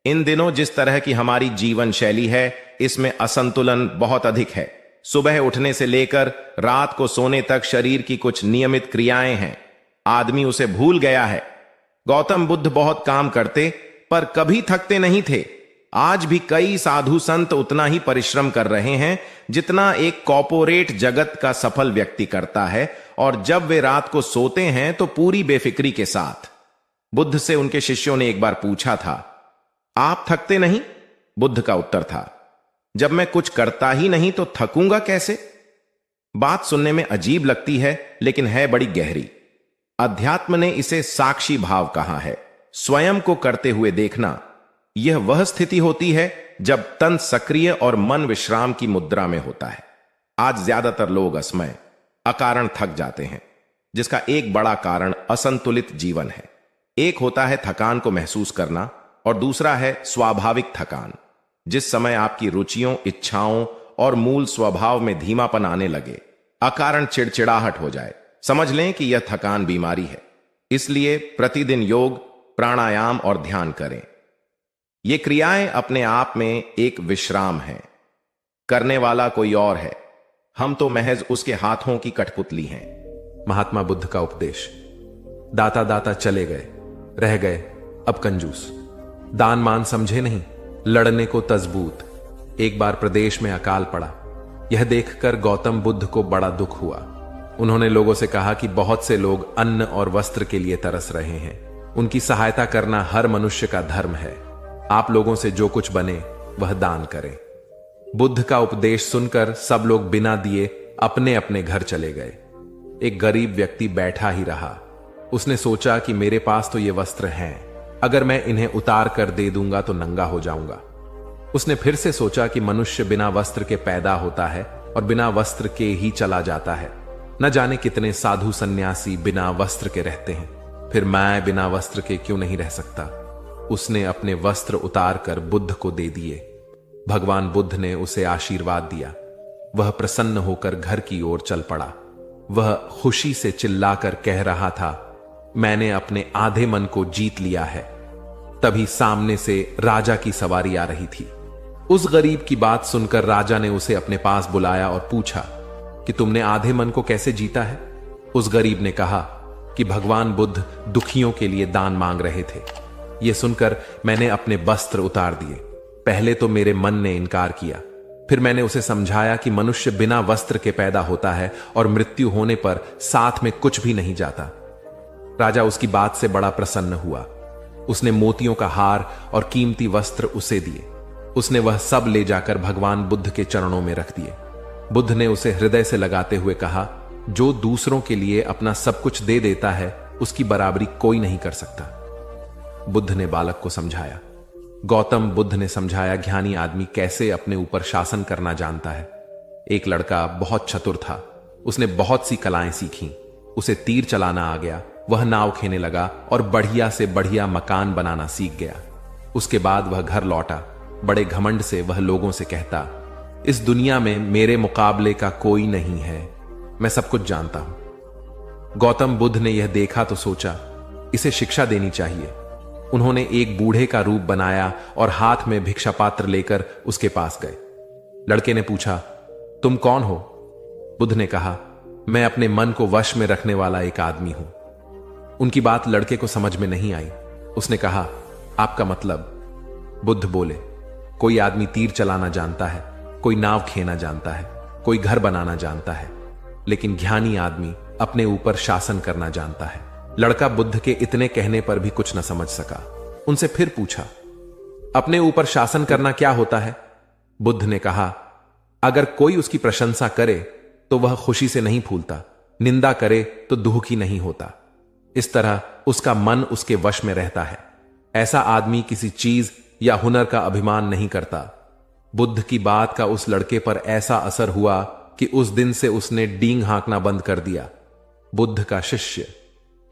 इन दिनों जिस तरह की हमारी जीवन शैली है, इसमें असंतुलन बहुत अधिक है। सुबह उठने से लेकर रात को सोने तक शरीर की कुछ नियमित क्रियाएं हैं, आदमी उसे भूल गया है। गौतम बुद्ध बहुत काम करते पर कभी थकते नहीं थे। आज भी कई साधु संत उतना ही परिश्रम कर रहे हैं जितना एक कॉर्पोरेट जगत का सफल व्यक्ति करता है, और जब वे रात को सोते हैं तो पूरी बेफिक्री के साथ। बुद्ध से उनके शिष्यों ने एक बार पूछा था, आप थकते नहीं? बुद्ध का उत्तर था, जब मैं कुछ करता ही नहीं तो थकूंगा कैसे? बात सुनने में अजीब लगती है, लेकिन है बड़ी गहरी। अध्यात्म ने इसे साक्षी भाव कहा है। स्वयं को करते हुए देखना, यह वह स्थिति होती है जब तन सक्रिय और मन विश्राम की मुद्रा में होता है। आज ज्यादातर लोग असमय, अकारण थक जाते हैं, जिसका एक बड़ा कारण असंतुलित जीवन है। एक होता है थकान को महसूस करना और दूसरा है स्वाभाविक थकान। जिस समय आपकी रुचियों, इच्छाओं और मूल स्वभाव में धीमापन आने लगे, अकारण चिड़चिड़ाहट हो जाए, समझ लें कि यह थकान बीमारी है। इसलिए प्रतिदिन योग, प्राणायाम और ध्यान करें। ये क्रियाएं अपने आप में एक विश्राम है। करने वाला कोई और है, हम तो महज उसके हाथों की कठपुतली हैं। महात्मा बुद्ध का उपदेश। दाता दाता चले गए, रह गए अब कंजूस। दान मान समझे नहीं, लड़ने को तजबूत। एक बार प्रदेश में अकाल पड़ा। यह देखकर गौतम बुद्ध को बड़ा दुख हुआ। उन्होंने लोगों से कहा कि बहुत से लोग अन्न और वस्त्र के लिए तरस रहे हैं। उनकी सहायता करना हर मनुष्य का धर्म है। आप लोगों से जो कुछ बने वह दान करें। बुद्ध का उपदेश सुनकर सब लोग बिना दिए अपने अपने घर चले गए। एक गरीब व्यक्ति बैठा ही रहा। उसने सोचा कि मेरे पास तो ये वस्त्र हैं, अगर मैं इन्हें उतार कर दे दूंगा तो नंगा हो जाऊंगा। उसने फिर से सोचा कि मनुष्य बिना वस्त्र के पैदा होता है और बिना वस्त्र के ही चला जाता है। न जाने कितने साधु सन्यासी बिना वस्त्र के रहते हैं, फिर मैं बिना वस्त्र के क्यों नहीं रह सकता? उसने अपने वस्त्र उतार कर बुद्ध को दे दिए। भगवान बुद्ध ने उसे आशीर्वाद दिया। वह प्रसन्न होकर घर की ओर चल पड़ा। वह खुशी से चिल्लाकर कह रहा था, मैंने अपने आधे मन को जीत लिया है। तभी सामने से राजा की सवारी आ रही थी। उस गरीब की बात सुनकर राजा ने उसे अपने पास बुलाया और पूछा कि तुमने आधे मन को कैसे जीता है? उस गरीब ने कहा कि भगवान बुद्ध दुखियों के लिए दान मांग रहे थे। यह सुनकर मैंने अपने वस्त्र उतार दिए। पहले तो मेरे मन ने इनकार किया, फिर मैंने उसे समझाया कि मनुष्य बिना वस्त्र के पैदा होता है और मृत्यु होने पर साथ में कुछ भी नहीं जाता। राजा उसकी बात से बड़ा प्रसन्न हुआ। उसने मोतियों का हार और कीमती वस्त्र उसे दिए। उसने वह सब ले जाकर भगवान बुद्ध के चरणों में रख दिए। बुद्ध ने उसे हृदय से लगाते हुए कहा, जो दूसरों के लिए अपना सब कुछ दे देता है उसकी बराबरी कोई नहीं कर सकता। बुद्ध ने बालक को समझाया। गौतम बुद्ध ने समझाया ज्ञानी आदमी कैसे अपने ऊपर शासन करना जानता है। एक लड़का बहुत चतुर था। उसने बहुत सी कलाएं सीखी। उसे तीर चलाना आ गया। वह नाव खेने लगा और बढ़िया से बढ़िया मकान बनाना सीख गया। उसके बाद वह घर लौटा। बड़े घमंड से वह लोगों से कहता, इस दुनिया में मेरे मुकाबले का कोई नहीं है, मैं सब कुछ जानता हूं। गौतम बुद्ध ने यह देखा तो सोचा, इसे शिक्षा देनी चाहिए। उन्होंने एक बूढ़े का रूप बनाया और हाथ में भिक्षा पात्र लेकर उसके पास गए। लड़के ने पूछा, तुम कौन हो? बुद्ध ने कहा, मैं अपने मन को वश में रखने वाला एक आदमी हूं। उनकी बात लड़के को समझ में नहीं आई। उसने कहा, आपका मतलब? बुद्ध बोले, कोई आदमी तीर चलाना जानता है, कोई नाव खेना जानता है, कोई घर बनाना जानता है, लेकिन ज्ञानी आदमी अपने ऊपर शासन करना जानता है। लड़का बुद्ध के इतने कहने पर भी कुछ न समझ सका। उनसे फिर पूछा, अपने ऊपर शासन करना क्या होता है? बुद्ध ने कहा, अगर कोई उसकी प्रशंसा करे तो वह खुशी से नहीं फूलता, निंदा करे तो दुखी नहीं होता। इस तरह उसका मन उसके वश में रहता है। ऐसा आदमी किसी चीज या हुनर का अभिमान नहीं करता। बुद्ध की बात का उस लड़के पर ऐसा असर हुआ कि उस दिन से उसने डींग हाँकना बंद कर दिया। बुद्ध का शिष्य।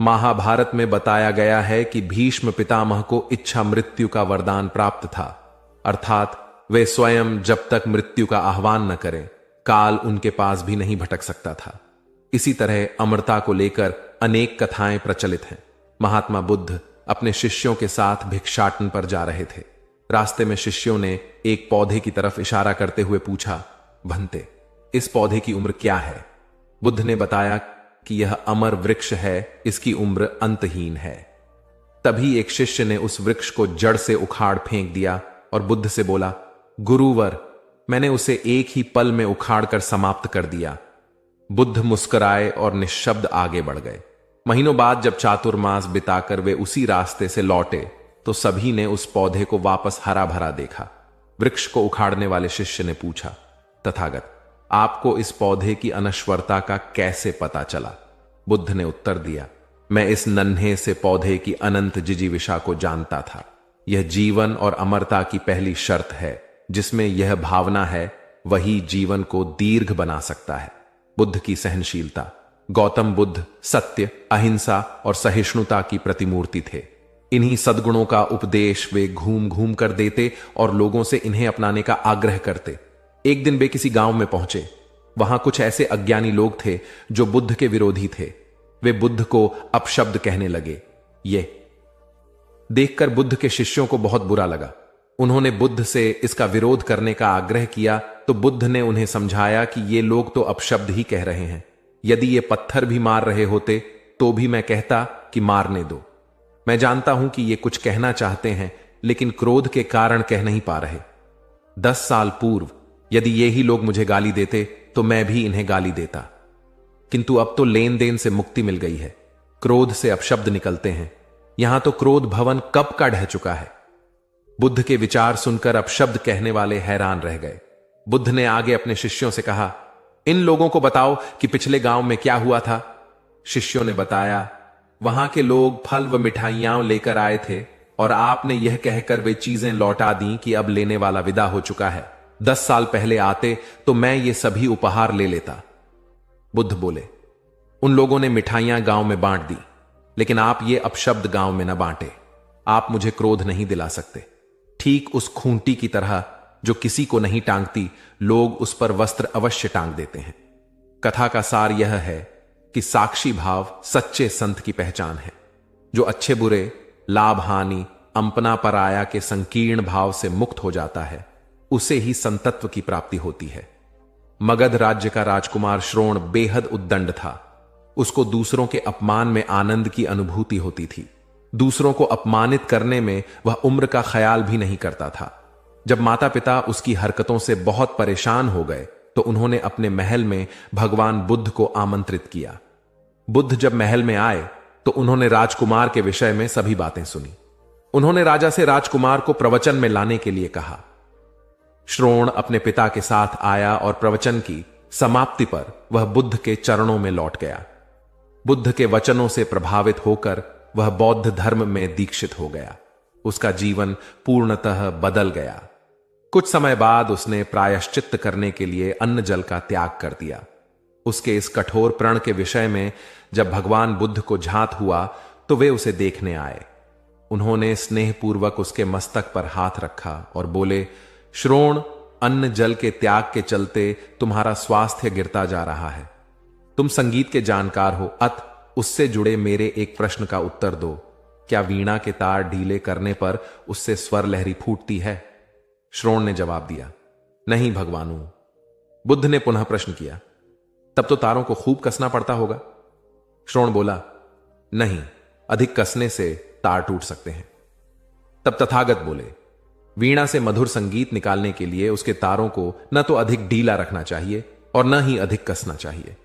महाभारत में बताया गया है कि भीष्म पितामह को इच्छा मृत्यु का वरदान प्राप्त था, अर्थात वे स्वयं जब तक मृत्यु का आह्वान न करें, काल उनके पास भी नहीं भटक सकता था। इसी तरह अमरता को लेकर अनेक कथाएं प्रचलित हैं। महात्मा बुद्ध अपने शिष्यों के साथ भिक्षाटन पर जा रहे थे। रास्ते में शिष्यों ने एक पौधे की तरफ इशारा करते हुए पूछा, भंते, इस पौधे की उम्र क्या है? बुद्ध ने बताया कि यह अमर वृक्ष है, इसकी उम्र अंतहीन है। तभी एक शिष्य ने उस वृक्ष को जड़ से उखाड़ फेंक दिया और बुद्ध से बोला, गुरुवर, मैंने उसे एक ही पल में उखाड़ कर समाप्त कर दिया। बुद्ध मुस्कुराए और निश्शब्द आगे बढ़ गए। महीनों बाद जब चातुर्मास बिताकर वे उसी रास्ते से लौटे तो सभी ने उस पौधे को वापस हरा भरा देखा। वृक्ष को उखाड़ने वाले शिष्य ने पूछा, तथागत, आपको इस पौधे की अनश्वरता का कैसे पता चला? बुद्ध ने उत्तर दिया, मैं इस नन्हे से पौधे की अनंत जिजीविषा को जानता था। यह जीवन और अमरता की पहली शर्त है। जिसमें यह भावना है वही जीवन को दीर्घ बना सकता है। बुद्ध की सहनशीलता। गौतम बुद्ध सत्य, अहिंसा और सहिष्णुता की प्रतिमूर्ति थे। इन्हीं सद्गुणों का उपदेश वे घूम घूम कर देते और लोगों से इन्हें अपनाने का आग्रह करते। एक दिन वे किसी गांव में पहुंचे। वहां कुछ ऐसे अज्ञानी लोग थे जो बुद्ध के विरोधी थे। वे बुद्ध को अपशब्द कहने लगे। ये देखकर बुद्ध के शिष्यों को बहुत बुरा लगा। उन्होंने बुद्ध से इसका विरोध करने का आग्रह किया तो बुद्ध ने उन्हें समझाया कि ये लोग तो अपशब्द ही कह रहे हैं। यदि ये पत्थर भी मार रहे होते तो भी मैं कहता कि मारने दो। मैं जानता हूं कि ये कुछ कहना चाहते हैं लेकिन क्रोध के कारण कह नहीं पा रहे। 10 साल पूर्व यदि ये ही लोग मुझे गाली देते तो मैं भी इन्हें गाली देता, किंतु अब तो लेन देन से मुक्ति मिल गई है। क्रोध से अपशब्द निकलते हैं। यहां तो क्रोध भवन कब का ढह चुका है। बुद्ध के विचार सुनकर अपशब्द कहने वाले हैरान रह गए। बुद्ध ने आगे अपने शिष्यों से कहा, इन लोगों को बताओ कि पिछले गांव में क्या हुआ था। शिष्यों ने बताया, वहां के लोग फल व मिठाइयां लेकर आए थे और आपने यह कहकर वे चीजें लौटा दी कि अब लेने वाला विदा हो चुका है। 10 साल पहले आते तो मैं ये सभी उपहार ले लेता। बुद्ध बोले, उन लोगों ने मिठाइयां गांव में बांट दी, लेकिन आप ये अपशब्द गांव में न बांटे। आप मुझे क्रोध नहीं दिला सकते। ठीक उस खूंटी की तरह जो किसी को नहीं टांगती, लोग उस पर वस्त्र अवश्य टांग देते हैं। कथा का सार यह है कि साक्षी भाव सच्चे संत की पहचान है। जो अच्छे बुरे, लाभ हानि, अंपना पराया के संकीर्ण भाव से मुक्त हो जाता है, उसे ही संतत्व की प्राप्ति होती है। मगध राज्य का राजकुमार श्रोण बेहद उद्दंड था। उसको दूसरों के अपमान में आनंद की अनुभूति होती थी। दूसरों को अपमानित करने में वह उम्र का ख्याल भी नहीं करता था। जब माता पिता उसकी हरकतों से बहुत परेशान हो गए तो उन्होंने अपने महल में भगवान बुद्ध को आमंत्रित किया। बुद्ध जब महल में आए तो उन्होंने राजकुमार के विषय में सभी बातें सुनी। उन्होंने राजा से राजकुमार को प्रवचन में लाने के लिए कहा। श्रोण अपने पिता के साथ आया और प्रवचन की समाप्ति पर वह बुद्ध के चरणों में लौट गया। बुद्ध के वचनों से प्रभावित होकर वह बौद्ध धर्म में दीक्षित हो गया। उसका जीवन पूर्णतः बदल गया। कुछ समय बाद उसने प्रायश्चित्त करने के लिए अन्न जल का त्याग कर दिया। उसके इस कठोर प्रण के विषय में जब भगवान बुद्ध को झांत हुआ तो वे उसे देखने आए। उन्होंने स्नेहपूर्वक उसके मस्तक पर हाथ रखा और बोले, श्रोण, अन्न जल के त्याग के चलते तुम्हारा स्वास्थ्य गिरता जा रहा है। तुम संगीत के जानकार हो, अत उससे जुड़े मेरे एक प्रश्न का उत्तर दो। क्या वीणा के तार ढीले करने पर उससे स्वर लहरी फूटती है? श्रोण ने जवाब दिया, नहीं भगवानु। बुद्ध ने पुनः प्रश्न किया, तब तो तारों को खूब कसना पड़ता होगा? श्रोण बोला, नहीं, अधिक कसने से तार टूट सकते हैं। तब तथागत बोले, वीणा से मधुर संगीत निकालने के लिए उसके तारों को न तो अधिक ढीला रखना चाहिए और न ही अधिक कसना चाहिए।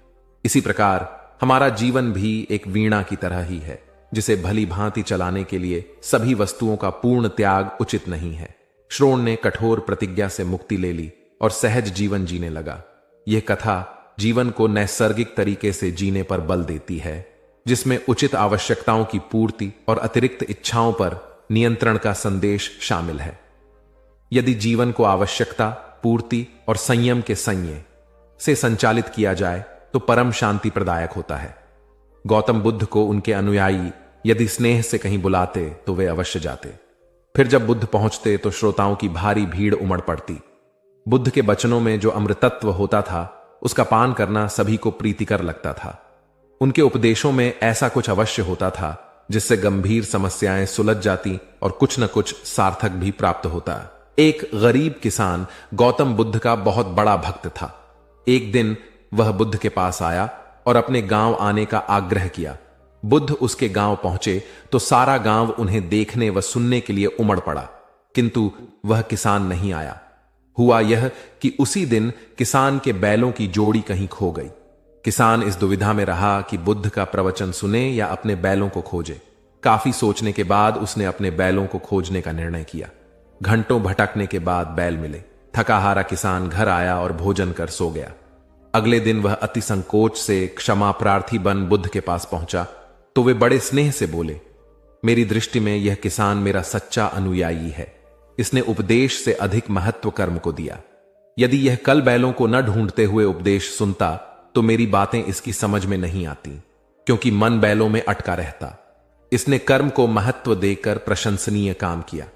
इसी प्रकार हमारा जीवन भी एक वीणा की तरह ही है, जिसे भली भांति चलाने के लिए सभी वस्तुओं का पूर्ण त्याग उचित नहीं है। श्रोण ने कठोर प्रतिज्ञा से मुक्ति ले ली और सहज जीवन जीने लगा। यह कथा जीवन को नैसर्गिक तरीके से जीने पर बल देती है, जिसमें उचित आवश्यकताओं की पूर्ति और अतिरिक्त इच्छाओं पर नियंत्रण का संदेश शामिल है। यदि जीवन को आवश्यकता, पूर्ति और संयम के संयम से संचालित किया जाए तो परम शांति प्रदायक होता है। गौतम बुद्ध को उनके अनुयायी यदि स्नेह से कहीं बुलाते तो वे अवश्य जाते। फिर जब बुद्ध पहुंचते तो श्रोताओं की भारी भीड़ उमड़ पड़ती। बुद्ध के वचनों में जो अमृतत्व होता था उसका पान करना सभी को प्रीतिकर लगता था। उनके उपदेशों में ऐसा कुछ अवश्य होता था जिससे गंभीर समस्याएं सुलझ जाती और कुछ न कुछ सार्थक भी प्राप्त होता। एक गरीब किसान गौतम बुद्ध का बहुत बड़ा भक्त था। एक दिन वह बुद्ध के पास आया और अपने गांव आने का आग्रह किया। बुद्ध उसके गांव पहुंचे तो सारा गांव उन्हें देखने व सुनने के लिए उमड़ पड़ा, किंतु वह किसान नहीं आया। हुआ यह कि उसी दिन किसान के बैलों की जोड़ी कहीं खो गई। किसान इस दुविधा में रहा कि बुद्ध का प्रवचन सुने या अपने बैलों को खोजे। काफी सोचने के बाद उसने अपने बैलों को खोजने का निर्णय किया। घंटों भटकने के बाद बैल मिले। थका हारा किसान घर आया और भोजन कर सो गया। अगले दिन वह अति संकोच से क्षमा प्रार्थी बन बुद्ध के पास पहुंचा तो वे बड़े स्नेह से बोले, मेरी दृष्टि में यह किसान मेरा सच्चा अनुयायी है। इसने उपदेश से अधिक महत्व कर्म को दिया। यदि यह कल बैलों को न ढूंढते हुए उपदेश सुनता तो मेरी बातें इसकी समझ में नहीं आती, क्योंकि मन बैलों में अटका रहता। इसने कर्म को महत्व देकर प्रशंसनीय काम किया।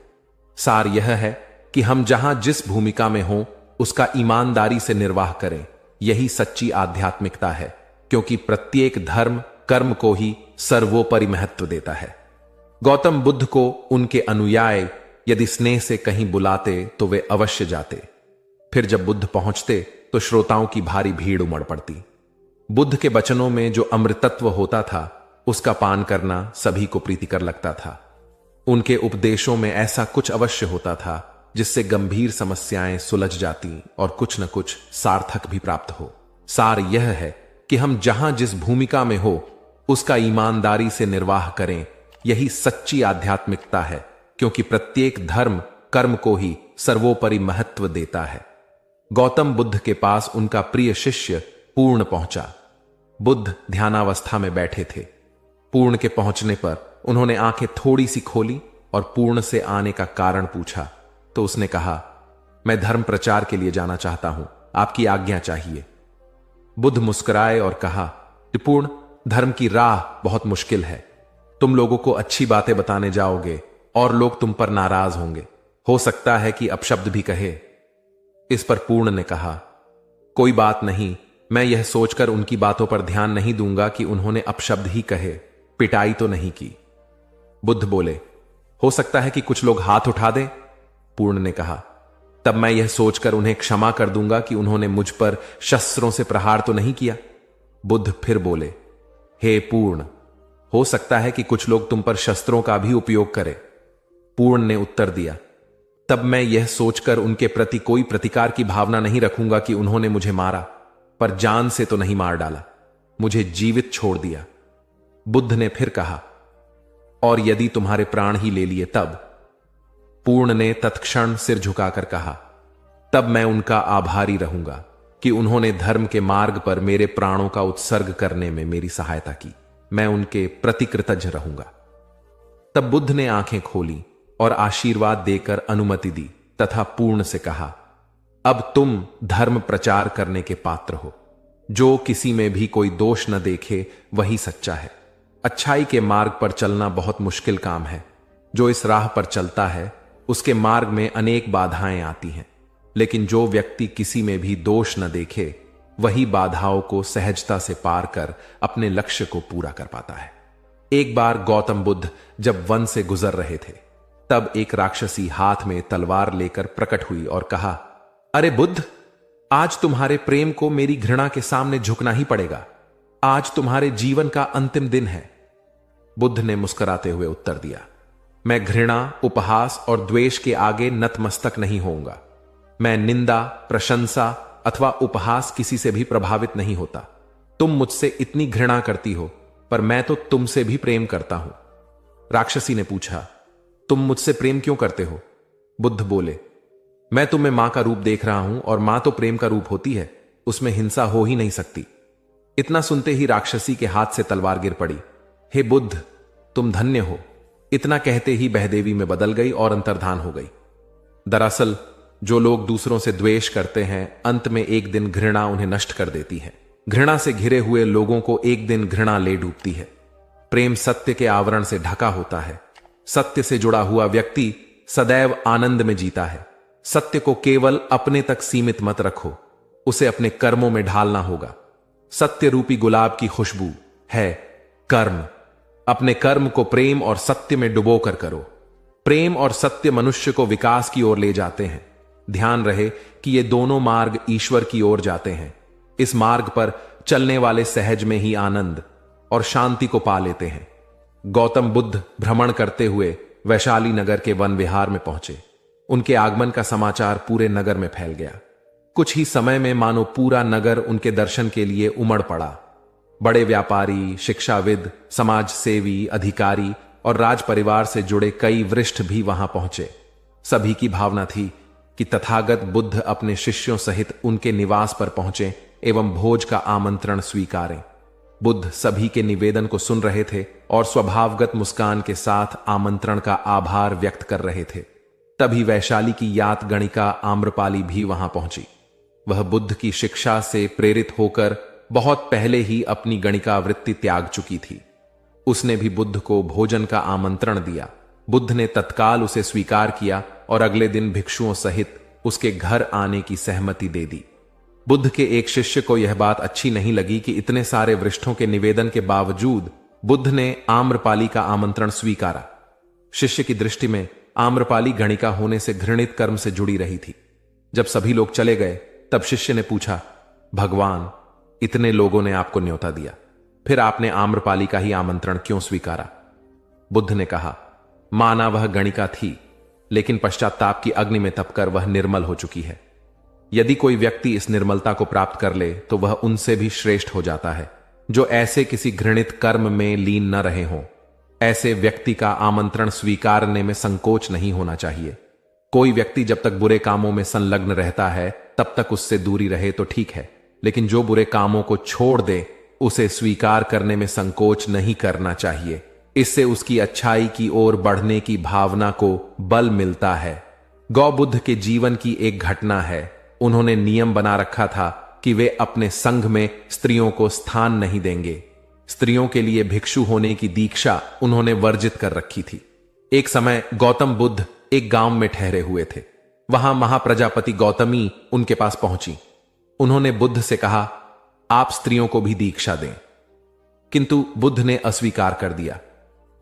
सार यह है कि हम जहां जिस भूमिका में हों उसका ईमानदारी से निर्वाह करें। यही सच्ची आध्यात्मिकता है, क्योंकि प्रत्येक धर्म कर्म को ही सर्वोपरि महत्व देता है। गौतम बुद्ध को उनके अनुयायी यदि स्नेह से कहीं बुलाते तो वे अवश्य जाते। फिर जब बुद्ध पहुंचते तो श्रोताओं की भारी भीड़ उमड़ पड़ती। बुद्ध के वचनों में जो अमृतत्व होता था उसका पान करना सभी को प्रीतिकर लगता था। उनके उपदेशों में ऐसा कुछ अवश्य होता था जिससे गंभीर समस्याएं सुलझ जाती और कुछ न कुछ सार्थक भी प्राप्त हो। सार यह है कि हम जहां जिस भूमिका में हो उसका ईमानदारी से निर्वाह करें। यही सच्ची आध्यात्मिकता है, क्योंकि प्रत्येक धर्म कर्म को ही सर्वोपरि महत्व देता है। गौतम बुद्ध के पास उनका प्रिय शिष्य पूर्ण पहुंचा। बुद्ध ध्यानावस्था में बैठे थे। पूर्ण के पहुंचने पर उन्होंने आंखें थोड़ी सी खोली और पूर्ण से आने का कारण पूछा तो उसने कहा, मैं धर्म प्रचार के लिए जाना चाहता हूं, आपकी आज्ञा चाहिए। बुद्ध मुस्कुराए और कहा, पूर्ण, धर्म की राह बहुत मुश्किल है। तुम लोगों को अच्छी बातें बताने जाओगे और लोग तुम पर नाराज होंगे। हो सकता है कि अपशब्द भी कहे। इस पर पूर्ण ने कहा, कोई बात नहीं, मैं यह सोचकर उनकी बातों पर ध्यान नहीं दूंगा कि उन्होंने अपशब्द ही कहे, पिटाई तो नहीं की। बुद्ध बोले, हो सकता है कि कुछ लोग हाथ उठा दें। पूर्ण ने कहा, तब मैं यह सोचकर उन्हें क्षमा कर दूंगा कि उन्होंने मुझ पर शस्त्रों से प्रहार तो नहीं किया। बुद्ध फिर बोले, हे पूर्ण, हो सकता है कि कुछ लोग तुम पर शस्त्रों का भी उपयोग करें। पूर्ण ने उत्तर दिया, तब मैं यह सोचकर उनके प्रति कोई प्रतिकार की भावना नहीं रखूंगा कि उन्होंने मुझे मारा, पर जान से तो नहीं मार डाला, मुझे जीवित छोड़ दिया। बुद्ध ने फिर कहा, और यदि तुम्हारे प्राण ही ले लिए तब? पूर्ण ने तत्क्षण सिर झुकाकर कहा, तब मैं उनका आभारी रहूंगा कि उन्होंने धर्म के मार्ग पर मेरे प्राणों का उत्सर्ग करने में मेरी सहायता की। मैं उनके प्रति कृतज्ञ रहूंगा। तब बुद्ध ने आंखें खोली और आशीर्वाद देकर अनुमति दी तथा पूर्ण से कहा, अब तुम धर्म प्रचार करने के पात्र हो। जो किसी में भी कोई दोष न देखे वही सच्चा है। अच्छाई के मार्ग पर चलना बहुत मुश्किल काम है। जो इस राह पर चलता है उसके मार्ग में अनेक बाधाएं आती हैं, लेकिन जो व्यक्ति किसी में भी दोष न देखे वही बाधाओं को सहजता से पार कर अपने लक्ष्य को पूरा कर पाता है। एक बार गौतम बुद्ध जब वन से गुजर रहे थे, तब एक राक्षसी हाथ में तलवार लेकर प्रकट हुई और कहा, अरे बुद्ध, आज तुम्हारे प्रेम को मेरी घृणा के सामने झुकना ही पड़ेगा। आज तुम्हारे जीवन का अंतिम दिन है। बुद्ध ने मुस्कुराते हुए उत्तर दिया, मैं घृणा, उपहास और द्वेष के आगे नतमस्तक नहीं होऊंगा। मैं निंदा, प्रशंसा अथवा उपहास किसी से भी प्रभावित नहीं होता। तुम मुझसे इतनी घृणा करती हो, पर मैं तो तुमसे भी प्रेम करता हूं। राक्षसी ने पूछा, तुम मुझसे प्रेम क्यों करते हो? बुद्ध बोले, मैं तुम्हें मां का रूप देख रहा हूं और मां तो प्रेम का रूप होती है, उसमें हिंसा हो ही नहीं सकती। इतना सुनते ही राक्षसी के हाथ से तलवार गिर पड़ी। हे बुद्ध, तुम धन्य हो। इतना कहते ही बहदेवी में बदल गई और अंतर्धान हो गई। दरअसल जो लोग दूसरों से द्वेष करते हैं, अंत में एक दिन घृणा उन्हें नष्ट कर देती है। घृणा से घिरे हुए लोगों को एक दिन घृणा ले डूबती है। प्रेम सत्य के आवरण से ढका होता है। सत्य से जुड़ा हुआ व्यक्ति सदैव आनंद में जीता है। सत्य को केवल अपने तक सीमित मत रखो, उसे अपने कर्मों में ढालना होगा। सत्य रूपी गुलाब की खुशबू है कर्म। अपने कर्म को प्रेम और सत्य में डुबोकर करो। प्रेम और सत्य मनुष्य को विकास की ओर ले जाते हैं। ध्यान रहे कि ये दोनों मार्ग ईश्वर की ओर जाते हैं। इस मार्ग पर चलने वाले सहज में ही आनंद और शांति को पा लेते हैं। गौतम बुद्ध भ्रमण करते हुए वैशाली नगर के वन विहार में पहुंचे। उनके आगमन का समाचार पूरे नगर में फैल गया। कुछ ही समय में मानो पूरा नगर उनके दर्शन के लिए उमड़ पड़ा। बड़े व्यापारी, शिक्षाविद, समाज सेवी, अधिकारी और राज परिवार से जुड़े कई वरिष्ठ भी वहां पहुंचे। सभी की भावना थी कि तथागत बुद्ध अपने शिष्यों सहित उनके निवास पर पहुंचे एवं भोज का आमंत्रण स्वीकारें। बुद्ध सभी के निवेदन को सुन रहे थे और स्वभावगत मुस्कान के साथ आमंत्रण का आभार व्यक्त कर रहे थे। तभी वैशाली की यात गणिका आम्रपाली भी वहां पहुंची। वह बुद्ध की शिक्षा से प्रेरित होकर बहुत पहले ही अपनी गणिका वृत्ति त्याग चुकी थी। उसने भी बुद्ध को भोजन का आमंत्रण दिया। बुद्ध ने तत्काल उसे स्वीकार किया और अगले दिन भिक्षुओं सहित उसके घर आने की सहमति दे दी। बुद्ध के एक शिष्य को यह बात अच्छी नहीं लगी कि इतने सारे वरिष्ठों के निवेदन के बावजूद बुद्ध ने आम्रपाली का आमंत्रण स्वीकारा। शिष्य की दृष्टि में आम्रपाली गणिका होने से घृणित कर्म से जुड़ी रही थी। जब सभी लोग चले गए, तब शिष्य ने पूछा, भगवान, इतने लोगों ने आपको न्योता दिया, फिर आपने आम्रपाली का ही आमंत्रण क्यों स्वीकारा? बुद्ध ने कहा, माना वह गणिका थी, लेकिन पश्चाताप की अग्नि में तपकर वह निर्मल हो चुकी है। यदि कोई व्यक्ति इस निर्मलता को प्राप्त कर ले तो वह उनसे भी श्रेष्ठ हो जाता है जो ऐसे किसी घृणित कर्म में लीन न रहे हों। ऐसे व्यक्ति का आमंत्रण स्वीकारने में संकोच नहीं होना चाहिए। कोई व्यक्ति जब तक बुरे कामों में संलग्न रहता है तब तक उससे दूरी रहे तो ठीक है, लेकिन जो बुरे कामों को छोड़ दे उसे स्वीकार करने में संकोच नहीं करना चाहिए। इससे उसकी अच्छाई की ओर बढ़ने की भावना को बल मिलता है। गौ बुद्ध के जीवन की एक घटना है। उन्होंने नियम बना रखा था कि वे अपने संघ में स्त्रियों को स्थान नहीं देंगे। स्त्रियों के लिए भिक्षु होने की दीक्षा उन्होंने वर्जित कर रखी थी। एक समय गौतम बुद्ध एक गांव में ठहरे हुए थे। वहां महाप्रजापति गौतमी उनके पास पहुंची। उन्होंने बुद्ध से कहा, आप स्त्रियों को भी दीक्षा दें। किंतु बुद्ध ने अस्वीकार कर दिया।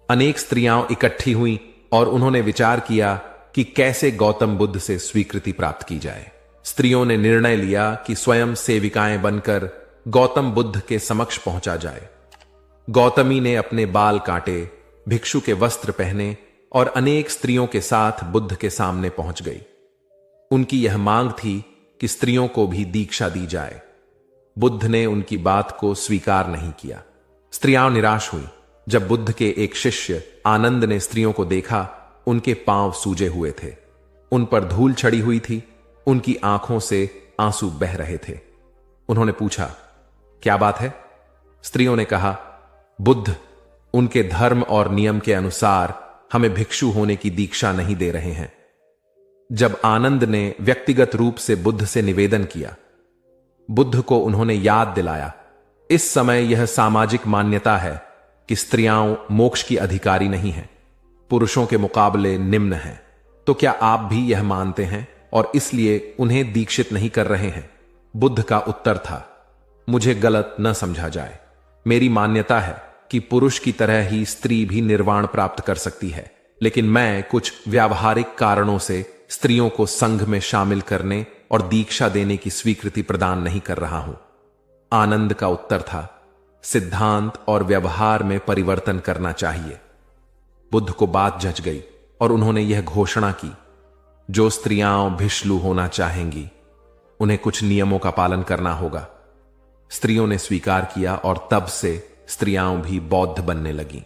अनेक स्त्रियां इकट्ठी हुईं और उन्होंने विचार किया कि कैसे गौतम बुद्ध से स्वीकृति प्राप्त की जाए। स्त्रियों ने निर्णय लिया कि स्वयं सेविकाएं बनकर गौतम बुद्ध के समक्ष पहुंचा जाए। गौतमी ने अपने बाल काटे, भिक्षु के वस्त्र पहने और अनेक स्त्रियों के साथ बुद्ध के सामने पहुंच गई। उनकी यह मांग थी कि स्त्रियों को भी दीक्षा दी जाए। बुद्ध ने उनकी बात को स्वीकार नहीं किया। स्त्रियां निराश हुई। जब बुद्ध के एक शिष्य आनंद ने स्त्रियों को देखा, उनके पांव सूजे हुए थे, उन पर धूल चढ़ी हुई थी, उनकी आंखों से आंसू बह रहे थे। उन्होंने पूछा, क्या बात है? स्त्रियों ने कहा, बुद्ध उनके धर्म और नियम के अनुसार हमें भिक्षु होने की दीक्षा नहीं दे रहे हैं। जब आनंद ने व्यक्तिगत रूप से बुद्ध से निवेदन किया, बुद्ध को उन्होंने याद दिलाया, इस समय यह सामाजिक मान्यता है कि स्त्रियां मोक्ष की अधिकारी नहीं हैं, पुरुषों के मुकाबले निम्न हैं। तो क्या आप भी यह मानते हैं और इसलिए उन्हें दीक्षित नहीं कर रहे हैं? बुद्ध का उत्तर था, मुझे गलत न समझा जाए। मेरी मान्यता है कि पुरुष की तरह ही स्त्री भी निर्वाण प्राप्त कर सकती है, लेकिन मैं कुछ व्यावहारिक कारणों से स्त्रियों को संघ में शामिल करने और दीक्षा देने की स्वीकृति प्रदान नहीं कर रहा हूं। आनंद का उत्तर था, सिद्धांत और व्यवहार में परिवर्तन करना चाहिए। बुद्ध को बात जच गई और उन्होंने यह घोषणा की, जो स्त्रियां भिक्षु होना चाहेंगी उन्हें कुछ नियमों का पालन करना होगा। स्त्रियों ने स्वीकार किया और तब से स्त्रियां भी बौद्ध बनने लगीं।